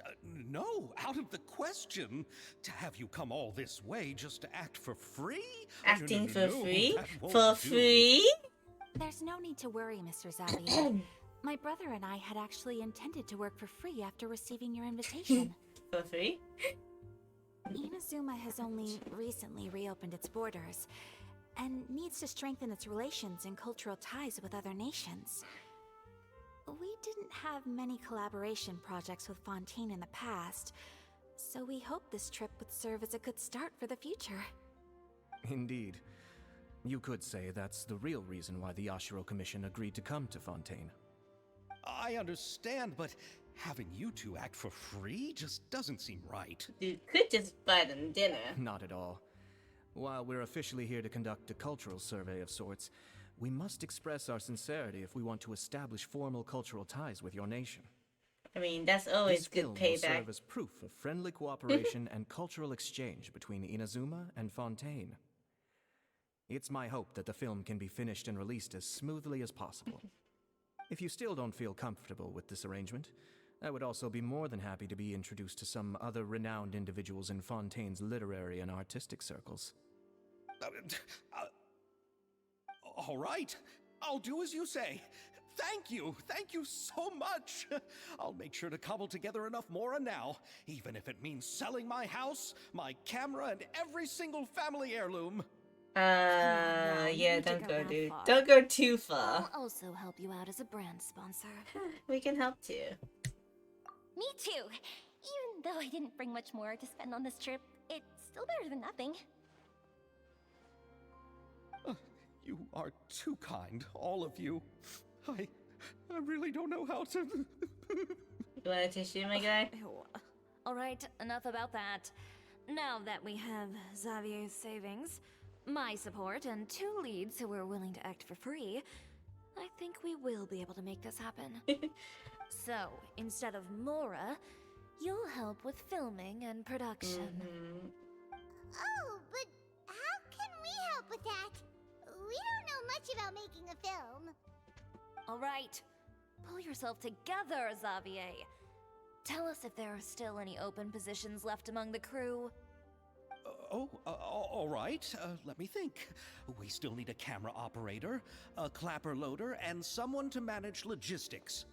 No, out of the question. To have you come all this way just to act for free? Acting for free? That won't For do. free? There's no need to worry, Mr. Xavier. My brother and I had actually intended to work for free after receiving your invitation. For free? Inazuma has only recently reopened its borders and needs to strengthen its relations and cultural ties with other nations. We didn't have many collaboration projects with Fontaine in the past, so we hoped this trip would serve as a good start for the future. Indeed. You could say that's the real reason why the Yashiro Commission agreed to come to Fontaine. I understand, but having you two act for free just doesn't seem right. You could just buy them dinner. Not at all. While we're officially here to conduct a cultural survey of sorts, we must express our sincerity if we want to establish formal cultural ties with your nation. I mean, that's always This good film will payback. serve as proof of friendly cooperation and cultural exchange between Inazuma and Fontaine. It's my hope that the film can be finished and released as smoothly as possible. If you still don't feel comfortable with this arrangement, I would also be more than happy to be introduced to some other renowned individuals in Fontaine's literary and artistic circles. All right, I'll do as you say. Thank you so much. I'll make sure to cobble together enough mora now, even if it means selling my house, my camera, and every single family heirloom. Yeah, don't go, dude. Don't go too far. I'll also help you out as a brand sponsor. We can help too. Me too. Even though I didn't bring much more to spend on this trip, it's still better than nothing. You are too kind, all of you. I really don't know how to... You want a tissue, my guy? Alright, enough about that. Now that we have Xavier's savings, my support, and 2 leads who are willing to act for free, I think we will be able to make this happen. So, instead of Mora, you'll help with filming and production. Oh, but how can we help with that? We don't know much about making a film. Alright, pull yourself together, Xavier. Tell us if there are still any open positions left among the crew. All right. Let me think. We still need a camera operator, a clapper loader, and someone to manage logistics.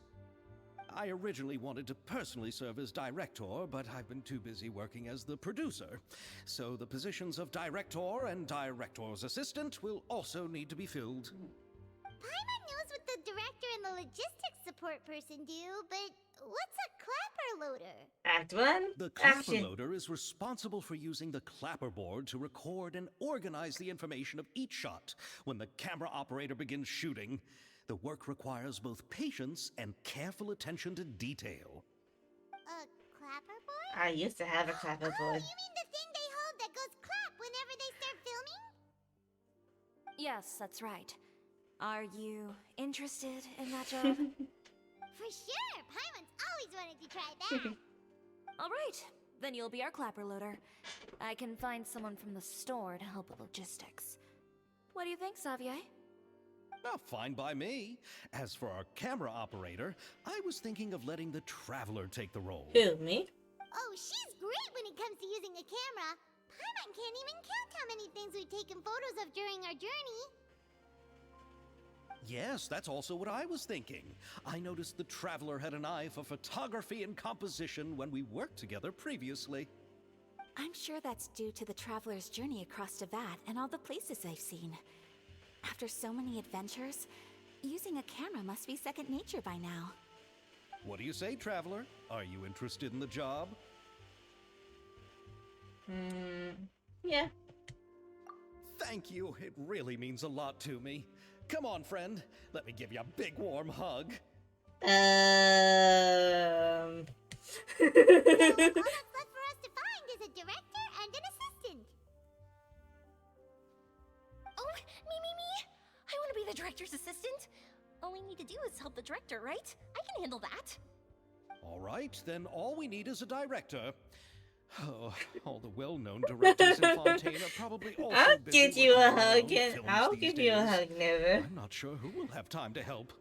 I originally wanted to personally serve as director, but I've been too busy working as the producer. So the positions of director and director's assistant will also need to be filled. Paimon knows what the director and the logistics support person do, but what's a clapper loader? Act 1? The clapper Action. loader is responsible for using the clapperboard to record and organize the information of each shot when the camera operator begins shooting. The work requires both patience and careful attention to detail. A clapperboard? I used to have a clapper Oh, board. you mean the thing they hold that goes clap whenever they start filming? Yes, that's right. Are you interested in that job? For sure! Paimon's always wanted to try that! All right, then you'll be our clapper loader. I can find someone from the store to help with logistics. What do you think, Xavier? Oh, fine by me. As for our camera operator, I was thinking of letting the Traveler take the role. Who, me? Oh, she's great when it comes to using a camera. Paimon can't even count how many things we've taken photos of during our journey. Yes, that's also what I was thinking. I noticed the Traveler had an eye for photography and composition when we worked together previously. I'm sure that's due to the traveler's journey across Devat and all the places they've seen. After so many adventures, using a camera must be second nature by now. What do you say, Traveler? Are you interested in the job? Yeah. Thank you. It really means a lot to me. Come on, friend. Let me give you a big warm hug. All that's left for us to find is a director and an assistant. Oh, me. I want to be the director's assistant. All we need to do is help the director, right? I can handle that. All right, then all we need is a director. Oh, all the well-known directors in Fontaine are probably also I'll busy give you a working on their hug own and films I'll these give you a days. hug, Navia. I'm not sure who will have time to help.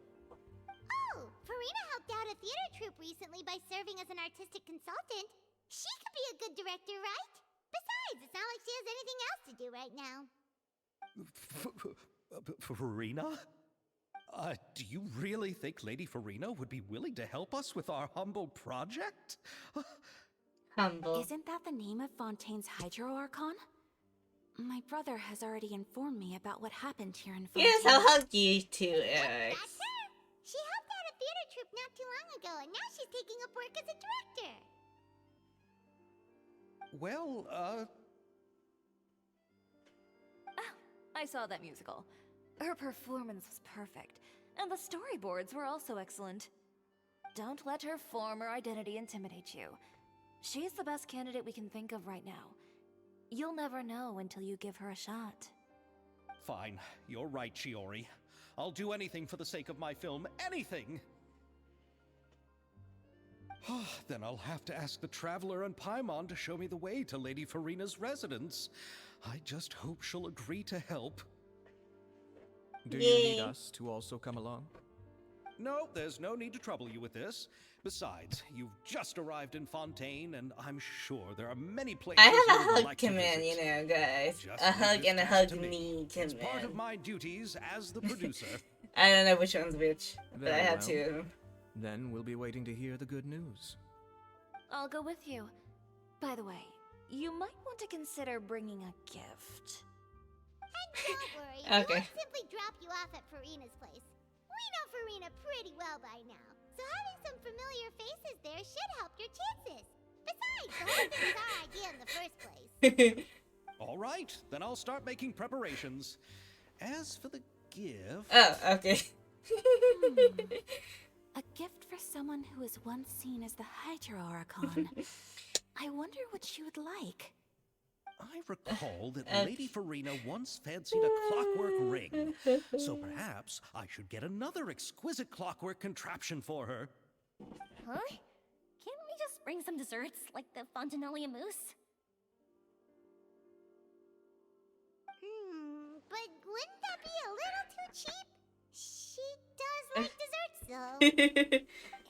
Oh, Farina helped out a theater troupe recently by serving as an artistic consultant. She could be a good director, right? Besides, it's not like she has anything else to do right now. Farina? Do you really think Lady Farina would be willing to help us with our humble project? Humble. Isn't that the name of Fontaine's Hydro Archon? My brother has already informed me about what happened here in Fontaine. Yes, I'll hug you too, Eric. That's her! She helped out a theater troupe not too long ago, and now she's taking up work as a director. Well, I saw that musical. Her performance was perfect, and the storyboards were also excellent. Don't let her former identity intimidate you. She's the best candidate we can think of right now. You'll never know until you give her a shot. fine. You're right, Shiori. I'll do anything for the sake of my film. Anything! Then I'll have to ask the Traveler and Paimon to show me the way to Lady Farina's residence. I just hope she'll agree to help. Do you need us to also come along? No, there's no need to trouble you with this. Besides, you've just arrived in Fontaine, and I'm sure there are many places I have a you would hug like to command, visit. you know, guys. Just A hug leave and a this hug to me. me It's part of command. my duties as the producer. I don't know which one's which, but I Very have well. two of them. Then we'll be waiting to hear the good news. I'll go with you. By the way, you might want to consider bringing a gift. And don't worry, Okay. we won't simply drop you off at Farina's place. We know Farina pretty well by now, so having some familiar faces there should help your chances. Besides, the whole thing was our idea in the first place. All right, then I'll start making preparations. As for the gift... Oh, okay. A gift for someone who was once seen as the Hydro Archon. I wonder what she would like. I recall that Lady Farina once fancied a clockwork ring, so perhaps I should get another exquisite clockwork contraption for her. Huh? Can't we just bring some desserts, like the Fontanalia mousse? But wouldn't that be a little too cheap? She does like desserts, though.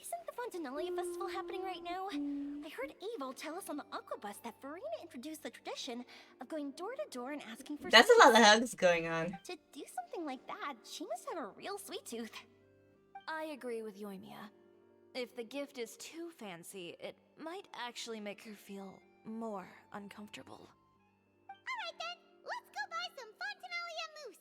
Isn't the Fontanalia Festival happening right now? I heard Avo tell us on the Aquabus that Farina introduced the tradition of going door to door and asking for That's sweets. a lot of hugs going on. To do something like that, she must have a real sweet tooth. I agree with Yoimiya. If the gift is too fancy, it might actually make her feel more uncomfortable. Alright then, let's go buy some Fontanalia mousse!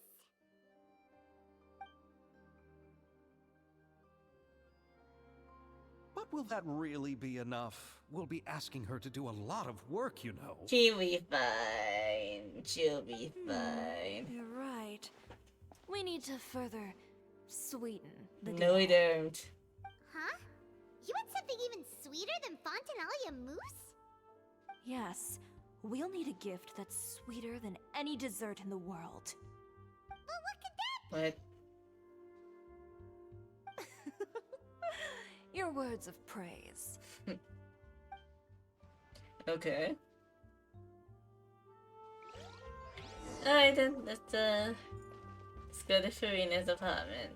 But will that really be enough? We'll be asking her to do a lot of work, you know. She'll be fine. She'll be fine. You're right. We need to further sweeten the No, we don't. Huh? You want something even sweeter than Fontanalia mousse? Yes, we'll need a gift that's sweeter than any dessert in the world. But what could that What? Your words of praise. Okay. Alright then, let's go to Farina's apartment.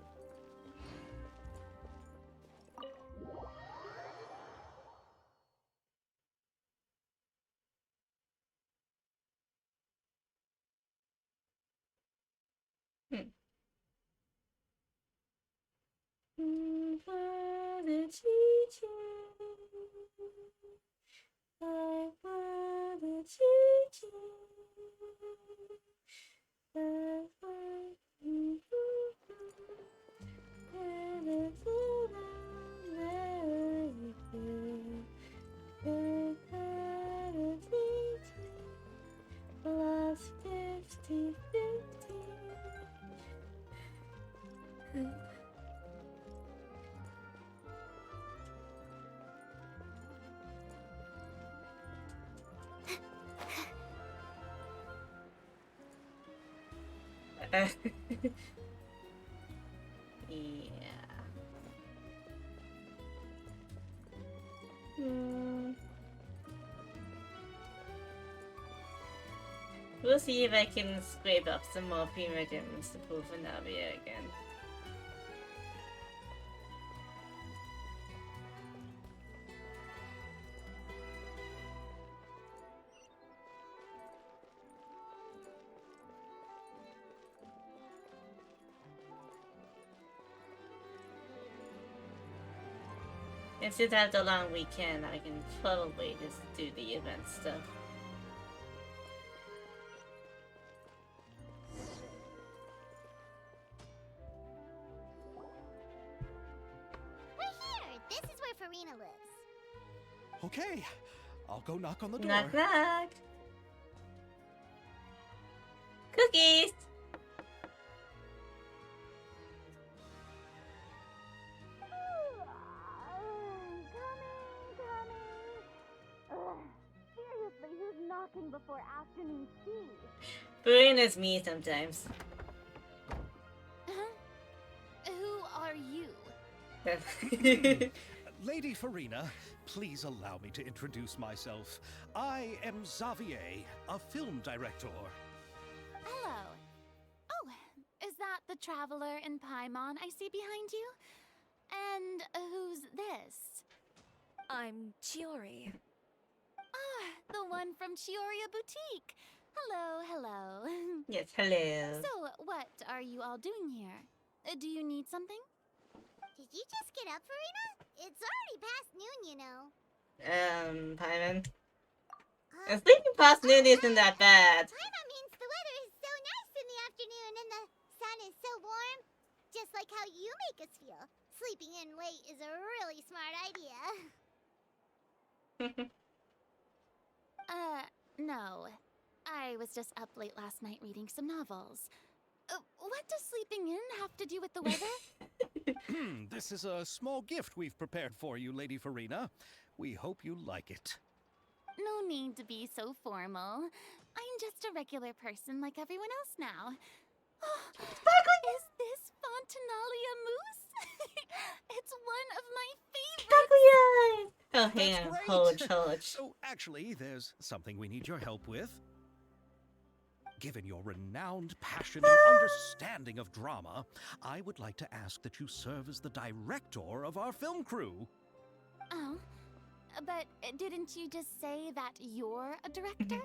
Last 50-50. Yeah. We'll see if I can scrape up some more primogems to pull for Navia again. And since I have the long weekend, I can probably just do the event stuff. We're here! This is where Farina lives. Okay, I'll go knock on the door. Knock knock! Cookies! Seriously, who's knocking before afternoon tea? Farina's me sometimes. Who are you? Lady Farina, please allow me to introduce myself. I am Xavier, a film director. Hello. Oh, is that the traveler in Paimon I see behind you? And who's this? I'm Chiori. Ah, the one from Chioria Boutique. Hello, hello. Yes, hello. So, what are you all doing here? Do you need something? Did you just get up, Farina? It's already past noon, you know. Paimon. Sleeping past noon isn't that bad. Paimon means the weather is so nice in the afternoon and the sun is so warm. Just like how you make us feel. Sleeping in late is a really smart idea. No. I was just up late last night reading some novels. What does sleeping in have to do with the weather? This is a small gift we've prepared for you, Lady Farina. We hope you like it. No need to be so formal. I'm just a regular person like everyone else now. Oh, is this Fontanalia mousse? It's one of my favorites! Oh, hang on. Hold. So, actually, there's something we need your help with. Given your renowned passion and understanding of drama, I would like to ask that you serve as the director of our film crew. Oh, but didn't you just say that you're a director?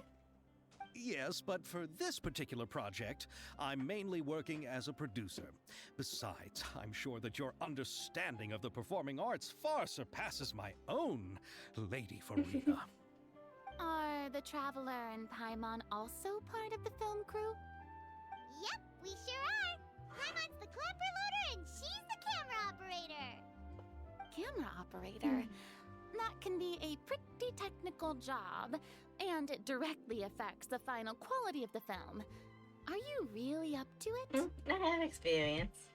Yes, but for this particular project, I'm mainly working as a producer. Besides, I'm sure that your understanding of the performing arts far surpasses my own, Lady Farina. Are the Traveler and Paimon also part of the film crew? Yep, we sure are. Paimon's the clapper loader and she's the camera operator. Camera operator? That can be a pretty technical job, and it directly affects the final quality of the film. Are you really up to it? I have experience.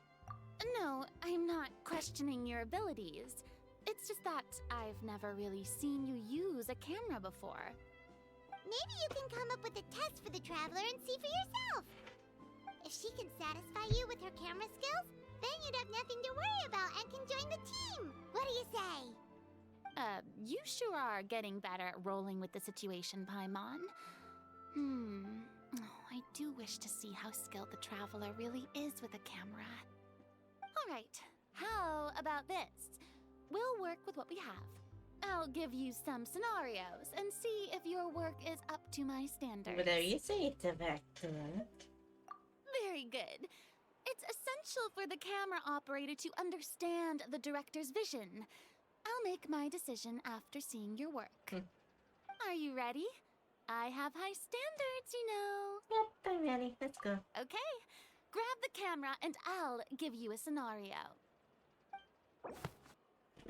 No, I'm not questioning your abilities. It's just that I've never really seen you use a camera before. Maybe you can come up with a test for the Traveler and see for yourself. If she can satisfy you with her camera skills, then you'd have nothing to worry about and can join the team. What do you say? You sure are getting better at rolling with the situation, Paimon. I do wish to see how skilled the Traveler really is with a camera. Alright, how about this? We'll work with what we have. I'll give you some scenarios and see if your work is up to my standards. Whatever you say, director. Very good. It's essential for the camera operator to understand the director's vision. I'll make my decision after seeing your work. Are you ready? I have high standards, you know. Yep, I'm ready. Let's go. Okay. Grab the camera and I'll give you a scenario.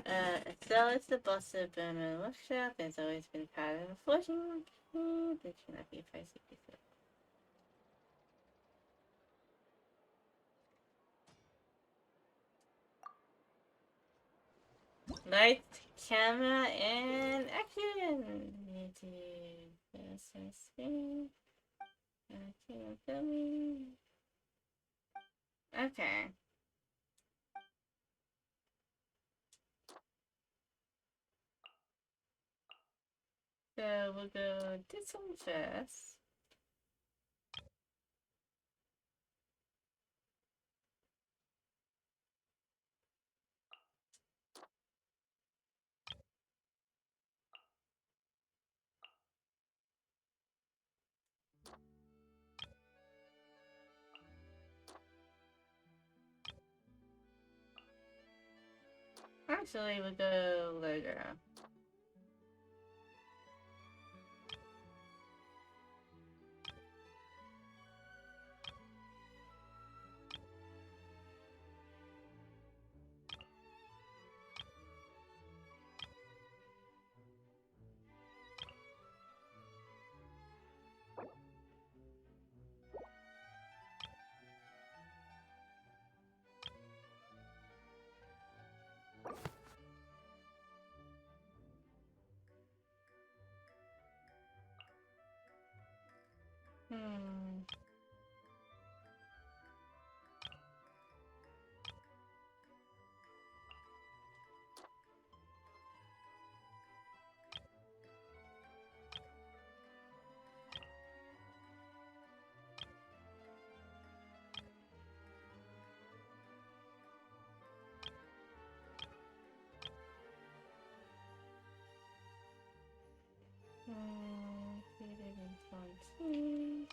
Estelle is the boss of Burma Workshop and has always been proud of forging. There should not be a price if you Light, camera, and action! Need to process screen. Filming. Okay. So we'll go this one first. Actually, we'll go logo. Created in Fontaine.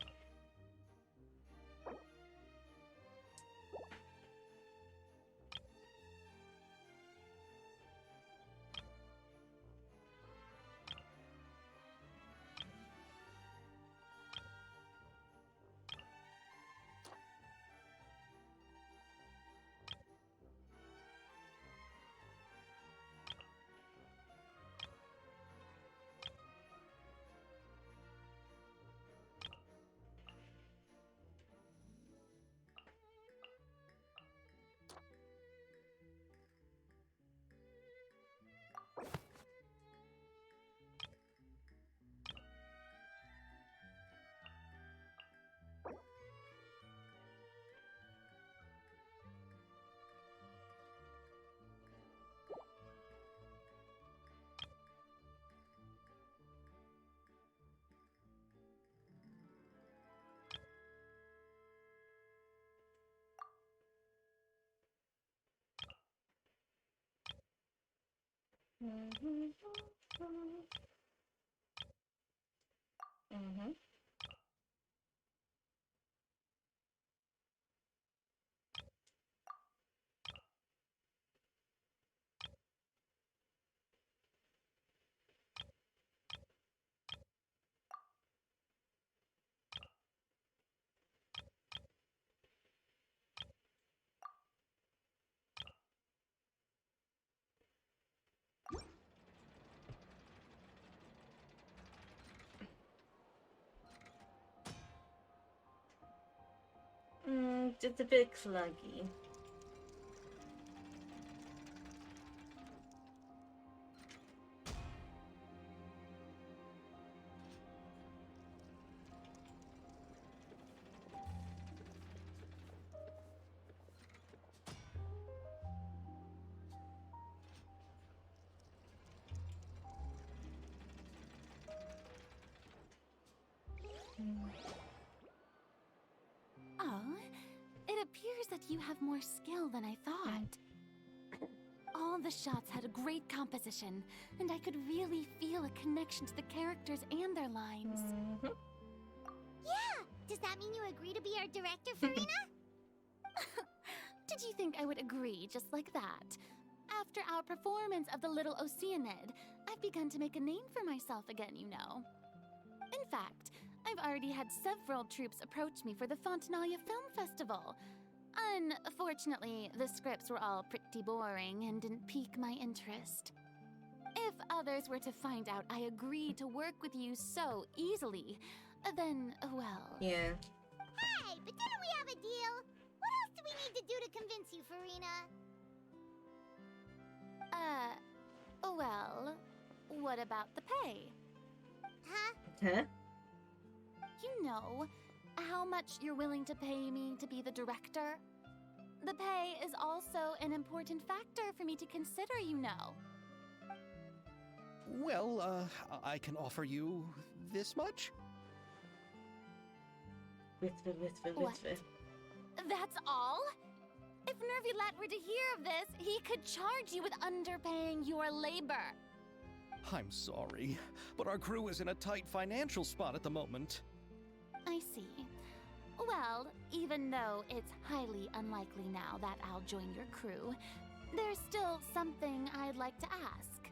Just a bit clunky. Oh, it appears that you have more skill than I thought. All the shots had a great composition, and I could really feel a connection to the characters and their lines. Yeah! Does that mean you agree to be our director, Farina? Did you think I would agree just like that? After our performance of The Little Oceanid, I've begun to make a name for myself again, you know. In fact, I've already had several troops approach me for the Fontanalia Film Festival. Unfortunately, the scripts were all pretty boring and didn't pique my interest. If others were to find out I agreed to work with you so easily, then, well... Yeah. Hey, but didn't we have a deal? What else do we need to do to convince you, Farina? Well, what about the pay? Huh? You know, how much you're willing to pay me to be the director? The pay is also an important factor for me to consider, you know. Well, I can offer you this much? Whisper. What? That's all? If Nervulat were to hear of this, he could charge you with underpaying your labor. I'm sorry, but our crew is in a tight financial spot at the moment. I see. Well, even though it's highly unlikely now that I'll join your crew, there's still something I'd like to ask.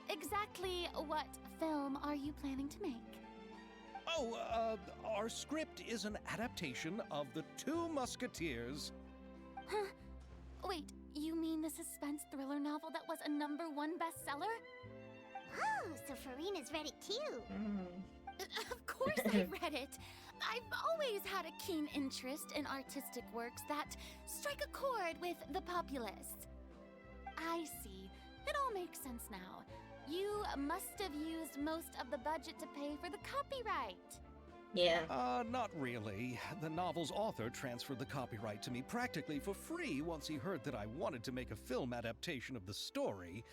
Exactly what film are you planning to make? Oh, our script is an adaptation of The Two Musketeers. Huh? Wait, you mean the suspense thriller novel that was a #1 bestseller? Oh, so Farina's read it too. Of course I read it. I've always had a keen interest in artistic works that strike a chord with the populace. I see. It all makes sense now. You must have used most of the budget to pay for the copyright. Yeah. Not really. The novel's author transferred the copyright to me practically for free once he heard that I wanted to make a film adaptation of the story.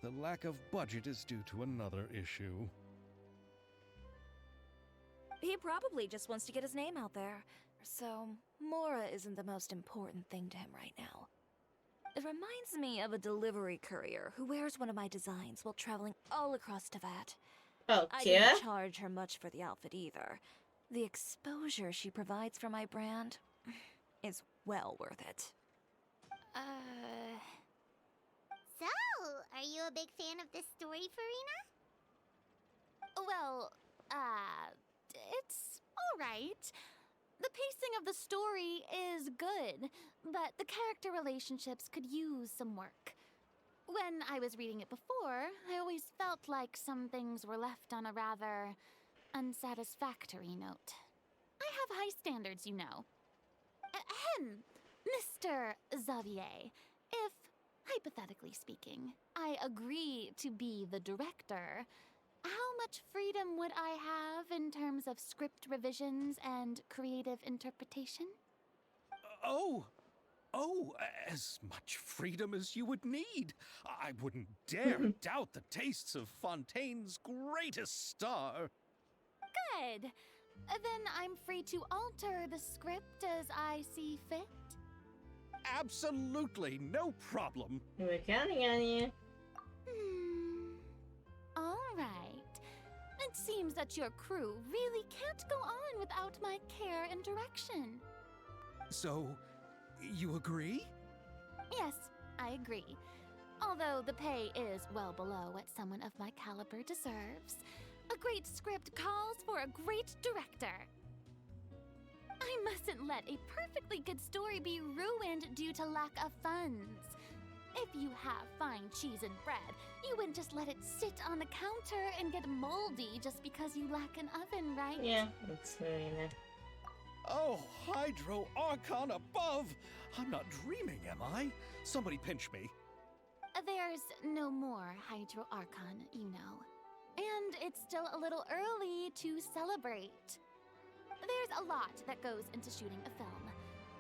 The lack of budget is due to another issue. He probably just wants to get his name out there. So, Mora isn't the most important thing to him right now. It reminds me of a delivery courier who wears one of my designs while traveling all across Teyvat. Oh, I yeah? didn't charge her much for the outfit either. The exposure she provides for my brand is well worth it. So, are you a big fan of this story, Farina? Well, it's alright. The pacing of the story is good, but the character relationships could use some work. When I was reading it before, I always felt like some things were left on a rather unsatisfactory note. I have high standards, you know. Ahem, Mr. Xavier, if, hypothetically speaking, I agree to be the director, how much freedom would I have in terms of script revisions and creative interpretation? Oh, as much freedom as you would need. I wouldn't dare doubt the tastes of Fontaine's greatest star. Good. Then I'm free to alter the script as I see fit. Absolutely, no problem. We're counting on you. Alright. It seems that your crew really can't go on without my care and direction. So, you agree? Yes, I agree. Although the pay is well below what someone of my caliber deserves. A great script calls for a great director. I mustn't let a perfectly good story be ruined due to lack of funds. If you have fine cheese and bread, you wouldn't just let it sit on the counter and get moldy just because you lack an oven, right? Yeah, that's very nice. Oh, Hydro Archon above! I'm not dreaming, am I? Somebody pinch me. There's no more Hydro Archon, you know. And it's still a little early to celebrate. There's a lot that goes into shooting a film.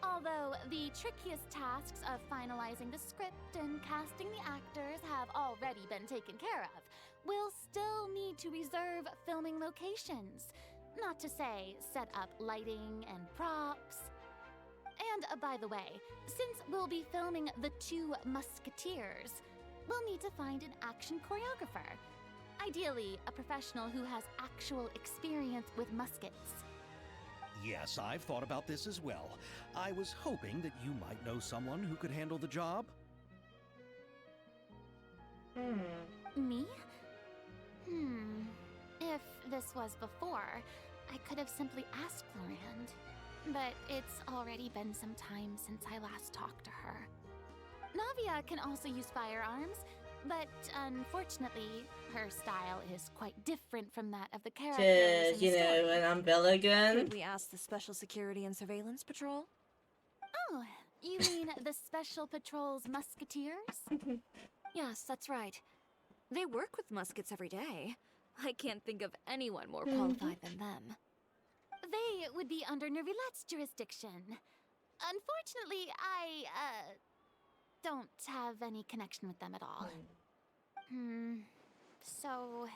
Although the trickiest tasks of finalizing the script and casting the actors have already been taken care of, we'll still need to reserve filming locations. Not to say set up lighting and props. And by the way, since we'll be filming The Two Musketeers, we'll need to find an action choreographer. Ideally, a professional who has actual experience with muskets. Yes, I've thought about this as well. I was hoping that you might know someone who could handle the job. Me? If this was before, I could have simply asked Florand. But it's already been some time since I last talked to her. Navia can also use firearms, but unfortunately, her style is quite different from that of the characters in the You know, story. an umbrella gun. Could we ask the Special Security and Surveillance Patrol? Oh, you mean the Special Patrol's Musketeers? Yes, that's right. They work with muskets every day. I can't think of anyone more qualified than them. They would be under Nervilette's jurisdiction. Unfortunately, I, don't have any connection with them at all. So,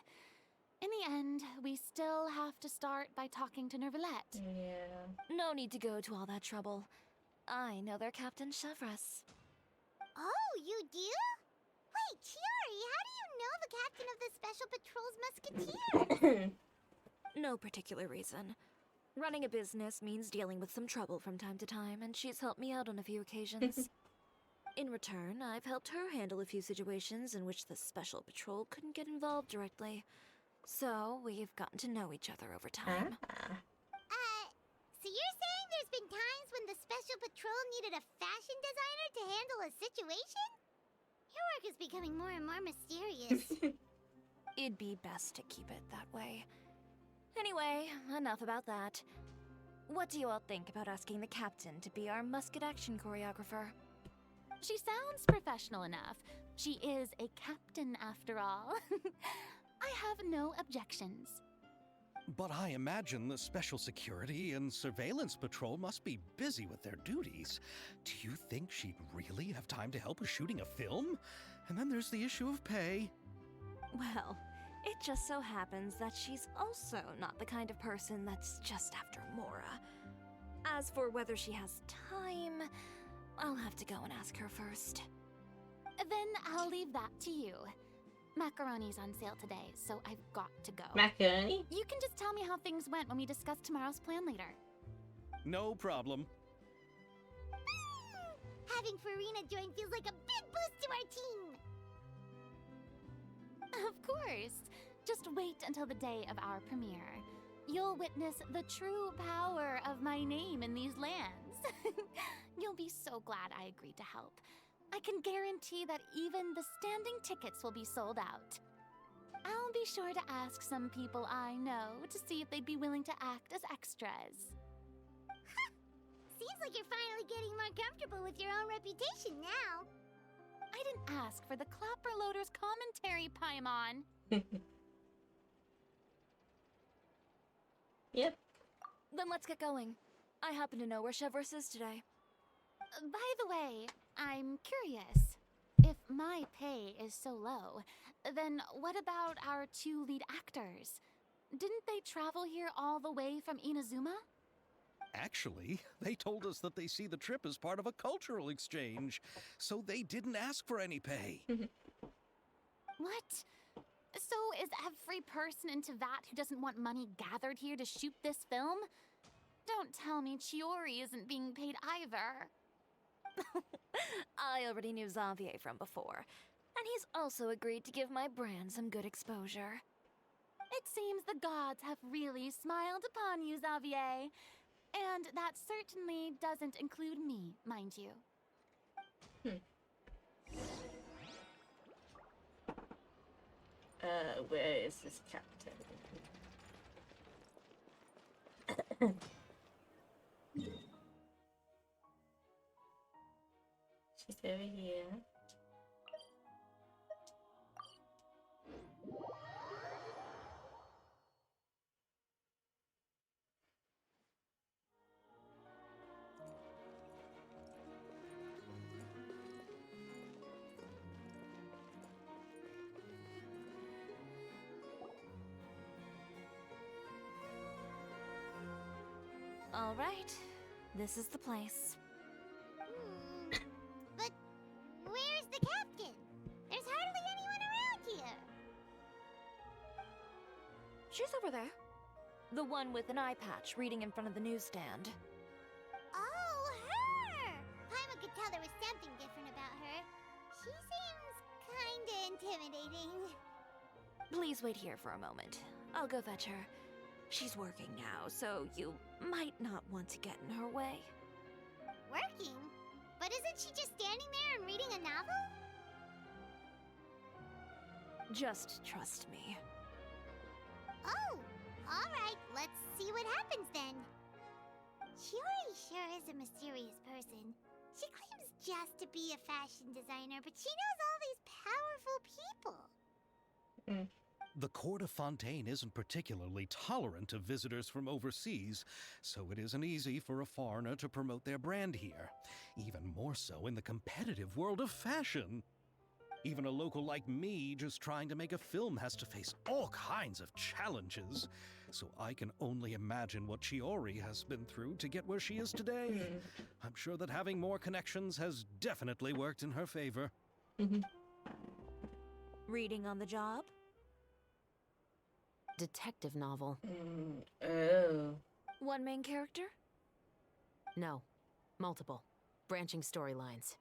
in the end, we still have to start by talking to Nervilette. Yeah. No need to go to all that trouble. I know their Captain Chevres. Oh, you do? Wait, Chiori, how do you know the captain of the Special Patrol's Musketeers? No particular reason. Running a business means dealing with some trouble from time to time, and she's helped me out on a few occasions. In return, I've helped her handle a few situations in which the Special Patrol couldn't get involved directly. So, we've gotten to know each other over time. So you're saying there's been times when the Special Patrol needed a fashion designer to handle a situation? Your work is becoming more and more mysterious. It'd be best to keep it that way. Anyway, enough about that. What do you all think about asking the captain to be our musket action choreographer? She sounds professional enough. She is a captain, after all. I have no objections. But I imagine the Special Security and Surveillance Patrol must be busy with their duties. Do you think she'd really have time to help with shooting a film? And then there's the issue of pay. Well, it just so happens that she's also not the kind of person that's just after Mora. As for whether she has time, I'll have to go and ask her first. Then I'll leave that to you. Macaroni's on sale today, so I've got to go. Macaroni? You can just tell me how things went when we discuss tomorrow's plan later. No problem. Having Farina join feels like a big boost to our team. Of course. Just wait until the day of our premiere. You'll witness the true power of my name in these lands. You'll be so glad I agreed to help. I can guarantee that even the standing tickets will be sold out. I'll be sure to ask some people I know to see if they'd be willing to act as extras. Seems like you're finally getting more comfortable with your own reputation now. I didn't ask for the Clapper Loader's commentary, Paimon. Yep. Then let's get going. I happen to know where Chevres is today. By the way, I'm curious. If my pay is so low, then what about our two lead actors? Didn't they travel here all the way from Inazuma? Actually, they told us that they see the trip as part of a cultural exchange, so they didn't ask for any pay. What? So is every person in Tevat who doesn't want money gathered here to shoot this film? Don't tell me Chiori isn't being paid either. I already knew Xavier from before, and he's also agreed to give my brand some good exposure. It seems the gods have really smiled upon you, Xavier. And that certainly doesn't include me, mind you. Where is this captain? She's over here. All right, this is the place. But where's the captain? There's hardly anyone around here. She's over there. The one with an eye patch reading in front of the newsstand. Oh, her! Paimon could tell there was something different about her. She seems kinda intimidating. Please wait here for a moment. I'll go fetch her. She's working now, so you might not want to get in her way. Working? But isn't she just standing there and reading a novel? Just trust me. Oh, alright, let's see what happens then. Chiori sure is a mysterious person. She claims just to be a fashion designer, but she knows all these powerful people. The court of Fontaine isn't particularly tolerant of visitors from overseas, so it isn't easy for a foreigner to promote their brand here. Even more so in the competitive world of fashion. Even a local like me just trying to make a film has to face all kinds of challenges. So I can only imagine what Chiori has been through to get where she is today. I'm sure that having more connections has definitely worked in her favor. Reading on the job? Detective novel. Oh. One main character? No. Multiple. Branching storylines.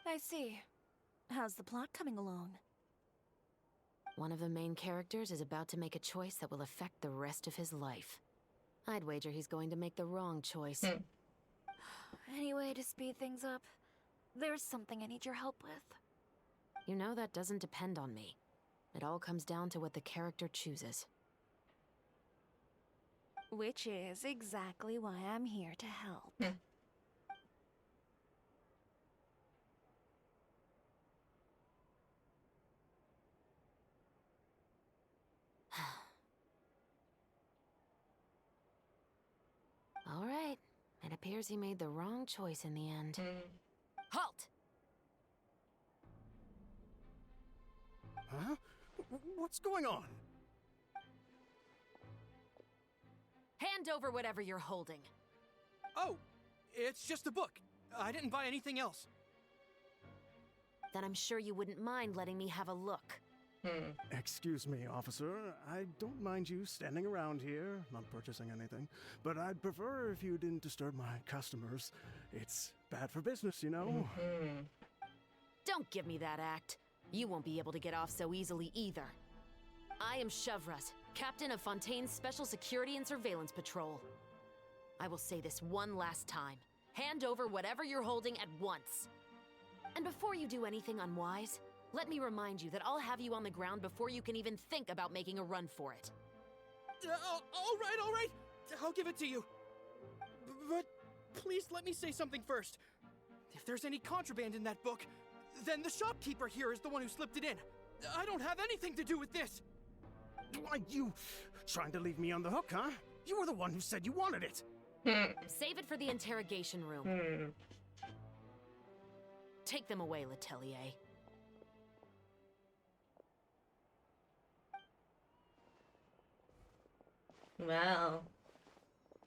I see. How's the plot coming along? One of the main characters is about to make a choice that will affect the rest of his life. I'd wager he's going to make the wrong choice. Any way to speed things up? There's something I need your help with. You know that doesn't depend on me. It all comes down to what the character chooses. Which is exactly why I'm here to help. All right. It appears he made the wrong choice in the end. Halt! Huh? What's going on? Hand over whatever you're holding. Oh, it's just a book. I didn't buy anything else. Then I'm sure you wouldn't mind letting me have a look. Excuse me, officer. I don't mind you standing around here, not purchasing anything, but I'd prefer if you didn't disturb my customers. It's bad for business, you know? Don't give me that act. You won't be able to get off so easily either. I am Chevras, captain of Fontaine's Special Security and Surveillance Patrol. I will say this one last time. Hand over whatever you're holding at once. And before you do anything unwise, let me remind you that I'll have you on the ground before you can even think about making a run for it. All right. I'll give it to you. But please let me say something first. If there's any contraband in that book, then the shopkeeper here is the one who slipped it in. I don't have anything to do with this. Why, you trying to leave me on the hook, huh? You were the one who said you wanted it. Save it for the interrogation room. Take them away, Letelier. Wow.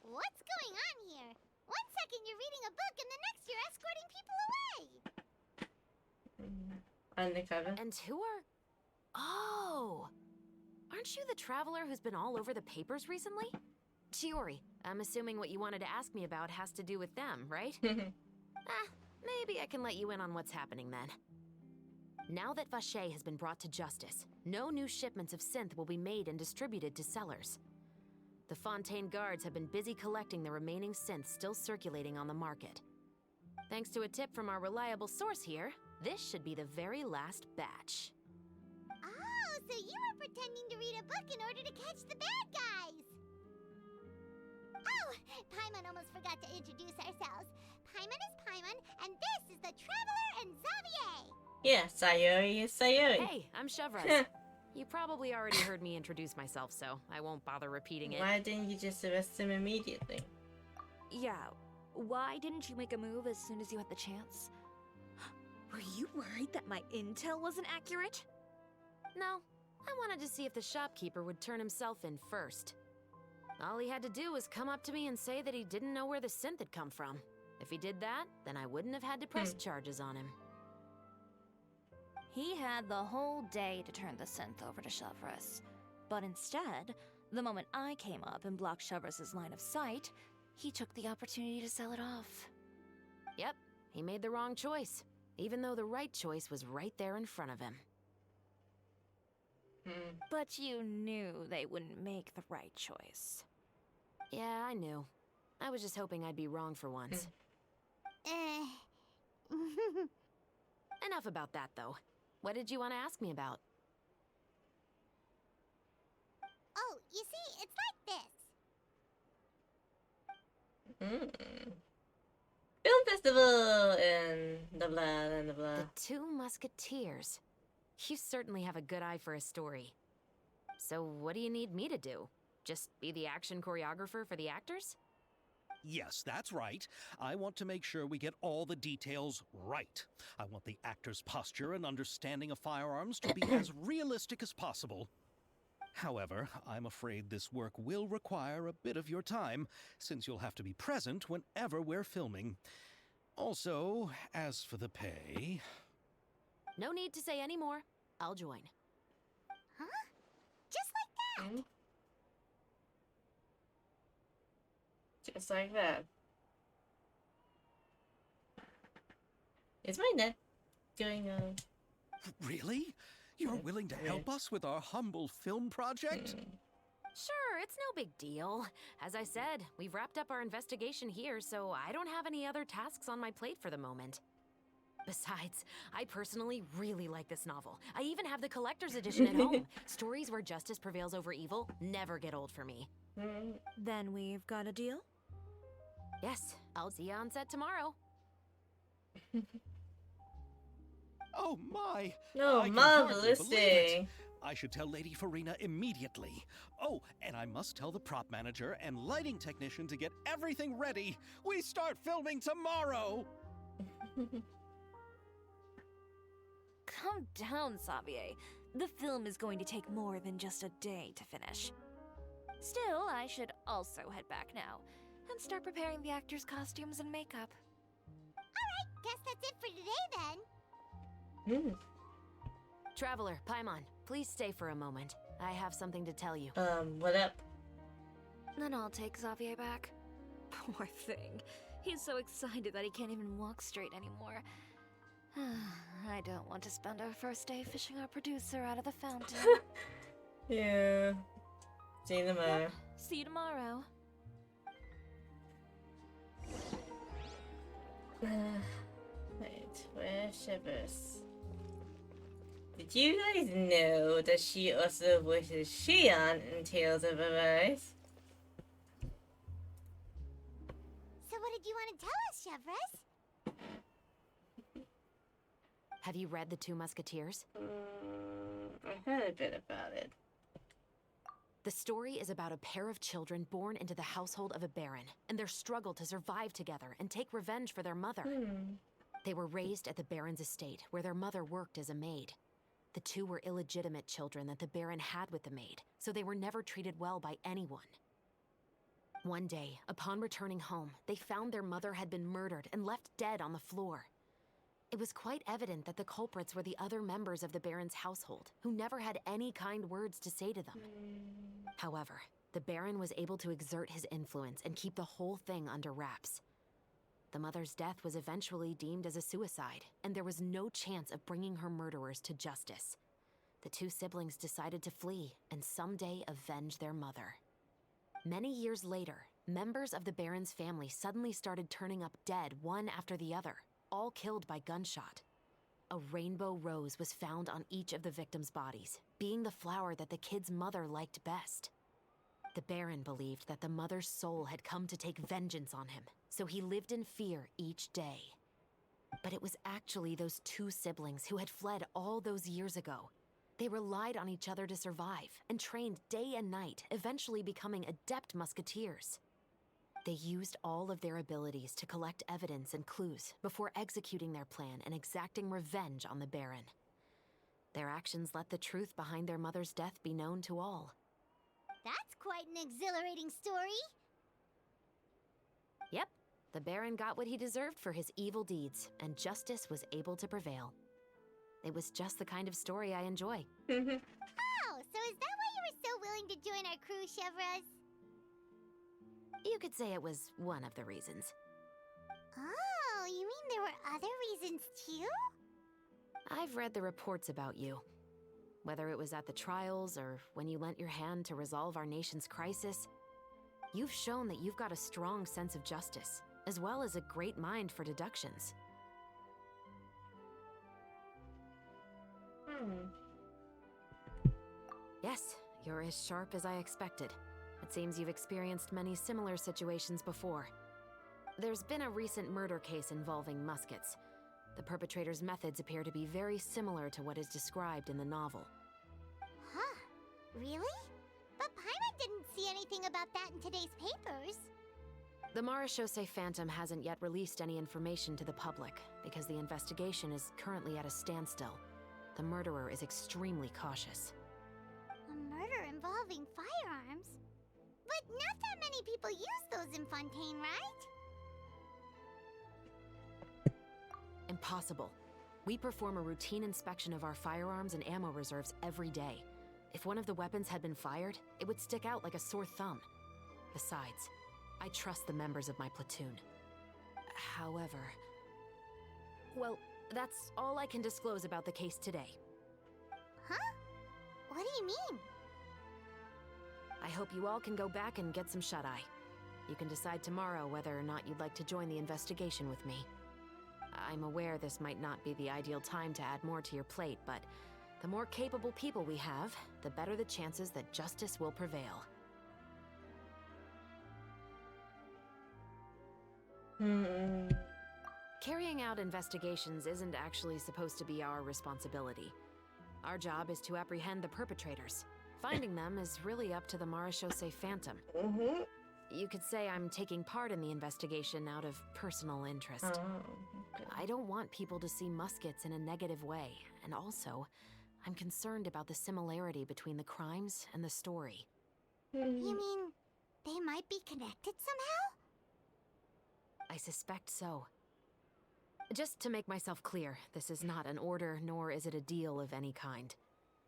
What's going on here? One second you're reading a book and the next you're escorting people away. Undercover. And who are Oh! Aren't you the traveler who's been all over the papers recently? Chiori, I'm assuming what you wanted to ask me about has to do with them, right? Maybe I can let you in on what's happening then. Now that Vache has been brought to justice, no new shipments of synth will be made and distributed to sellers. The Fontaine guards have been busy collecting the remaining synths still circulating on the market. Thanks to a tip from our reliable source here, this should be the very last batch. Oh, so you were pretending to read a book in order to catch the bad guys! Oh, Paimon almost forgot to introduce ourselves. Paimon is Paimon, and this is the Traveler and Xavier! Yeah, Sayori is Sayori. Hey, I'm Shovraz. You probably already heard me introduce myself, so I won't bother repeating it. Why didn't you just arrest him immediately? Yeah, why didn't you make a move as soon as you had the chance? Were you worried that my intel wasn't accurate? No, I wanted to see if the shopkeeper would turn himself in first. All he had to do was come up to me and say that he didn't know where the synth had come from. If he did that, then I wouldn't have had to press charges on him. He had the whole day to turn the synth over to Shovraz. But instead, the moment I came up and blocked Shovraz's line of sight, he took the opportunity to sell it off. Yep, he made the wrong choice, even though the right choice was right there in front of him. But you knew they wouldn't make the right choice. Yeah, I knew. I was just hoping I'd be wrong for once. Enough about that, though. What did you want to ask me about? Oh, you see, it's like this. Film festival and blah blah and blah. The Two Musketeers. You certainly have a good eye for a story. So what do you need me to do? Just be the action choreographer for the actors? Yes, that's right. I want to make sure we get all the details right. I want the actor's posture and understanding of firearms to be as realistic as possible. However, I'm afraid this work will require a bit of your time, since you'll have to be present whenever we're filming. Also, as for the pay... No need to say any more. I'll join. Huh? Just like that? Just like that. Is my net going on? Really? You're willing to help us with our humble film project? Sure, it's no big deal. As I said, we've wrapped up our investigation here, so I don't have any other tasks on my plate for the moment. Besides, I personally really like this novel. I even have the collector's edition at home. Stories where justice prevails over evil never get old for me. Then we've got a deal? Yes, I'll see you on set tomorrow. Oh my! No, I can marvelous hardly believe thing. it. I should tell Lady Farina immediately. Oh, and I must tell the prop manager and lighting technician to get everything ready. We start filming tomorrow! Calm down, Xavier. The film is going to take more than just a day to finish. Still, I should also head back now and start preparing the actors' costumes and makeup. Alright, guess that's it for today then. Traveler, Paimon, please stay for a moment. I have something to tell you. What up? Then I'll take Xavier back. Poor thing. He's so excited that he can't even walk straight anymore. I don't want to spend our first day fishing our producer out of the fountain. Yeah. See you tomorrow. Yep. See you tomorrow. Wait, where Shivers? Did you guys know that she also voices Shion in Tales of Arise? So what did you want to tell us, Shovraz? Have you read The Two Musketeers? I heard a bit about it. The story is about a pair of children born into the household of a baron, and their struggle to survive together and take revenge for their mother. They were raised at the baron's estate, where their mother worked as a maid. The two were illegitimate children that the baron had with the maid, so they were never treated well by anyone. One day, upon returning home, they found their mother had been murdered and left dead on the floor. It was quite evident that the culprits were the other members of the Baron's household, who never had any kind words to say to them. However, the Baron was able to exert his influence and keep the whole thing under wraps. The mother's death was eventually deemed as a suicide, and there was no chance of bringing her murderers to justice. The two siblings decided to flee and someday avenge their mother. Many years later, members of the Baron's family suddenly started turning up dead one after the other, all killed by gunshot. A rainbow rose was found on each of the victims' bodies, being the flower that the kid's mother liked best. The Baron believed that the mother's soul had come to take vengeance on him, so he lived in fear each day. But it was actually those two siblings who had fled all those years ago. They relied on each other to survive and trained day and night, eventually becoming adept musketeers. They used all of their abilities to collect evidence and clues before executing their plan and exacting revenge on the Baron. Their actions let the truth behind their mother's death be known to all. That's quite an exhilarating story. Yep, the Baron got what he deserved for his evil deeds, and justice was able to prevail. It was just the kind of story I enjoy. Oh, so is that why you were so willing to join our crew, Chevraz? You could say it was one of the reasons. Oh, you mean there were other reasons too? I've read the reports about you. Whether it was at the trials or when you lent your hand to resolve our nation's crisis, you've shown that you've got a strong sense of justice, as well as a great mind for deductions. Yes, you're as sharp as I expected. It seems you've experienced many similar situations before. There's been a recent murder case involving muskets. The perpetrator's methods appear to be very similar to what is described in the novel. Huh? Really? But Paimon didn't see anything about that in today's papers. The Marechaussee Phantom hasn't yet released any information to the public because the investigation is currently at a standstill. The murderer is extremely cautious. A murder involving firearms? But not that many people use those in Fontaine, right? Impossible. We perform a routine inspection of our firearms and ammo reserves every day. If one of the weapons had been fired, it would stick out like a sore thumb. Besides, I trust the members of my platoon. However... well, that's all I can disclose about the case today. Huh? What do you mean? I hope you all can go back and get some shut-eye. You can decide tomorrow whether or not you'd like to join the investigation with me. I'm aware this might not be the ideal time to add more to your plate, but the more capable people we have, the better the chances that justice will prevail. Carrying out investigations isn't actually supposed to be our responsibility. Our job is to apprehend the perpetrators. Finding them is really up to the Marechaussee Phantom. You could say I'm taking part in the investigation out of personal interest. I don't want people to see muskets in a negative way, and also, I'm concerned about the similarity between the crimes and the story. You mean they might be connected somehow? I suspect so. Just to make myself clear, this is not an order, nor is it a deal of any kind.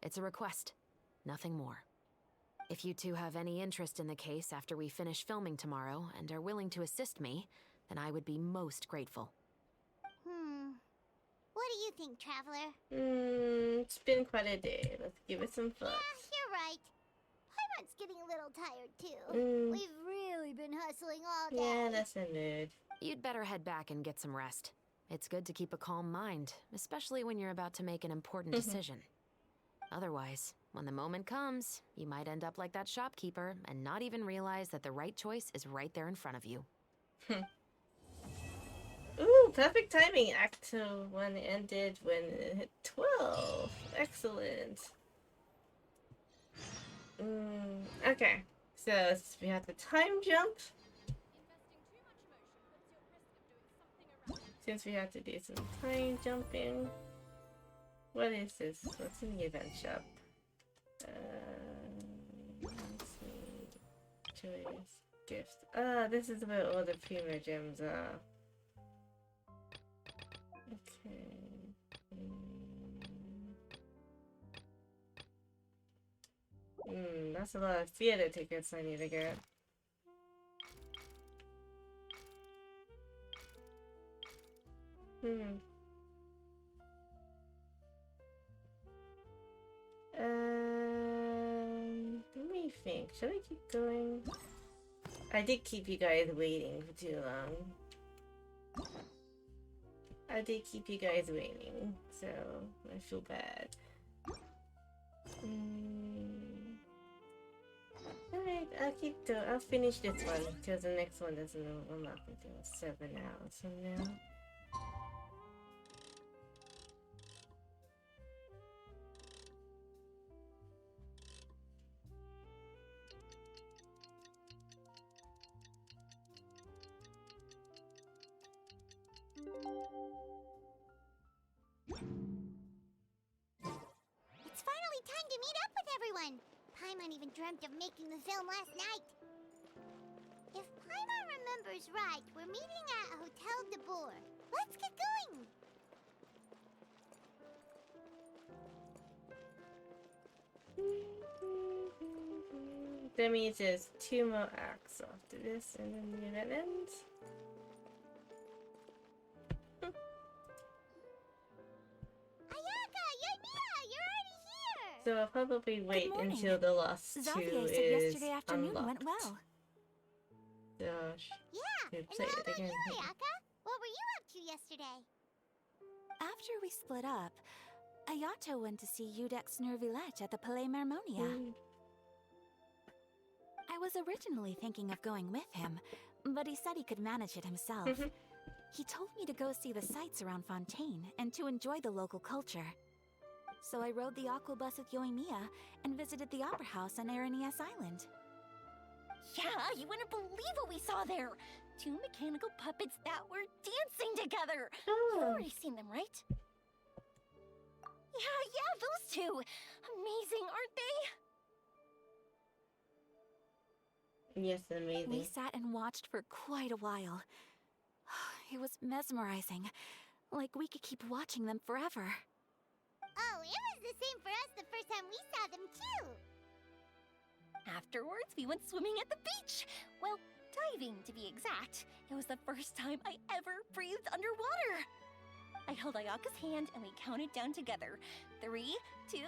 It's a request, nothing more. If you two have any interest in the case after we finish filming tomorrow and are willing to assist me, then I would be most grateful. What do you think, Traveler? It's been quite a day. Let's give it some thought. Yeah, you're right. Paimon's getting a little tired too. We've really been hustling all day. Yeah, that's a mood. You'd better head back and get some rest. It's good to keep a calm mind, especially when you're about to make an important decision. Otherwise, when the moment comes, you might end up like that shopkeeper and not even realize that the right choice is right there in front of you. Ooh, perfect timing. Act 1 ended when it hit 12. Excellent. Okay, so we have the time jump. Since we have to do some time jumping. What is this? What's in the event shop? Let's see. Choice. Gifts. Ah, this is where all the Primo gems are. Okay. That's a lot of theater tickets I need to get. Let me think. Should I keep going? I did keep you guys waiting for too long. I did keep you guys waiting, so I feel bad. Alright, I'll finish this one, because the next one doesn't unlock until 7 hours from now. It's finally time to meet up with everyone! Paimon even dreamt of making the film last night. If Paimon remembers right, we're meeting at Hotel de Boer. Let's get going! That means there's 2 more acts after this, and then the event ends. Ayaka, Navia, you're already here! So I'll probably wait until the last 2 Xavier said is yesterday afternoon unlocked. went well. Gosh. Yeah, and Play how it about again. you, Ayaka? What were you up to yesterday? After we split up, Ayato went to see Udex Nervilette at the Palais Mermonia. I was originally thinking of going with him, but he said he could manage it himself. He told me to go see the sights around Fontaine and to enjoy the local culture. So I rode the aqua bus with Yoimiya and visited the opera house on Aranias Island. Yeah, you wouldn't believe what we saw there! 2 mechanical puppets that were dancing together! You've already seen them, right? Yeah, those 2! Amazing, aren't they? Yes, amazing. We sat and watched for quite a while. It was mesmerizing. Like we could keep watching them forever. Oh, it was the same for us the first time we saw them, too! Afterwards, we went swimming at the beach! Well, diving, to be exact. It was the first time I ever breathed underwater! I held Ayaka's hand and we counted down together. 3, 2,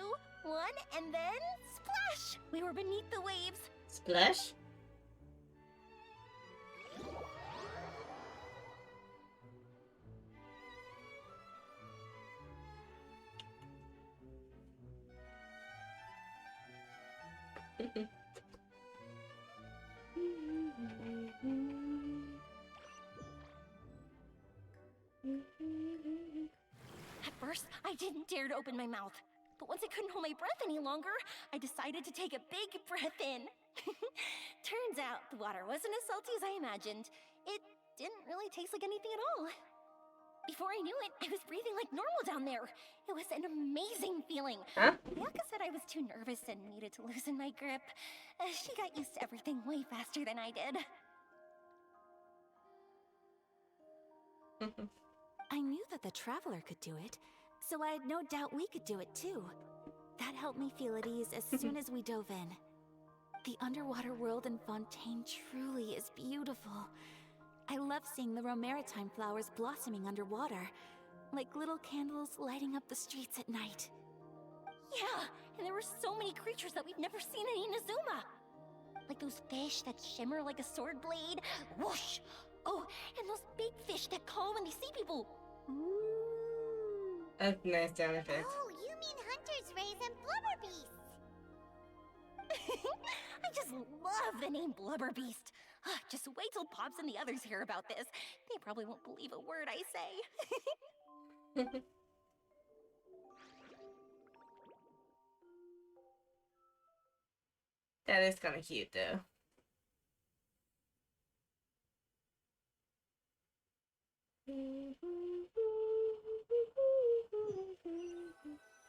1, and then splash! We were beneath the waves. Splash? At first, I didn't dare to open my mouth. But once I couldn't hold my breath any longer, I decided to take a big breath in. Turns out the water wasn't as salty as I imagined. It didn't really taste like anything at all. Before I knew it, I was breathing like normal down there. It was an amazing feeling. Huh? Ayaka said I was too nervous and needed to loosen my grip. She got used to everything way faster than I did. I knew that the Traveler could do it, so I had no doubt we could do it too. That helped me feel at ease as soon as we dove in. The underwater world in Fontaine truly is beautiful. I love seeing the Romaritime flowers blossoming underwater, like little candles lighting up the streets at night. Yeah, and there were so many creatures that we've never seen in Inazuma. Like those fish that shimmer like a sword blade. Whoosh! Oh, and those big fish that call when they see people. That's a nice sound effect. Oh, you mean Hunter's Rays and Blubber Beasts! I just love the name Blubber Beast. Just wait till Pops and the others hear about this. They probably won't believe a word I say. That is kind of cute, though.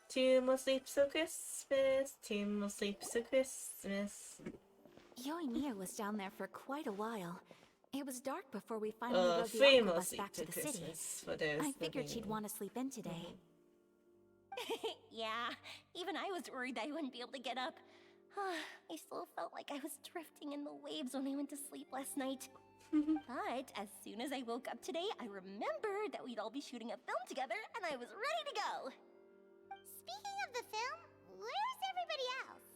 Two more sleeps for Christmas. 2 more sleeps for Christmas. Yoimiya was down there for quite a while. It was dark before we finally rode the free aqua bus mostly back to to the city. Christmas for those I figured living she'd in- want to sleep in today. Yeah, even I was worried I wouldn't be able to get up. I still felt like I was drifting in the waves when I went to sleep last night. But as soon as I woke up today, I remembered that we'd all be shooting a film together, and I was ready to go. Speaking of the film, where's everybody else?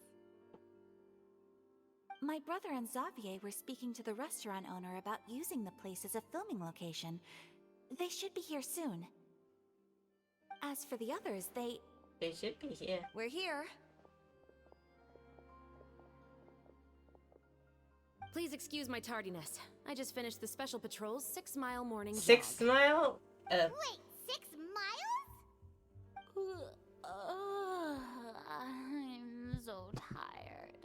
My brother and Xavier were speaking to the restaurant owner about using the place as a filming location. They should be here soon. As for the others, They should be here. We're here. Please excuse my tardiness. I just finished the Special Patrol's 6-mile morning 6 jog. mile? Wait, 6 miles? I'm so tired.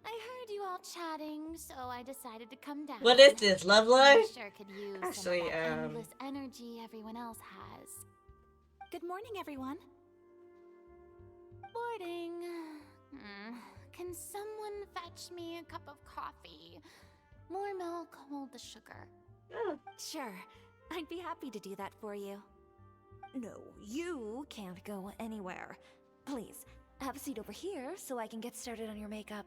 I heard you all chatting, so I decided to come down. What is this, Love Live? I sure could use Actually, some of that endless energy everyone else has. good morning, everyone. Morning. Can someone fetch me a cup of coffee? More milk, hold the sugar. Sure, I'd be happy to do that for you. No, you can't go anywhere. Please, have a seat over here so I can get started on your makeup.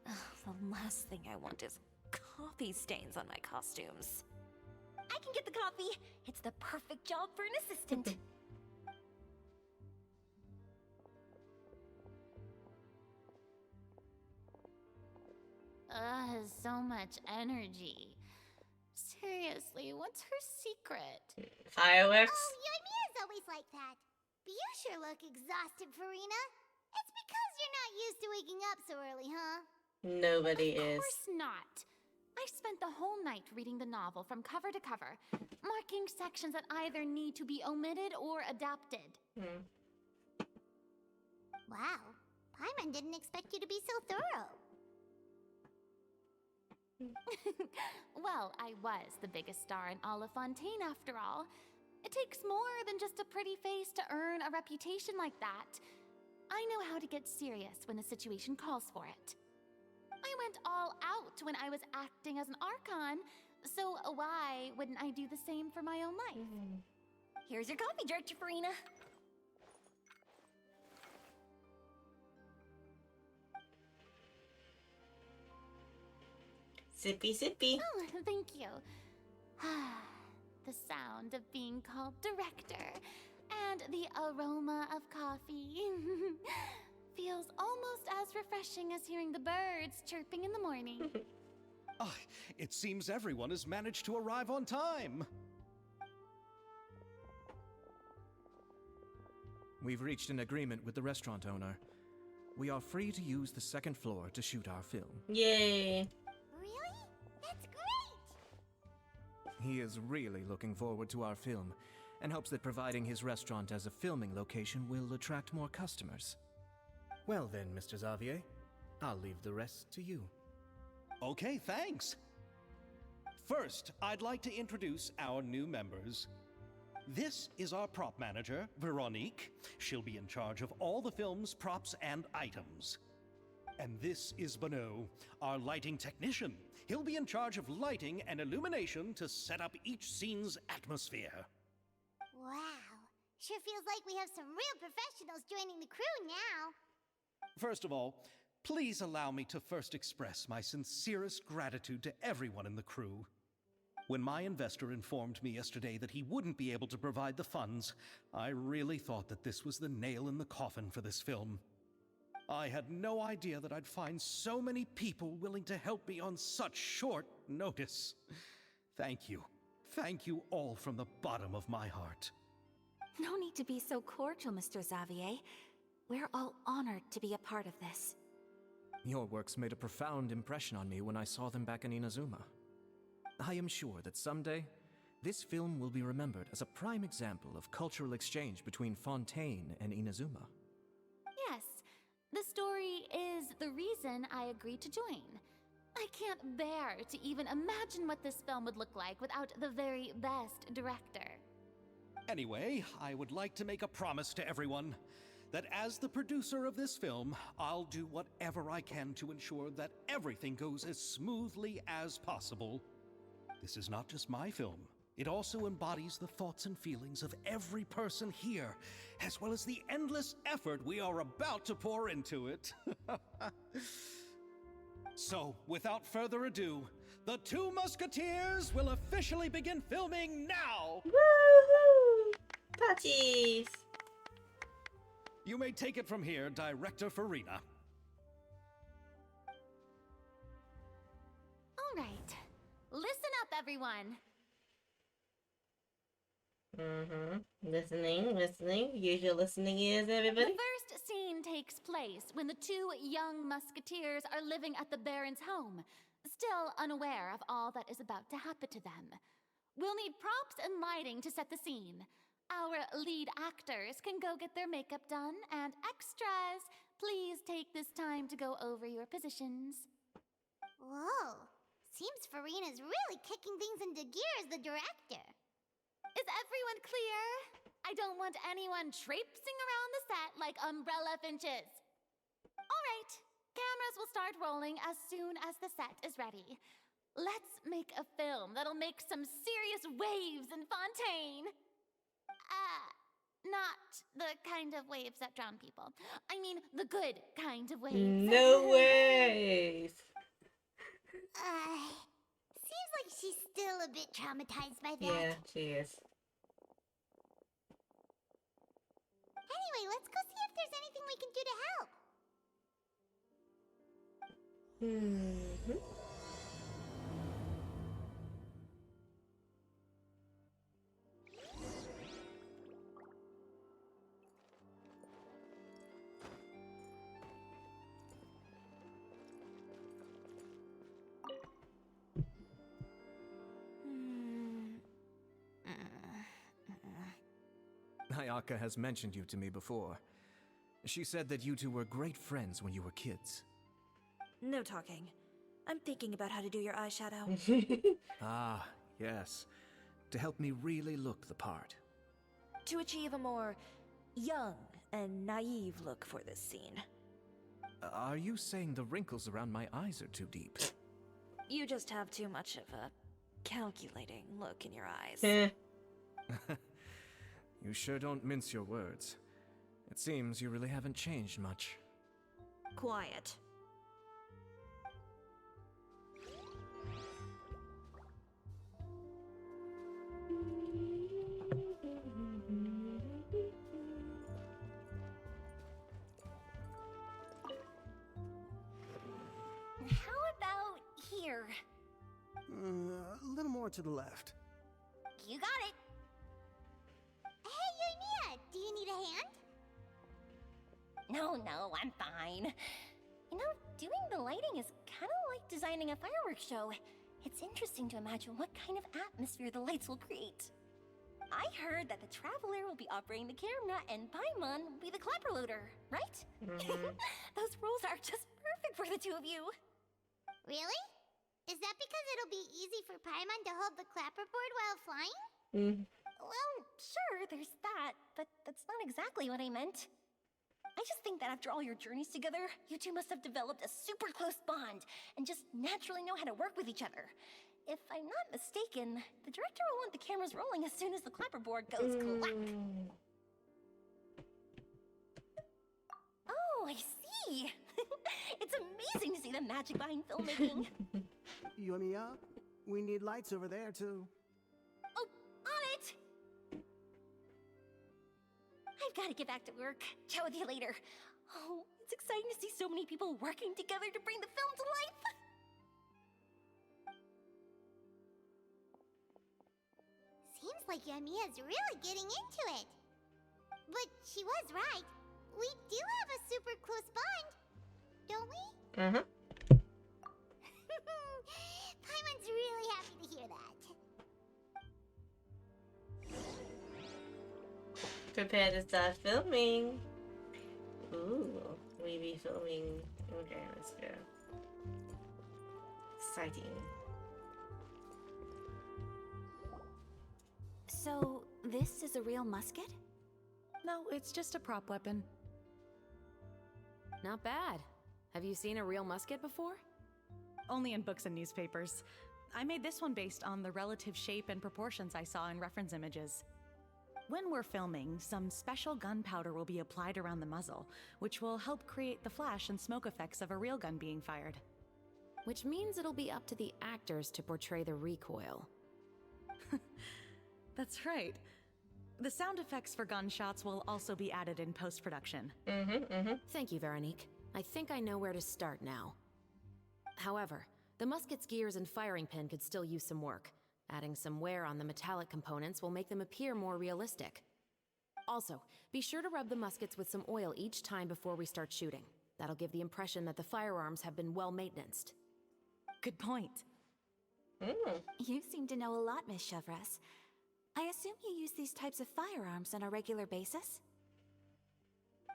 Ugh, the last thing I want is coffee stains on my costumes. I can get the coffee. It's the perfect job for an assistant. So much energy. Seriously, what's her secret? Fireworks? Oh, you and Mia's always like that. But you sure look exhausted, Farina. It's because you're not used to waking up so early, huh? Nobody Of is. course not. I spent the whole night reading the novel from cover to cover, marking sections that either need to be omitted or adapted. Wow. Paimon didn't expect you to be so thorough. Well, I was the biggest star in all of Fontaine after all. It takes more than just a pretty face to earn a reputation like that. I know how to get serious when the situation calls for it. I went all out when I was acting as an Archon, so why wouldn't I do the same for my own life? Here's your coffee, Director Farina. Sippy, sippy. Oh, thank you. The sound of being called director and the aroma of coffee feels almost as refreshing as hearing the birds chirping in the morning. It seems everyone has managed to arrive on time. We've reached an agreement with the restaurant owner. We are free to use the second floor to shoot our film. Yay. Really? That's great! He is really looking forward to our film and hopes that providing his restaurant as a filming location will attract more customers. Well then, Mr. Xavier, I'll leave the rest to you. Okay, thanks. First, I'd like to introduce our new members. This is our prop manager, Veronique. She'll be in charge of all the film's props and items. And this is Bono, our lighting technician. He'll be in charge of lighting and illumination to set up each scene's atmosphere. Wow. Sure feels like we have some real professionals joining the crew now. First of all, please allow me to first express my sincerest gratitude to everyone in the crew. When my investor informed me yesterday that he wouldn't be able to provide the funds, I really thought that this was the nail in the coffin for this film. I had no idea that I'd find so many people willing to help me on such short notice. Thank you. Thank you all from the bottom of my heart. No need to be so cordial, Mr. Xavier. We're all honored to be a part of this. Your works made a profound impression on me when I saw them back in Inazuma. I am sure that someday, this film will be remembered as a prime example of cultural exchange between Fontaine and Inazuma. Yes, the story is the reason I agreed to join. I can't bear to even imagine what this film would look like without the very best director. Anyway, I would like to make a promise to everyone that as the producer of this film, I'll do whatever I can to ensure that everything goes as smoothly as possible. This is not just my film. It also embodies the thoughts and feelings of every person here, as well as the endless effort we are about to pour into it. So, without further ado, the Two Musketeers will officially begin filming now! Woohoo! Patties! You may take it from here, Director Farina. All right. Listen up, everyone. Listening. Use your listening ears, everybody. The first scene takes place when the two young musketeers are living at the Baron's home, still unaware of all that is about to happen to them. We'll need props and lighting to set the scene. Our lead actors can go get their makeup done, and extras, please take this time to go over your positions. Whoa. Seems Farina's really kicking things into gear as the director. Is everyone clear? I don't want anyone traipsing around the set like umbrella finches. All right, cameras will start rolling as soon as the set is ready. Let's make a film that'll make some serious waves in Fontaine. Not the kind of waves that drown people. I mean, the good kind of waves. No ways. Seems like she's still a bit traumatized by that. Yeah, she is. Anyway, let's go see if there's anything we can do to help. Ayaka has mentioned you to me before. She said that you two were great friends when you were kids. No talking. I'm thinking about how to do your eyeshadow. Ah, yes. To help me really look the part. To achieve a more young and naive look for this scene. Are you saying the wrinkles around my eyes are too deep? You just have too much of a calculating look in your eyes. You sure don't mince your words. It seems you really haven't changed much. Quiet. How about here? A little more to the left. You got it. Hey, Navia, do you need a hand? No, I'm fine. You know, doing the lighting is kind of like designing a fireworks show. It's interesting to imagine what kind of atmosphere the lights will create. I heard that the Traveler will be operating the camera and Paimon will be the clapper loader, right? Those roles are just perfect for the two of you. Really? Is that because it'll be easy for Paimon to hold the clapperboard while flying? Well, sure, there's that, but that's not exactly what I meant. I just think that after all your journeys together, you two must have developed a super close bond and just naturally know how to work with each other. If I'm not mistaken, the director will want the cameras rolling as soon as the clapperboard goes clap. Oh, I see. It's amazing to see the magic behind filmmaking. Yoimiya, we need lights over there too. Oh, on it! I've got to get back to work. Chat with you later. Oh, it's exciting to see so many people working together to bring the film to life. Seems like Yoimiya's really getting into it. But she was right. We do have a super close bond, don't we? Paimon's really happy to hear that. Prepare to start filming. Ooh, we be filming. Okay, let's go. Exciting. So, this is a real musket? No, it's just a prop weapon. Not bad. Have you seen a real musket before? Only in books and newspapers. I made this one based on the relative shape and proportions I saw in reference images. When we're filming, some special gunpowder will be applied around the muzzle, which will help create the flash and smoke effects of a real gun being fired. Which means it'll be up to the actors to portray the recoil. That's right. The sound effects for gunshots will also be added in post-production. Thank you, Veronique. I think I know where to start now. However, the musket's gears and firing pin could still use some work. Adding some wear on the metallic components will make them appear more realistic. Also, be sure to rub the muskets with some oil each time before we start shooting. That'll give the impression that the firearms have been well maintained. Good point. You seem to know a lot, Miss Chevres. I assume you use these types of firearms on a regular basis?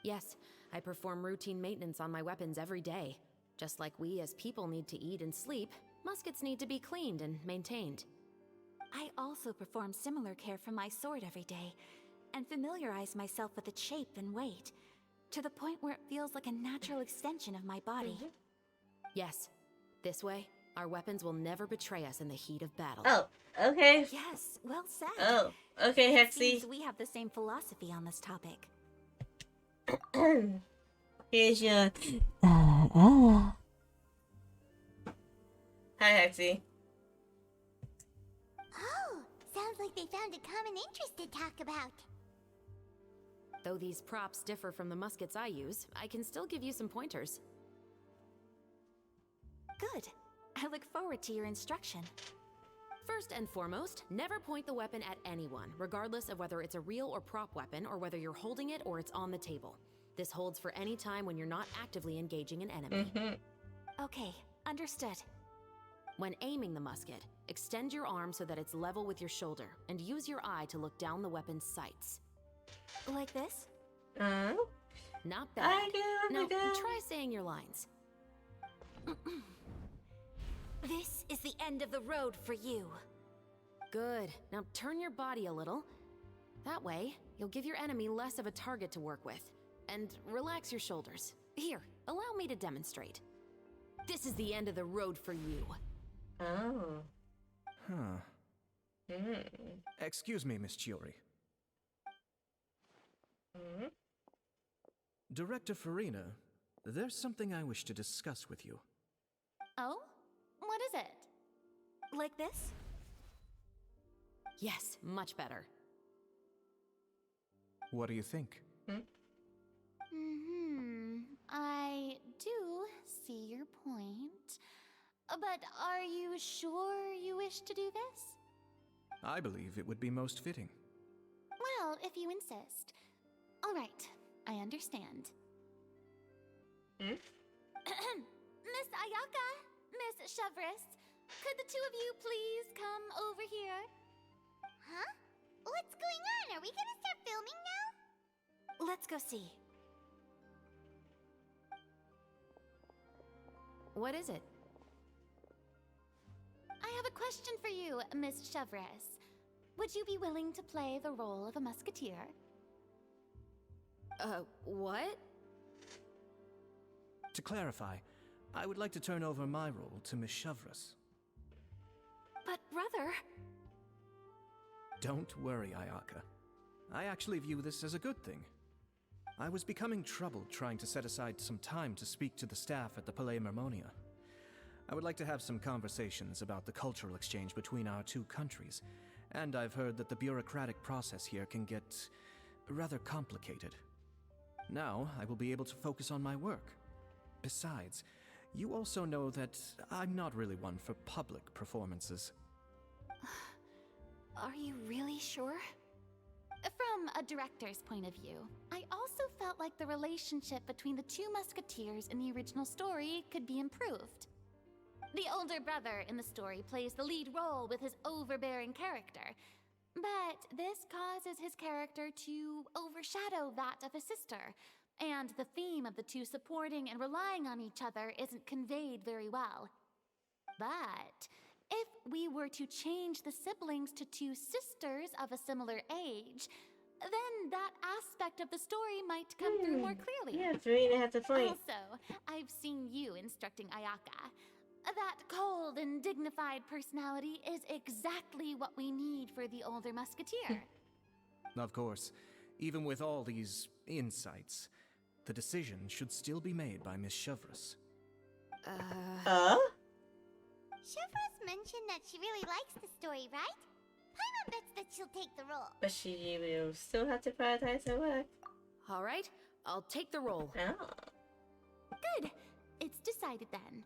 Yes, I perform routine maintenance on my weapons every day. Just like we as people need to eat and sleep, muskets need to be cleaned and maintained. I also perform similar care for my sword every day, and familiarize myself with its shape and weight, to the point where it feels like a natural extension of my body. Yes, this way, our weapons will never betray us in the heat of battle. Oh, okay. Yes, well said. Oh, okay, It Hexy. seems we have the same philosophy on this topic. Here's your. Hi, Hexy. Oh, sounds like they found a common interest to talk about. Though these props differ from the muskets I use, I can still give you some pointers. Good. I look forward to your instruction. First and foremost, never point the weapon at anyone, regardless of whether it's a real or prop weapon, or whether you're holding it or it's on the table. This holds for any time when you're not actively engaging an enemy. Okay, understood. When aiming the musket, extend your arm so that it's level with your shoulder, and use your eye to look down the weapon's sights. Like this? Not bad. Now, try saying your lines. This is the end of the road for you. Good. Now turn your body a little. That way, you'll give your enemy less of a target to work with. And relax your shoulders. Here, allow me to demonstrate. This is the end of the road for you. Oh. Excuse me, Miss Chiori. Director Farina, there's something I wish to discuss with you. Oh? What is it? Like this? Yes, much better. What do you think? I do see your point. But are you sure you wish to do this? I believe it would be most fitting. Well, if you insist. All right, I understand. Hmm? Miss Ayaka, Miss Chevres, could the two of you please come over here? Huh? What's going on? Are we gonna start filming now? Let's go see. What is it? I have a question for you, Miss Chevres. Would you be willing to play the role of a musketeer? What? To clarify, I would like to turn over my role to Miss Chevres. But brother... Don't worry, Ayaka. I actually view this as a good thing. I was becoming troubled trying to set aside some time to speak to the staff at the Palais Mermonia. I would like to have some conversations about the cultural exchange between our two countries, and I've heard that the bureaucratic process here can get rather complicated. Now, I will be able to focus on my work. Besides, you also know that I'm not really one for public performances. Are you really sure? From a director's point of view, I also felt like the relationship between the two musketeers in the original story could be improved. The older brother in the story plays the lead role with his overbearing character, but this causes his character to overshadow that of his sister, and the theme of the two supporting and relying on each other isn't conveyed very well. But if we were to change the siblings to two sisters of a similar age, then that aspect of the story might come through more clearly. Yeah, Farina has a point. Also, I've seen you instructing Ayaka. That cold and dignified personality is exactly what we need for the older musketeer. Of course, even with all these insights, the decision should still be made by Miss Chevreuse. Chevreuse mentioned that she really likes the story, right? Paimon bets that she'll take the role. But she will still have to prioritize her work. All right, I'll take the role. Oh. Good. It's decided then.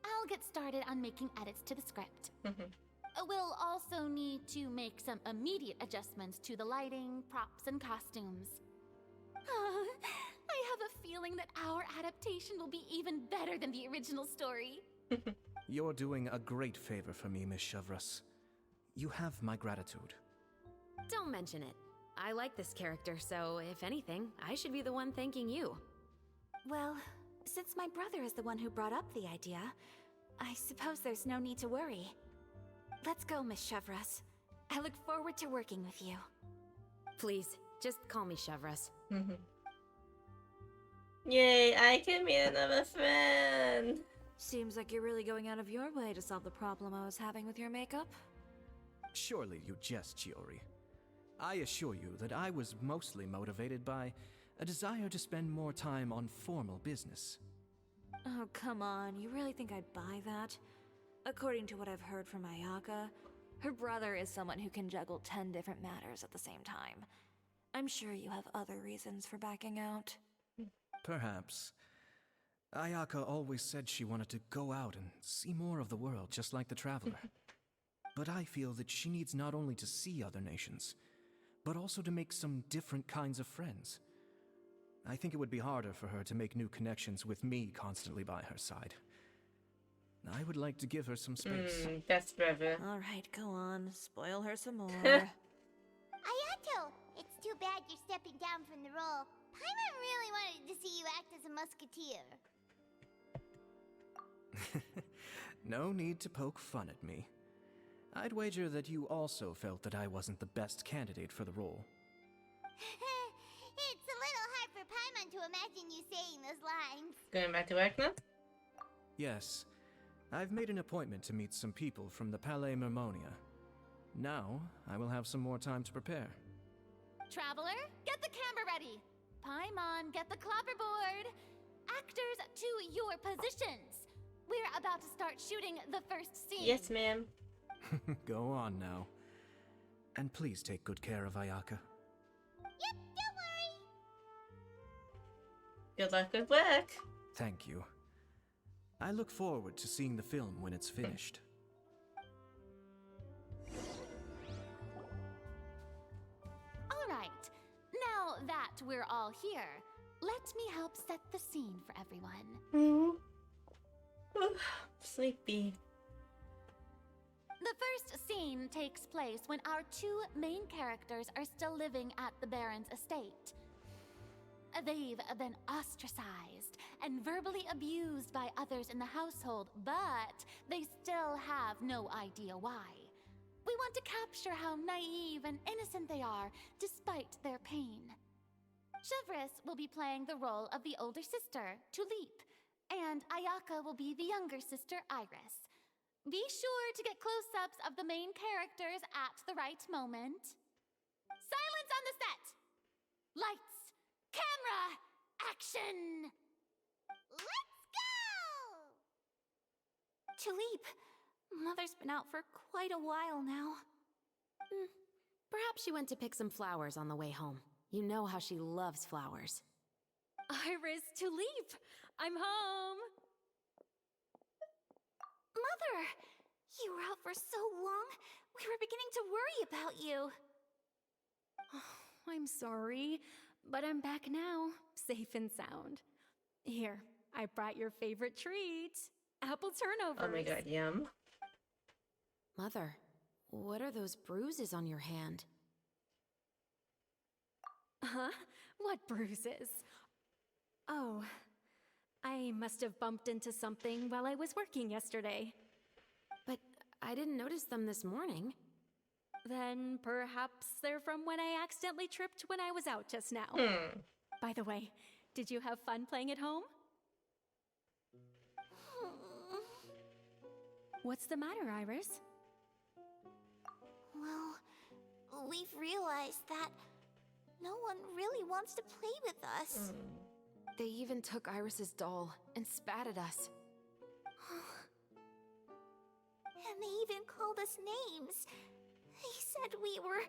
I'll get started on making edits to the script. We'll also need to make some immediate adjustments to the lighting, props, and costumes. I have a feeling that our adaptation will be even better than the original story. You're doing a great favor for me, Miss Chevreuse. You have my gratitude. Don't mention it. I like this character, so if anything, I should be the one thanking you. Well, since my brother is the one who brought up the idea, I suppose there's no need to worry. Let's go, Miss Chevreuse. I look forward to working with you. Please, just call me Chevreuse. Yay, I can meet another friend! Seems like you're really going out of your way to solve the problem I was having with your makeup. Surely you jest, Chiori. I assure you that I was mostly motivated by a desire to spend more time on formal business. Oh, come on. You really think I'd buy that? According to what I've heard from Ayaka, her brother is someone who can juggle 10 different matters at the same time. I'm sure you have other reasons for backing out. Perhaps. Ayaka always said she wanted to go out and see more of the world, just like the Traveler. But I feel that she needs not only to see other nations, but also to make some different kinds of friends. I think it would be harder for her to make new connections with me constantly by her side. I would like to give her some space. That's brother. Alright, go on. Spoil her some more. Ayato, it's too bad you're stepping down from the role. Paimon really wanted to see you act as a musketeer. No need to poke fun at me. I'd wager that you also felt that I wasn't the best candidate for the role. It's a little hard for Paimon to imagine you saying those lines. Going back to work now? Yes, I've made an appointment to meet some people from the Palais Mermonia. Now, I will have some more time to prepare. Traveler, get the camera ready. Paimon, get the clapperboard. Actors, to your positions. We're about to start shooting the first scene. Yes, ma'am. Go on now. And please take good care of Ayaka. Yep, don't worry. Good luck with work. Thank you. I look forward to seeing the film when it's finished. All right. Now that we're all here, let me help set the scene for everyone. Sleepy. The first scene takes place when our two main characters are still living at the Baron's estate. They've been ostracized and verbally abused by others in the household, but they still have no idea why. We want to capture how naive and innocent they are, despite their pain. Chevreuse will be playing the role of the older sister, Tulip, and Ayaka will be the younger sister, Iris. Be sure to get close-ups of the main characters at the right moment. Silence on the set! Lights, camera, action! Let's go! Tulip, Mother's been out for quite a while now. Perhaps she went to pick some flowers on the way home. You know how she loves flowers. Iris, Tulip, I'm home! Mother! You were out for so long, we were beginning to worry about you. I'm sorry, but I'm back now, safe and sound. Here, I brought your favorite treat. Apple turnovers. Oh my god, yum. Mother, what are those bruises on your hand? Huh? What bruises? Oh, I must have bumped into something while I was working yesterday. But I didn't notice them this morning. Then perhaps they're from when I accidentally tripped when I was out just now. By the way, did you have fun playing at home? What's the matter, Iris? Well, we've realized that no one really wants to play with us. They even took Iris's doll and spat at us. And they even called us names. They said we were...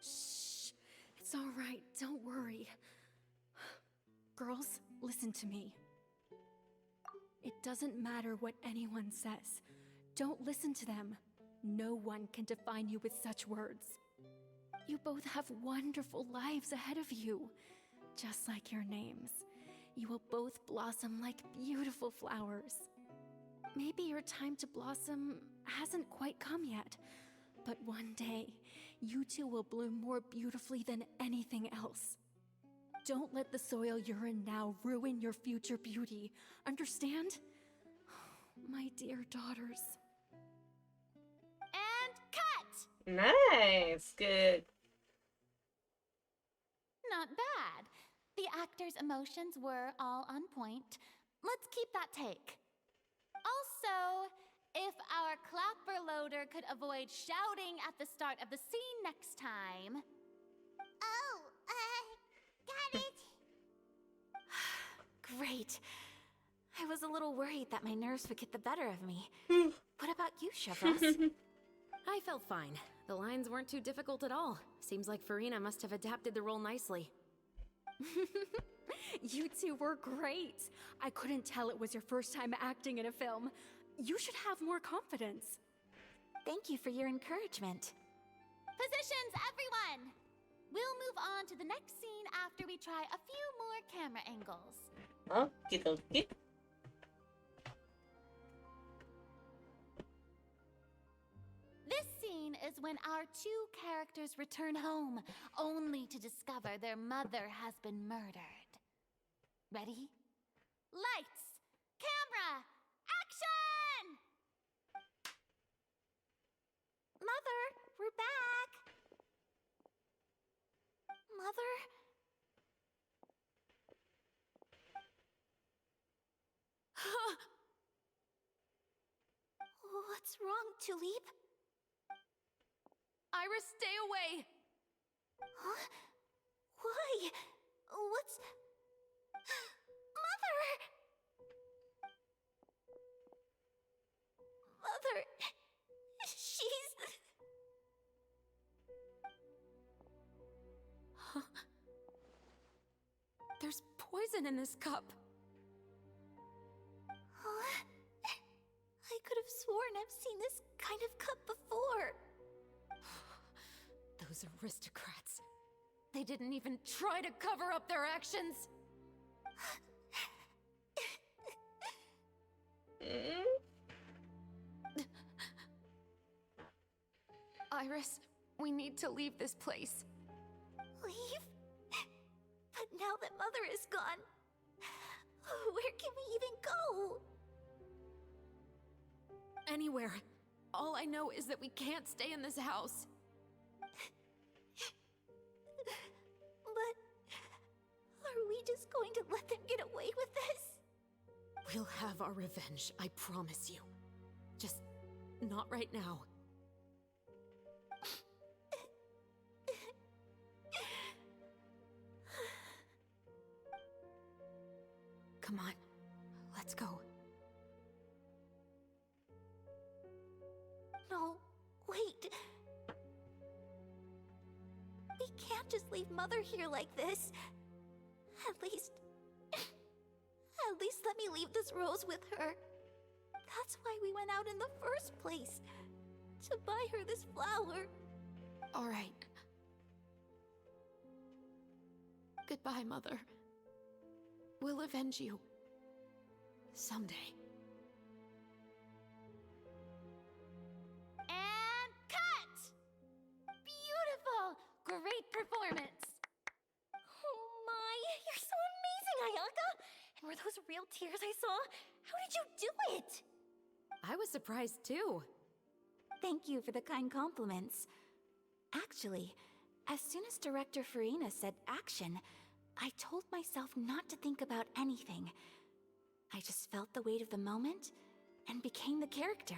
Shh. It's all right. Don't worry. Girls, listen to me. It doesn't matter what anyone says. Don't listen to them. No one can define you with such words. You both have wonderful lives ahead of you. Just like your names. You will both blossom like beautiful flowers. Maybe your time to blossom hasn't quite come yet, but one day, you two will bloom more beautifully than anything else. Don't let the soil you're in now ruin your future beauty. Understand? My dear daughters. And cut! Nice. Good. Not bad. The actors' emotions were all on point. Let's keep that take. Also, if our clapper loader could avoid shouting at the start of the scene next time. Oh, got it. Great. I was a little worried that my nerves would get the better of me. What about you, Chevros? I felt fine. The lines weren't too difficult at all. Seems like Farina must have adapted the role nicely. You two were great. I couldn't tell it was your first time acting in a film. You should have more confidence. Thank you for your encouragement. Positions, everyone! We'll move on to the next scene after we try a few more camera angles. Okie dokie. This scene is when our two characters return home, only to discover their mother has been murdered. Ready? Lights! Camera! Action! Mother, we're back. Mother? What's wrong, Tulip? Iris, stay away! Huh? Why? What's... Mother! Mother... She's... Huh? There's poison in this cup. Huh? I could have sworn I've seen this kind of cup before. Those aristocrats. They didn't even try to cover up their actions. Iris, we need to leave this place. Leave? But now that Mother is gone, where can we even go? Anywhere. All I know is that we can't stay in this house. But are we just going to let them get away with this? We'll have our revenge, I promise you. Just not right now. Come on, let's go. No, wait. We can't just leave Mother here like this. At least let me leave this rose with her. That's why we went out in the first place. To buy her this flower. All right. Goodbye, Mother. We'll avenge you. Someday. And cut! Beautiful! Great performance! Oh my, you're so amazing, Ayaka! And were those real tears I saw? How did you do it? I was surprised too. Thank you for the kind compliments. Actually, as soon as Director Farina said action, I told myself not to think about anything. I just felt the weight of the moment and became the character.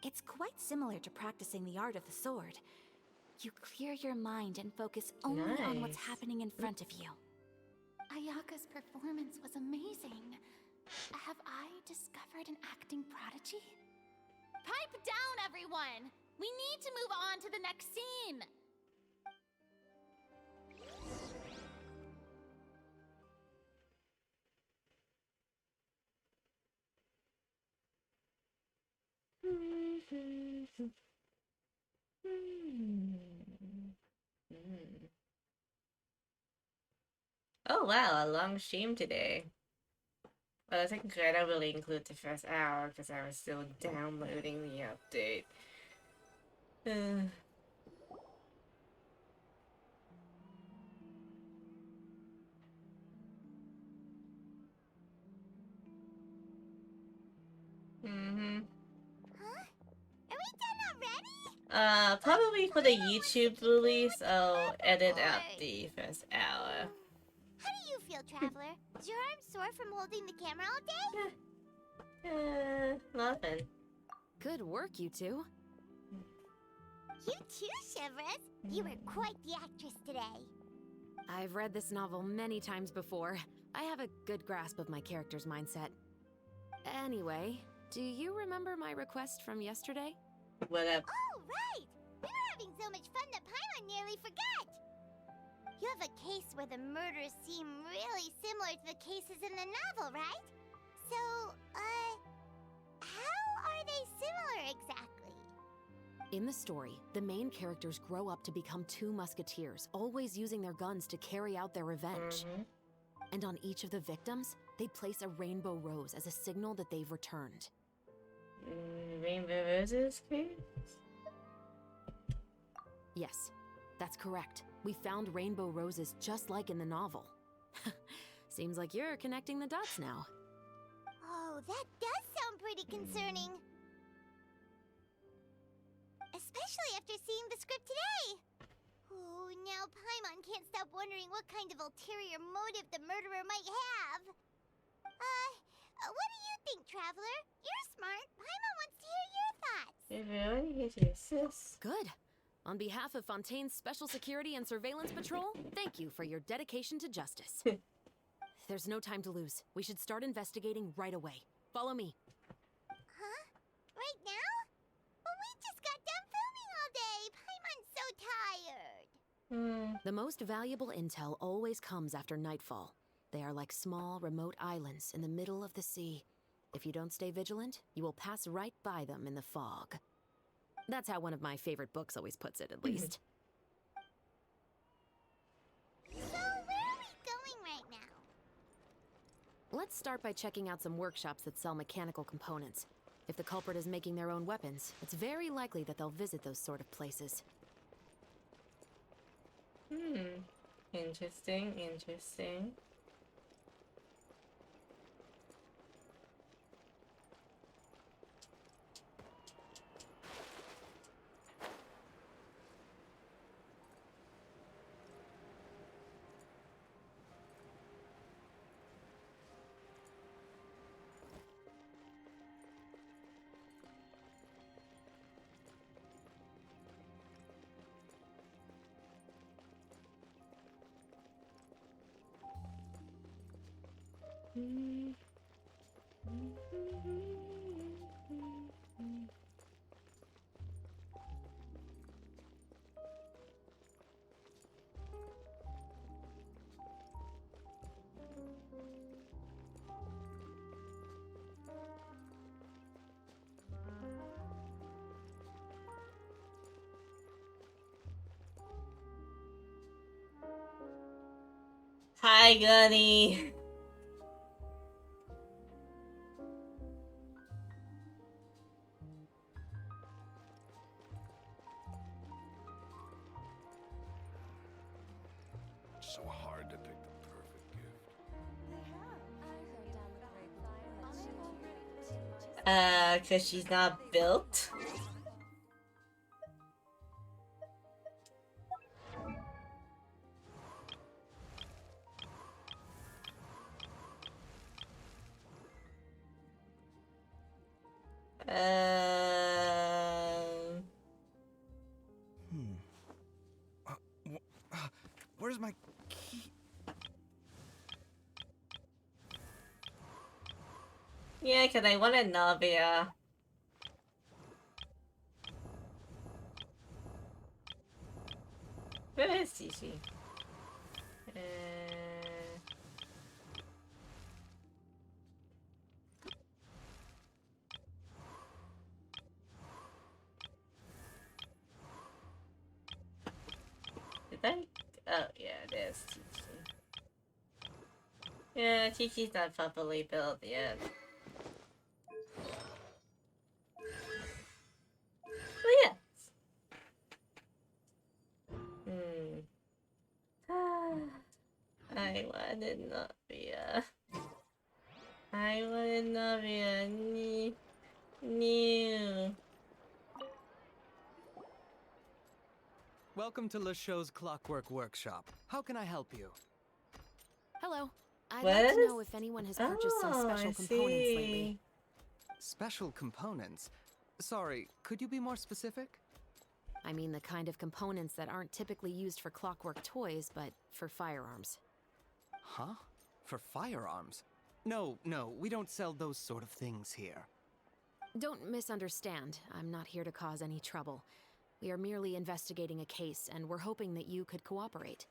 It's quite similar to practicing the art of the sword. You clear your mind and focus only on what's Nice. happening in front of you. Ayaka's performance was amazing. Have I discovered an acting prodigy? Pipe down, everyone! We need to move on to the next scene! Oh wow, a long stream today. Well, technically I don't really include the first hour because I was still downloading the update. Huh? Are we done already? Probably for the YouTube release, I'll edit out the first hour. How do you feel, Traveler? Is your arm sore from holding the camera all day? Nothing. Good work, you two. You too, Shivers. You were quite the actress today. I've read this novel many times before. I have a good grasp of my character's mindset. Anyway, do you remember my request from yesterday? What up? Oh, right! We were having so much fun that Paimon nearly forgot! You have a case where the murders seem really similar to the cases in the novel, right? So, how are they similar exactly? In the story, the main characters grow up to become two musketeers, always using their guns to carry out their revenge. And on each of the victims, they place a rainbow rose as a signal that they've returned. Rainbow roses, please? Yes, that's correct. We found rainbow roses just like in the novel. Seems like you're connecting the dots now. Oh, that does sound pretty concerning. Especially after seeing the script today. Oh, now Paimon can't stop wondering what kind of ulterior motive the murderer might have. What do you think, Traveler? You're smart. Paimon wants to hear your thoughts. Everyone, here's your sis. Good. On behalf of Fontaine's Special Security and Surveillance Patrol, thank you for your dedication to justice. There's no time to lose. We should start investigating right away. Follow me. Huh? Right now? But we just got done filming all day. Paimon's so tired. The most valuable intel always comes after nightfall. They are like small, remote islands in the middle of the sea. If you don't stay vigilant, you will pass right by them in the fog. That's how one of my favorite books always puts it, at least. So, where are we going right now? Let's start by checking out some workshops that sell mechanical components. If the culprit is making their own weapons, it's very likely that they'll visit those sort of places. Interesting, interesting. Hi, Gunny. So hard to pick the perfect gift. Cause she's not built. Where's my key? Yeah, because I wanted Navia. Where is Gigi? Did I? Oh, yeah, there's Gigi. Yeah, Gigi's not properly built yet. Oh, yeah. I wanted Navia. I wanted Navia. New. Welcome to LeChaux's Clockwork Workshop. How can I help you? Hello. I'd What? like to know if anyone has purchased some Oh, special I components see. lately. Special components? Sorry, could you be more specific? I mean the kind of components that aren't typically used for clockwork toys, but for firearms. Huh? For firearms? No, we don't sell those sort of things here. Don't misunderstand. I'm not here to cause any trouble. We are merely investigating a case, and we're hoping that you could cooperate.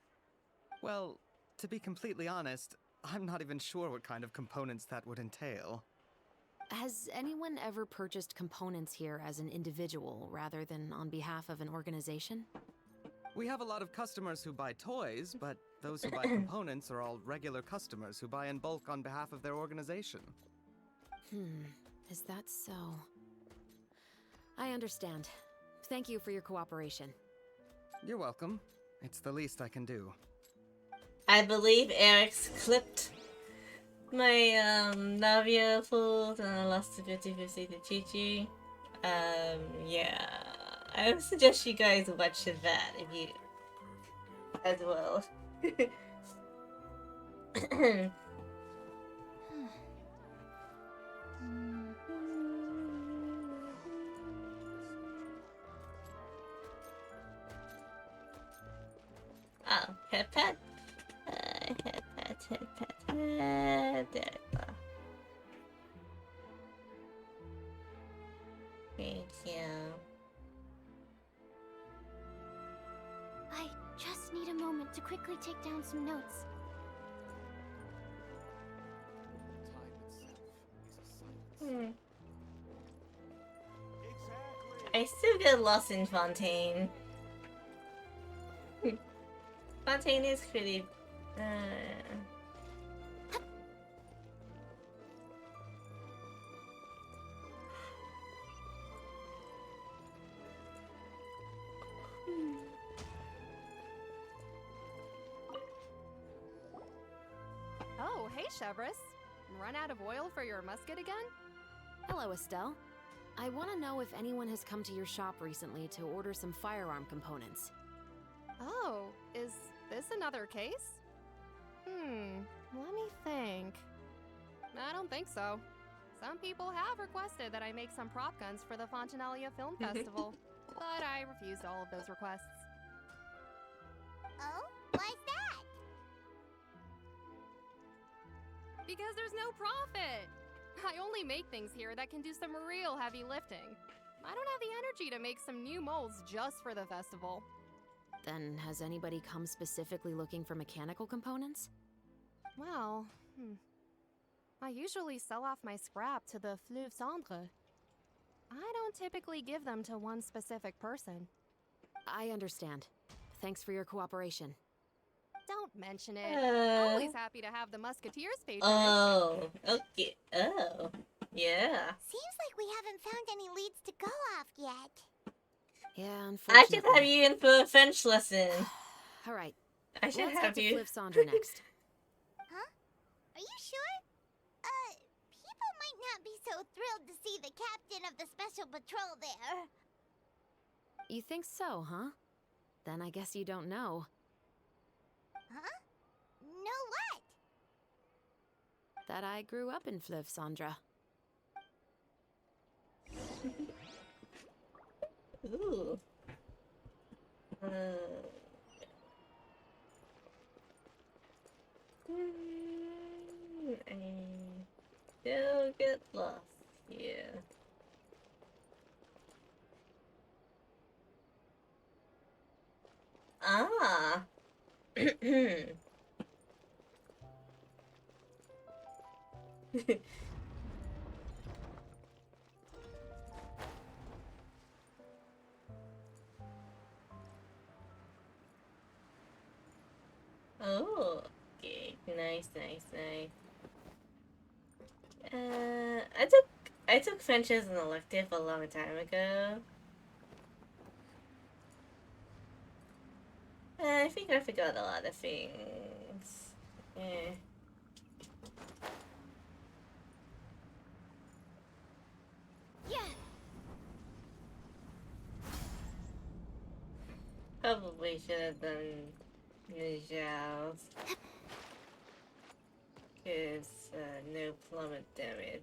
Well, to be completely honest, I'm not even sure what kind of components that would entail. Has anyone ever purchased components here as an individual rather than on behalf of an organization? We have a lot of customers who buy toys, but those who buy components are all regular customers who buy in bulk on behalf of their organization. Is that so? I understand. Thank you for your cooperation. You're welcome. It's the least I can do. I believe Eric's clipped my Navia food and I lost to 50-50 to Chi-Chi. Yeah. I would suggest you guys watch that if you as well. Oh, head pet. Head pet. There we go. Thank you. I just need a moment to quickly take down some notes. I still get lost in Fontaine. Fontaine is pretty. Oh, hey, Chevris. Run out of oil for your musket again? Hello, Estelle. I want to know if anyone has come to your shop recently to order some firearm components. Oh, is this another case? Let me think. I don't think so. Some people have requested that I make some prop guns for the Fontanalia Film Festival, but I refused all of those requests. Oh? Why's that? Because there's no profit! I only make things here that can do some real heavy lifting. I don't have the energy to make some new molds just for the festival. Then, has anybody come specifically looking for mechanical components? Well, I usually sell off my scrap to the Fleuve Cendre. I don't typically give them to one specific person. I understand. Thanks for your cooperation. Don't mention it. Always happy to have the Musketeers patronage. Oh, okay. Oh, yeah. Seems like we haven't found any leads to go off yet. Yeah, I unfortunately. should have you in for a French lesson. All right. I should Let's have get to you. Fleuve Cendre next. Huh? Are you sure? People might not be so thrilled to see the captain of the special patrol there. You think so, huh? Then I guess you don't know. Huh? No what? That I grew up in Fleuve Cendre. Ooh. Ah. Oh, okay. Nice, nice, nice. I took French as an elective a long time ago. I think I forgot a lot of things. Yeah. Yeah. Probably should have done Nijals. Cause no plummet damage.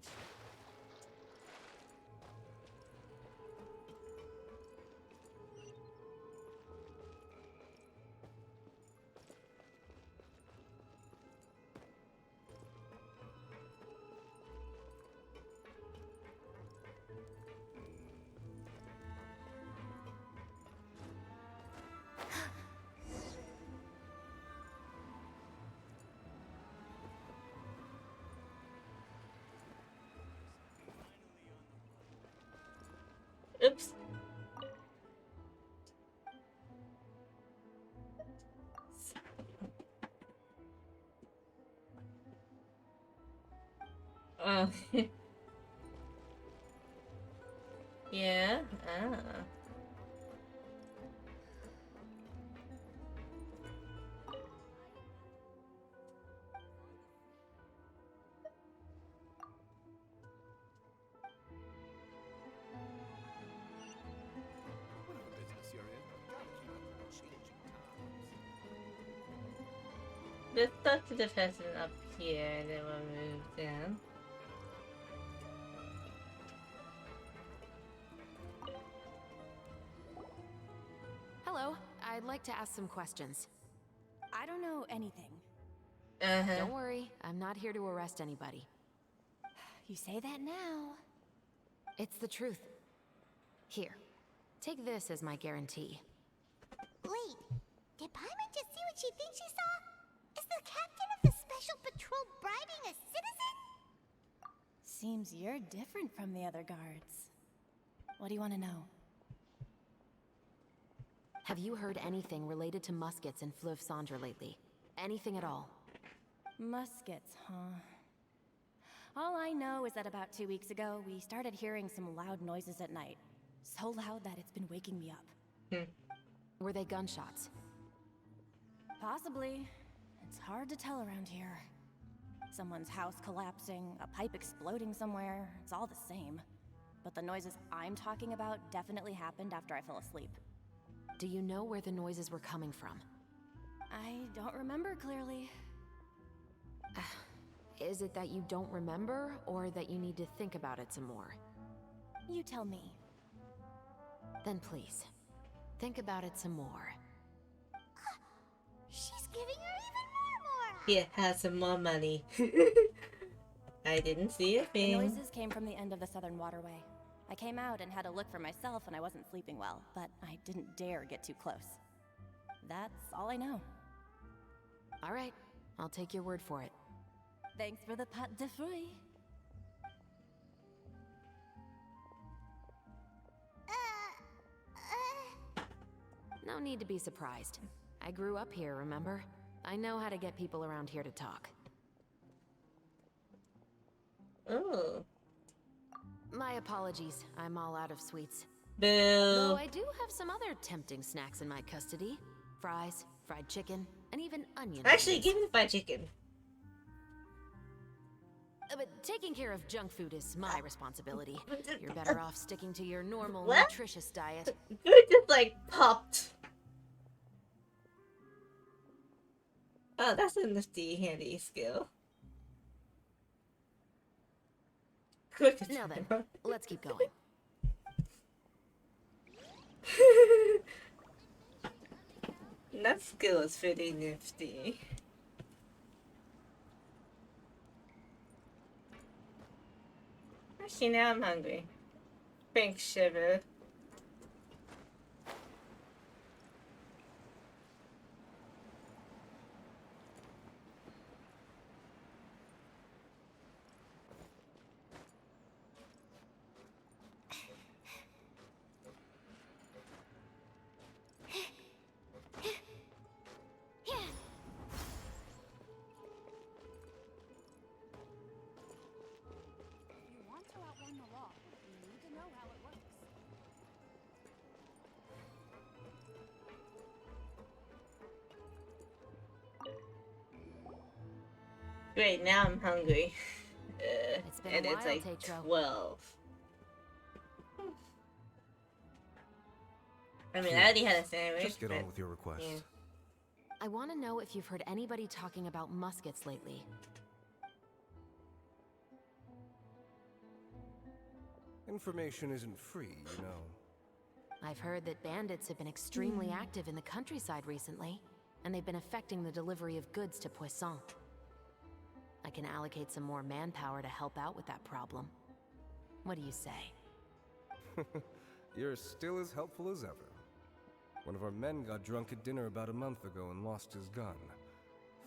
Oops. Oh. Yeah? Ah. Whatever business you're in, gotta keep up with the changing times. Let's talk to the person up here and then we'll move down. Hello, I'd like to ask some questions. I don't know anything. Don't worry, I'm not here to arrest anybody. You say that now. It's the truth. Here, take this as my guarantee. Wait, did Paimon just see what she thinks she saw? Is the captain of the Special Patrol bribing a citizen? Seems you're different from the other guards. What do you want to know? Have you heard anything related to muskets in Fleuve Cendre lately? Anything at all? Muskets, huh? All I know is that about 2 weeks ago, we started hearing some loud noises at night. So loud that it's been waking me up. Were they gunshots? Possibly. It's hard to tell around here. Someone's house collapsing, a pipe exploding somewhere, it's all the same. But the noises I'm talking about definitely happened after I fell asleep. Do you know where the noises were coming from? I don't remember clearly. Is it that you don't remember, or that you need to think about it some more? You tell me. Then please, think about it some more. She's giving her even more. He has some more money. I didn't see a The thing. noises came from the end of the southern waterway. I came out and had a look for myself and I wasn't sleeping well, but I didn't dare get too close. That's all I know. All right, I'll take your word for it. Thanks for the pâte de fruits. No need to be surprised. I grew up here, remember? I know how to get people around here to talk. Oh. My apologies, I'm all out of sweets. Boo. Though I do have some other tempting snacks in my custody. Fries, fried chicken, and even onion Actually, rings. give me the fried chicken. But taking care of junk food is my responsibility. You're better off sticking to your normal, What? nutritious diet. Food just like popped. Oh, that's a nifty, handy skill. Quick. Now then, let's keep going. That skill is pretty nifty. Actually, now I'm hungry. Thanks, Shiver. Great, now I'm hungry. It's been And a it's while, like Tetro. 12. I mean, I already had a sandwich. Just get but, on with your request. yeah. I want to know if you've heard anybody talking about muskets lately. Information isn't free, you know. I've heard that bandits have been extremely active in the countryside recently, and they've been affecting the delivery of goods to Poisson. I can allocate some more manpower to help out with that problem. What do you say? You're still as helpful as ever. One of our men got drunk at dinner about a month ago and lost his gun.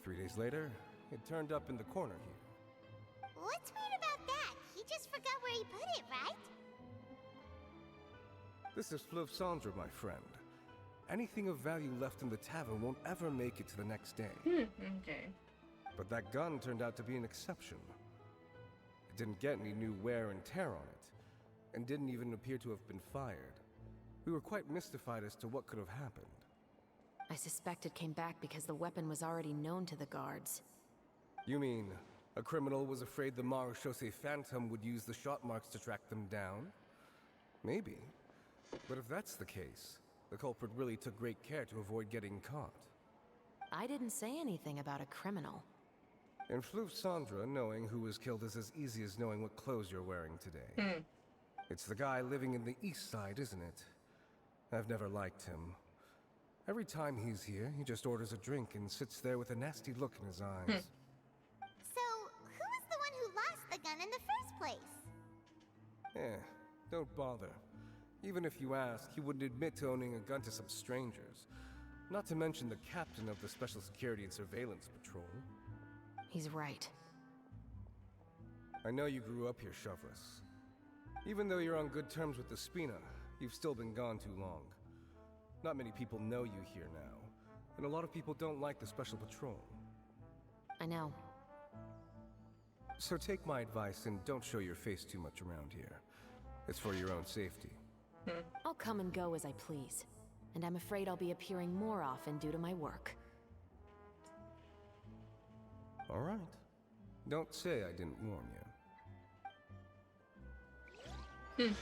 3 days later, it turned up in the corner here. What's weird about that? He just forgot where he put it, right? This is Fleuve Cendre, my friend. Anything of value left in the tavern won't ever make it to the next day. Okay. But that gun turned out to be an exception. It didn't get any new wear and tear on it, and didn't even appear to have been fired. We were quite mystified as to what could have happened. I suspect it came back because the weapon was already known to the guards. You mean, a criminal was afraid the Marechaussee Phantom would use the shot marks to track them down? Maybe. But if that's the case, the culprit really took great care to avoid getting caught. I didn't say anything about a criminal. In Fleuve Cendre, knowing who was killed is as easy as knowing what clothes you're wearing today. It's the guy living in the east side, isn't it? I've never liked him. Every time he's here, he just orders a drink and sits there with a nasty look in his eyes. So, who was the one who lost the gun in the first place? Don't bother. Even if you ask, he wouldn't admit to owning a gun to some strangers. Not to mention the captain of the Special Security and Surveillance Patrol. He's right. I know you grew up here, Chevres. Even though you're on good terms with the Spina, you've still been gone too long. Not many people know you here now, and a lot of people don't like the Special Patrol. I know. So take my advice and don't show your face too much around here. It's for your own safety. I'll come and go as I please, and I'm afraid I'll be appearing more often due to my work. All right. Don't say I didn't warn you.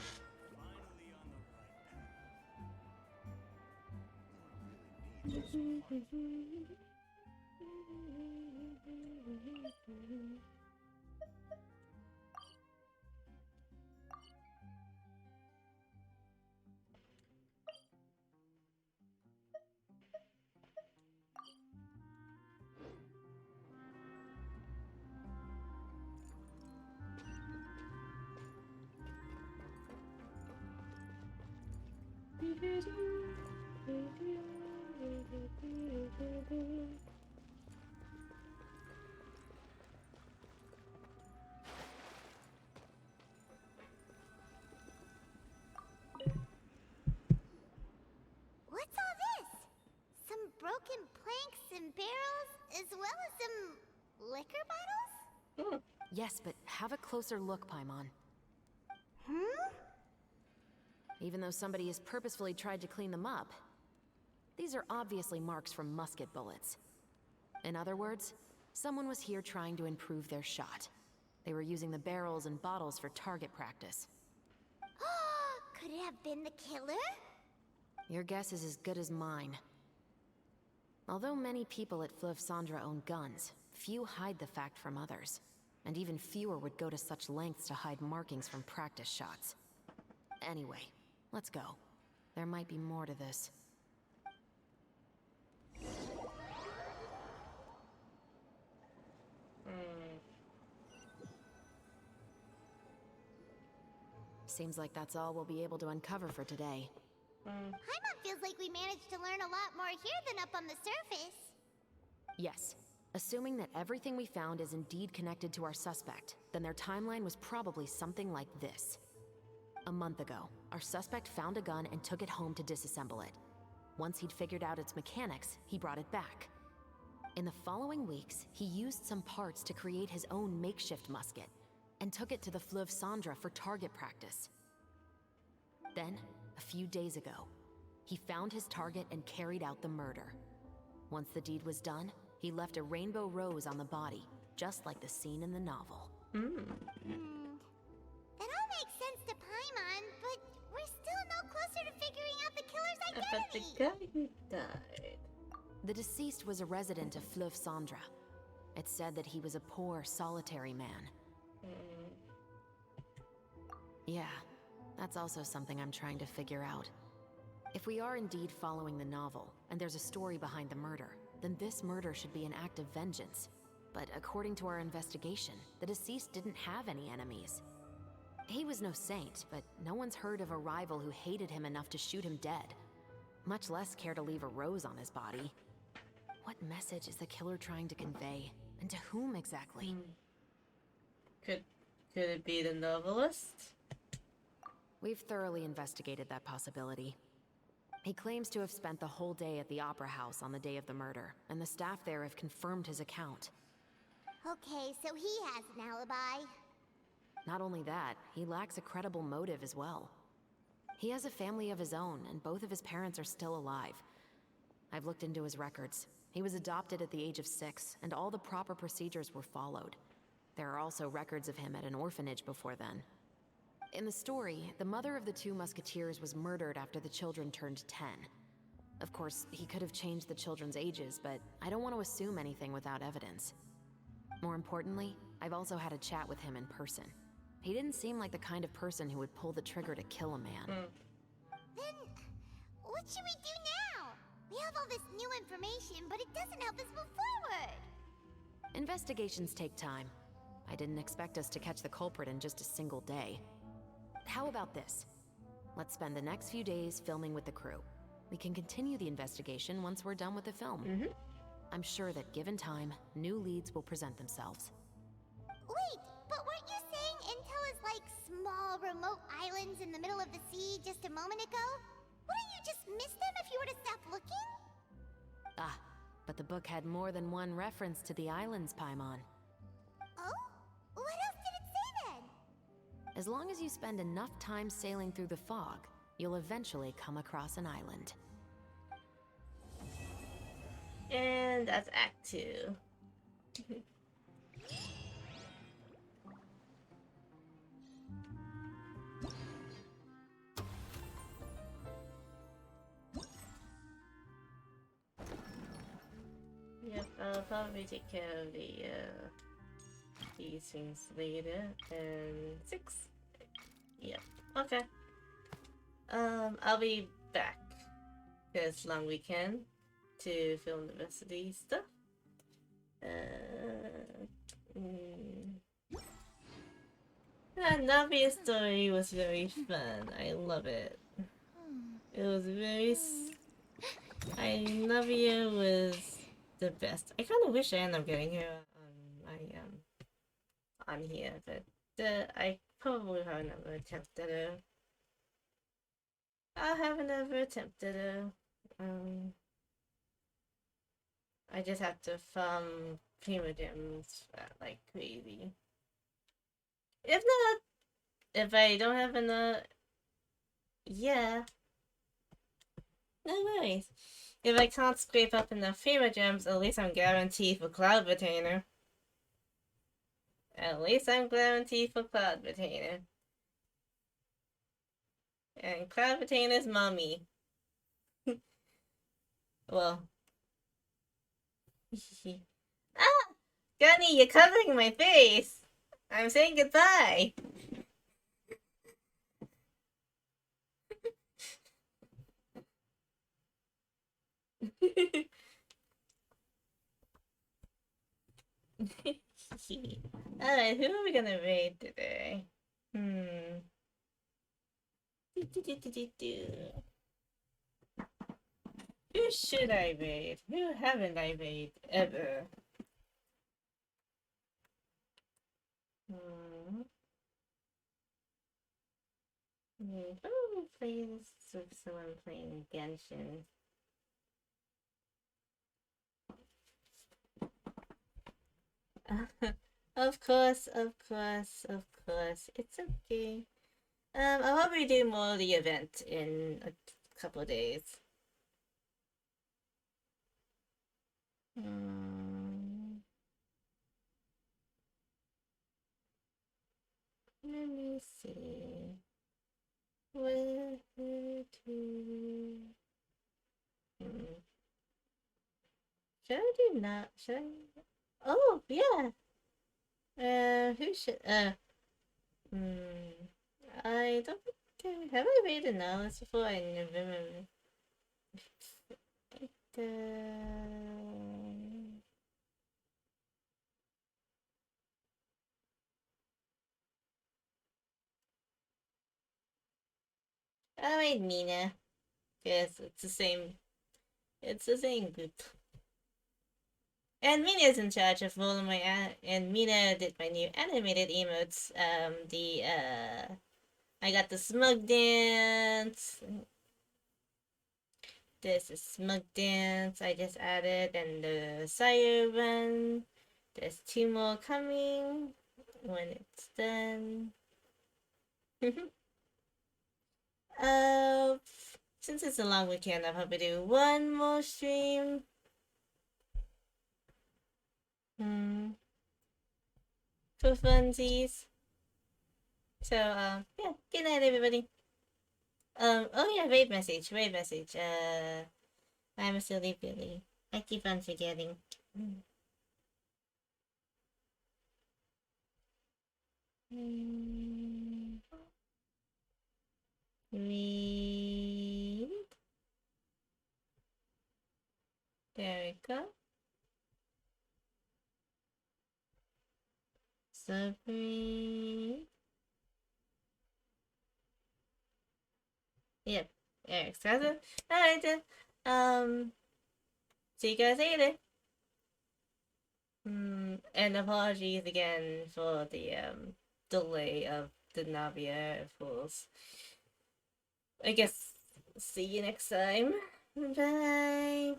What's all this? Some broken planks and barrels, as well as some liquor bottles? Yes, but have a closer look, Paimon. Even though somebody has purposefully tried to clean them up, these are obviously marks from musket bullets. In other words, someone was here trying to improve their shot. They were using the barrels and bottles for target practice. Could it have been the killer? Your guess is as good as mine. Although many people at Fleuve Cendre own guns, few hide the fact from others. And even fewer would go to such lengths to hide markings from practice shots. Anyway, let's go. There might be more to this. Seems like that's all we'll be able to uncover for today. Paimon feels like we managed to learn a lot more here than up on the surface. Yes. Assuming that everything we found is indeed connected to our suspect, then their timeline was probably something like this. A month ago, our suspect found a gun and took it home to disassemble it. Once he'd figured out its mechanics, he brought it back. In the following weeks, he used some parts to create his own makeshift musket, and took it to the Fleuve Cendre for target practice. Then, a few days ago, he found his target and carried out the murder. Once the deed was done, he left a rainbow rose on the body, just like the scene in the novel. That all makes sense to Paimon, but we're still no closer to figuring out the killer's But the identity. guy who died. The deceased was a resident of Fleuve Cendre. It's said that he was a poor, solitary man. Yeah, that's also something I'm trying to figure out. If we are indeed following the novel, and there's a story behind the murder, then this murder should be an act of vengeance. But according to our investigation, the deceased didn't have any enemies. He was no saint, but no one's heard of a rival who hated him enough to shoot him dead, much less care to leave a rose on his body. What message is the killer trying to convey? And to whom exactly? Could it be the novelist? We've thoroughly investigated that possibility. He claims to have spent the whole day at the Opera House on the day of the murder, and the staff there have confirmed his account. Okay, so he has an alibi. Not only that, he lacks a credible motive as well. He has a family of his own, and both of his parents are still alive. I've looked into his records. He was adopted at the age of 6, and all the proper procedures were followed. There are also records of him at an orphanage before then. In the story, the mother of the 2 musketeers was murdered after the children turned 10. Of course, he could have changed the children's ages, but I don't want to assume anything without evidence. More importantly, I've also had a chat with him in person. He didn't seem like the kind of person who would pull the trigger to kill a man. Then, what should we do now? We have all this new information, but it doesn't help us move forward. Investigations take time. I didn't expect us to catch the culprit in just a single day. How about this? Let's spend the next few days filming with the crew. We can continue the investigation once we're done with the film. I'm sure that given time, new leads will present themselves. Wait, but weren't you saying Intel is like small, remote islands in the middle of the sea just a moment ago? Wouldn't you just miss them if you were to stop looking? Ah, but the book had more than one reference to the islands, Paimon. Oh? What else did it say then? As long as you spend enough time sailing through the fog, you'll eventually come across an island. And that's Act 2. Yep, I'll probably take care of these things later. And 6. Yep. Okay. I'll be back as long we can to film the rest of these stuff. Navia's story was very fun. I love it. It was very. Navia was the best. I kind of wish I ended up getting her on here, but I probably have never attempted her. I haven't ever attempted her. I just have to farm prima gems like crazy. If not, if I don't have enough, yeah, no worries. If I can't scrape up enough prima gems, at least I'm guaranteed for Cloud Retainer. At least I'm guaranteed for Cloud Retainer. And Cloud Retainer's mommy. Well. Ah! Gunny, you're covering my face! I'm saying goodbye! Alright, who are we gonna raid today? Who should I raid? Who haven't I raid ever? Oh, playing with someone playing Genshin. Of course. It's okay. I'll probably do more of the event in a couple of days. Should I do not? Should I? Oh, yeah. Who should? I don't think. Have I made announcements before? I never remember. I made Mina. Yes, it's the same. It's the same group. And Mina's in charge of all of my and Mina did my new animated emotes. I got the smug dance. This is smug dance I just added, and the siren. There's 2 more coming when it's done. uh, since it's a long weekend, I'll probably do 1 more stream. For funsies. So, yeah, good night, everybody. Oh yeah, raid message. I'm a silly Billy. I keep on forgetting. Read. There we go. Subread. Yep, Eric's cousin. Alright then. See you guys later. And apologies again for the delay of the Navia fools. I guess see you next time. Bye.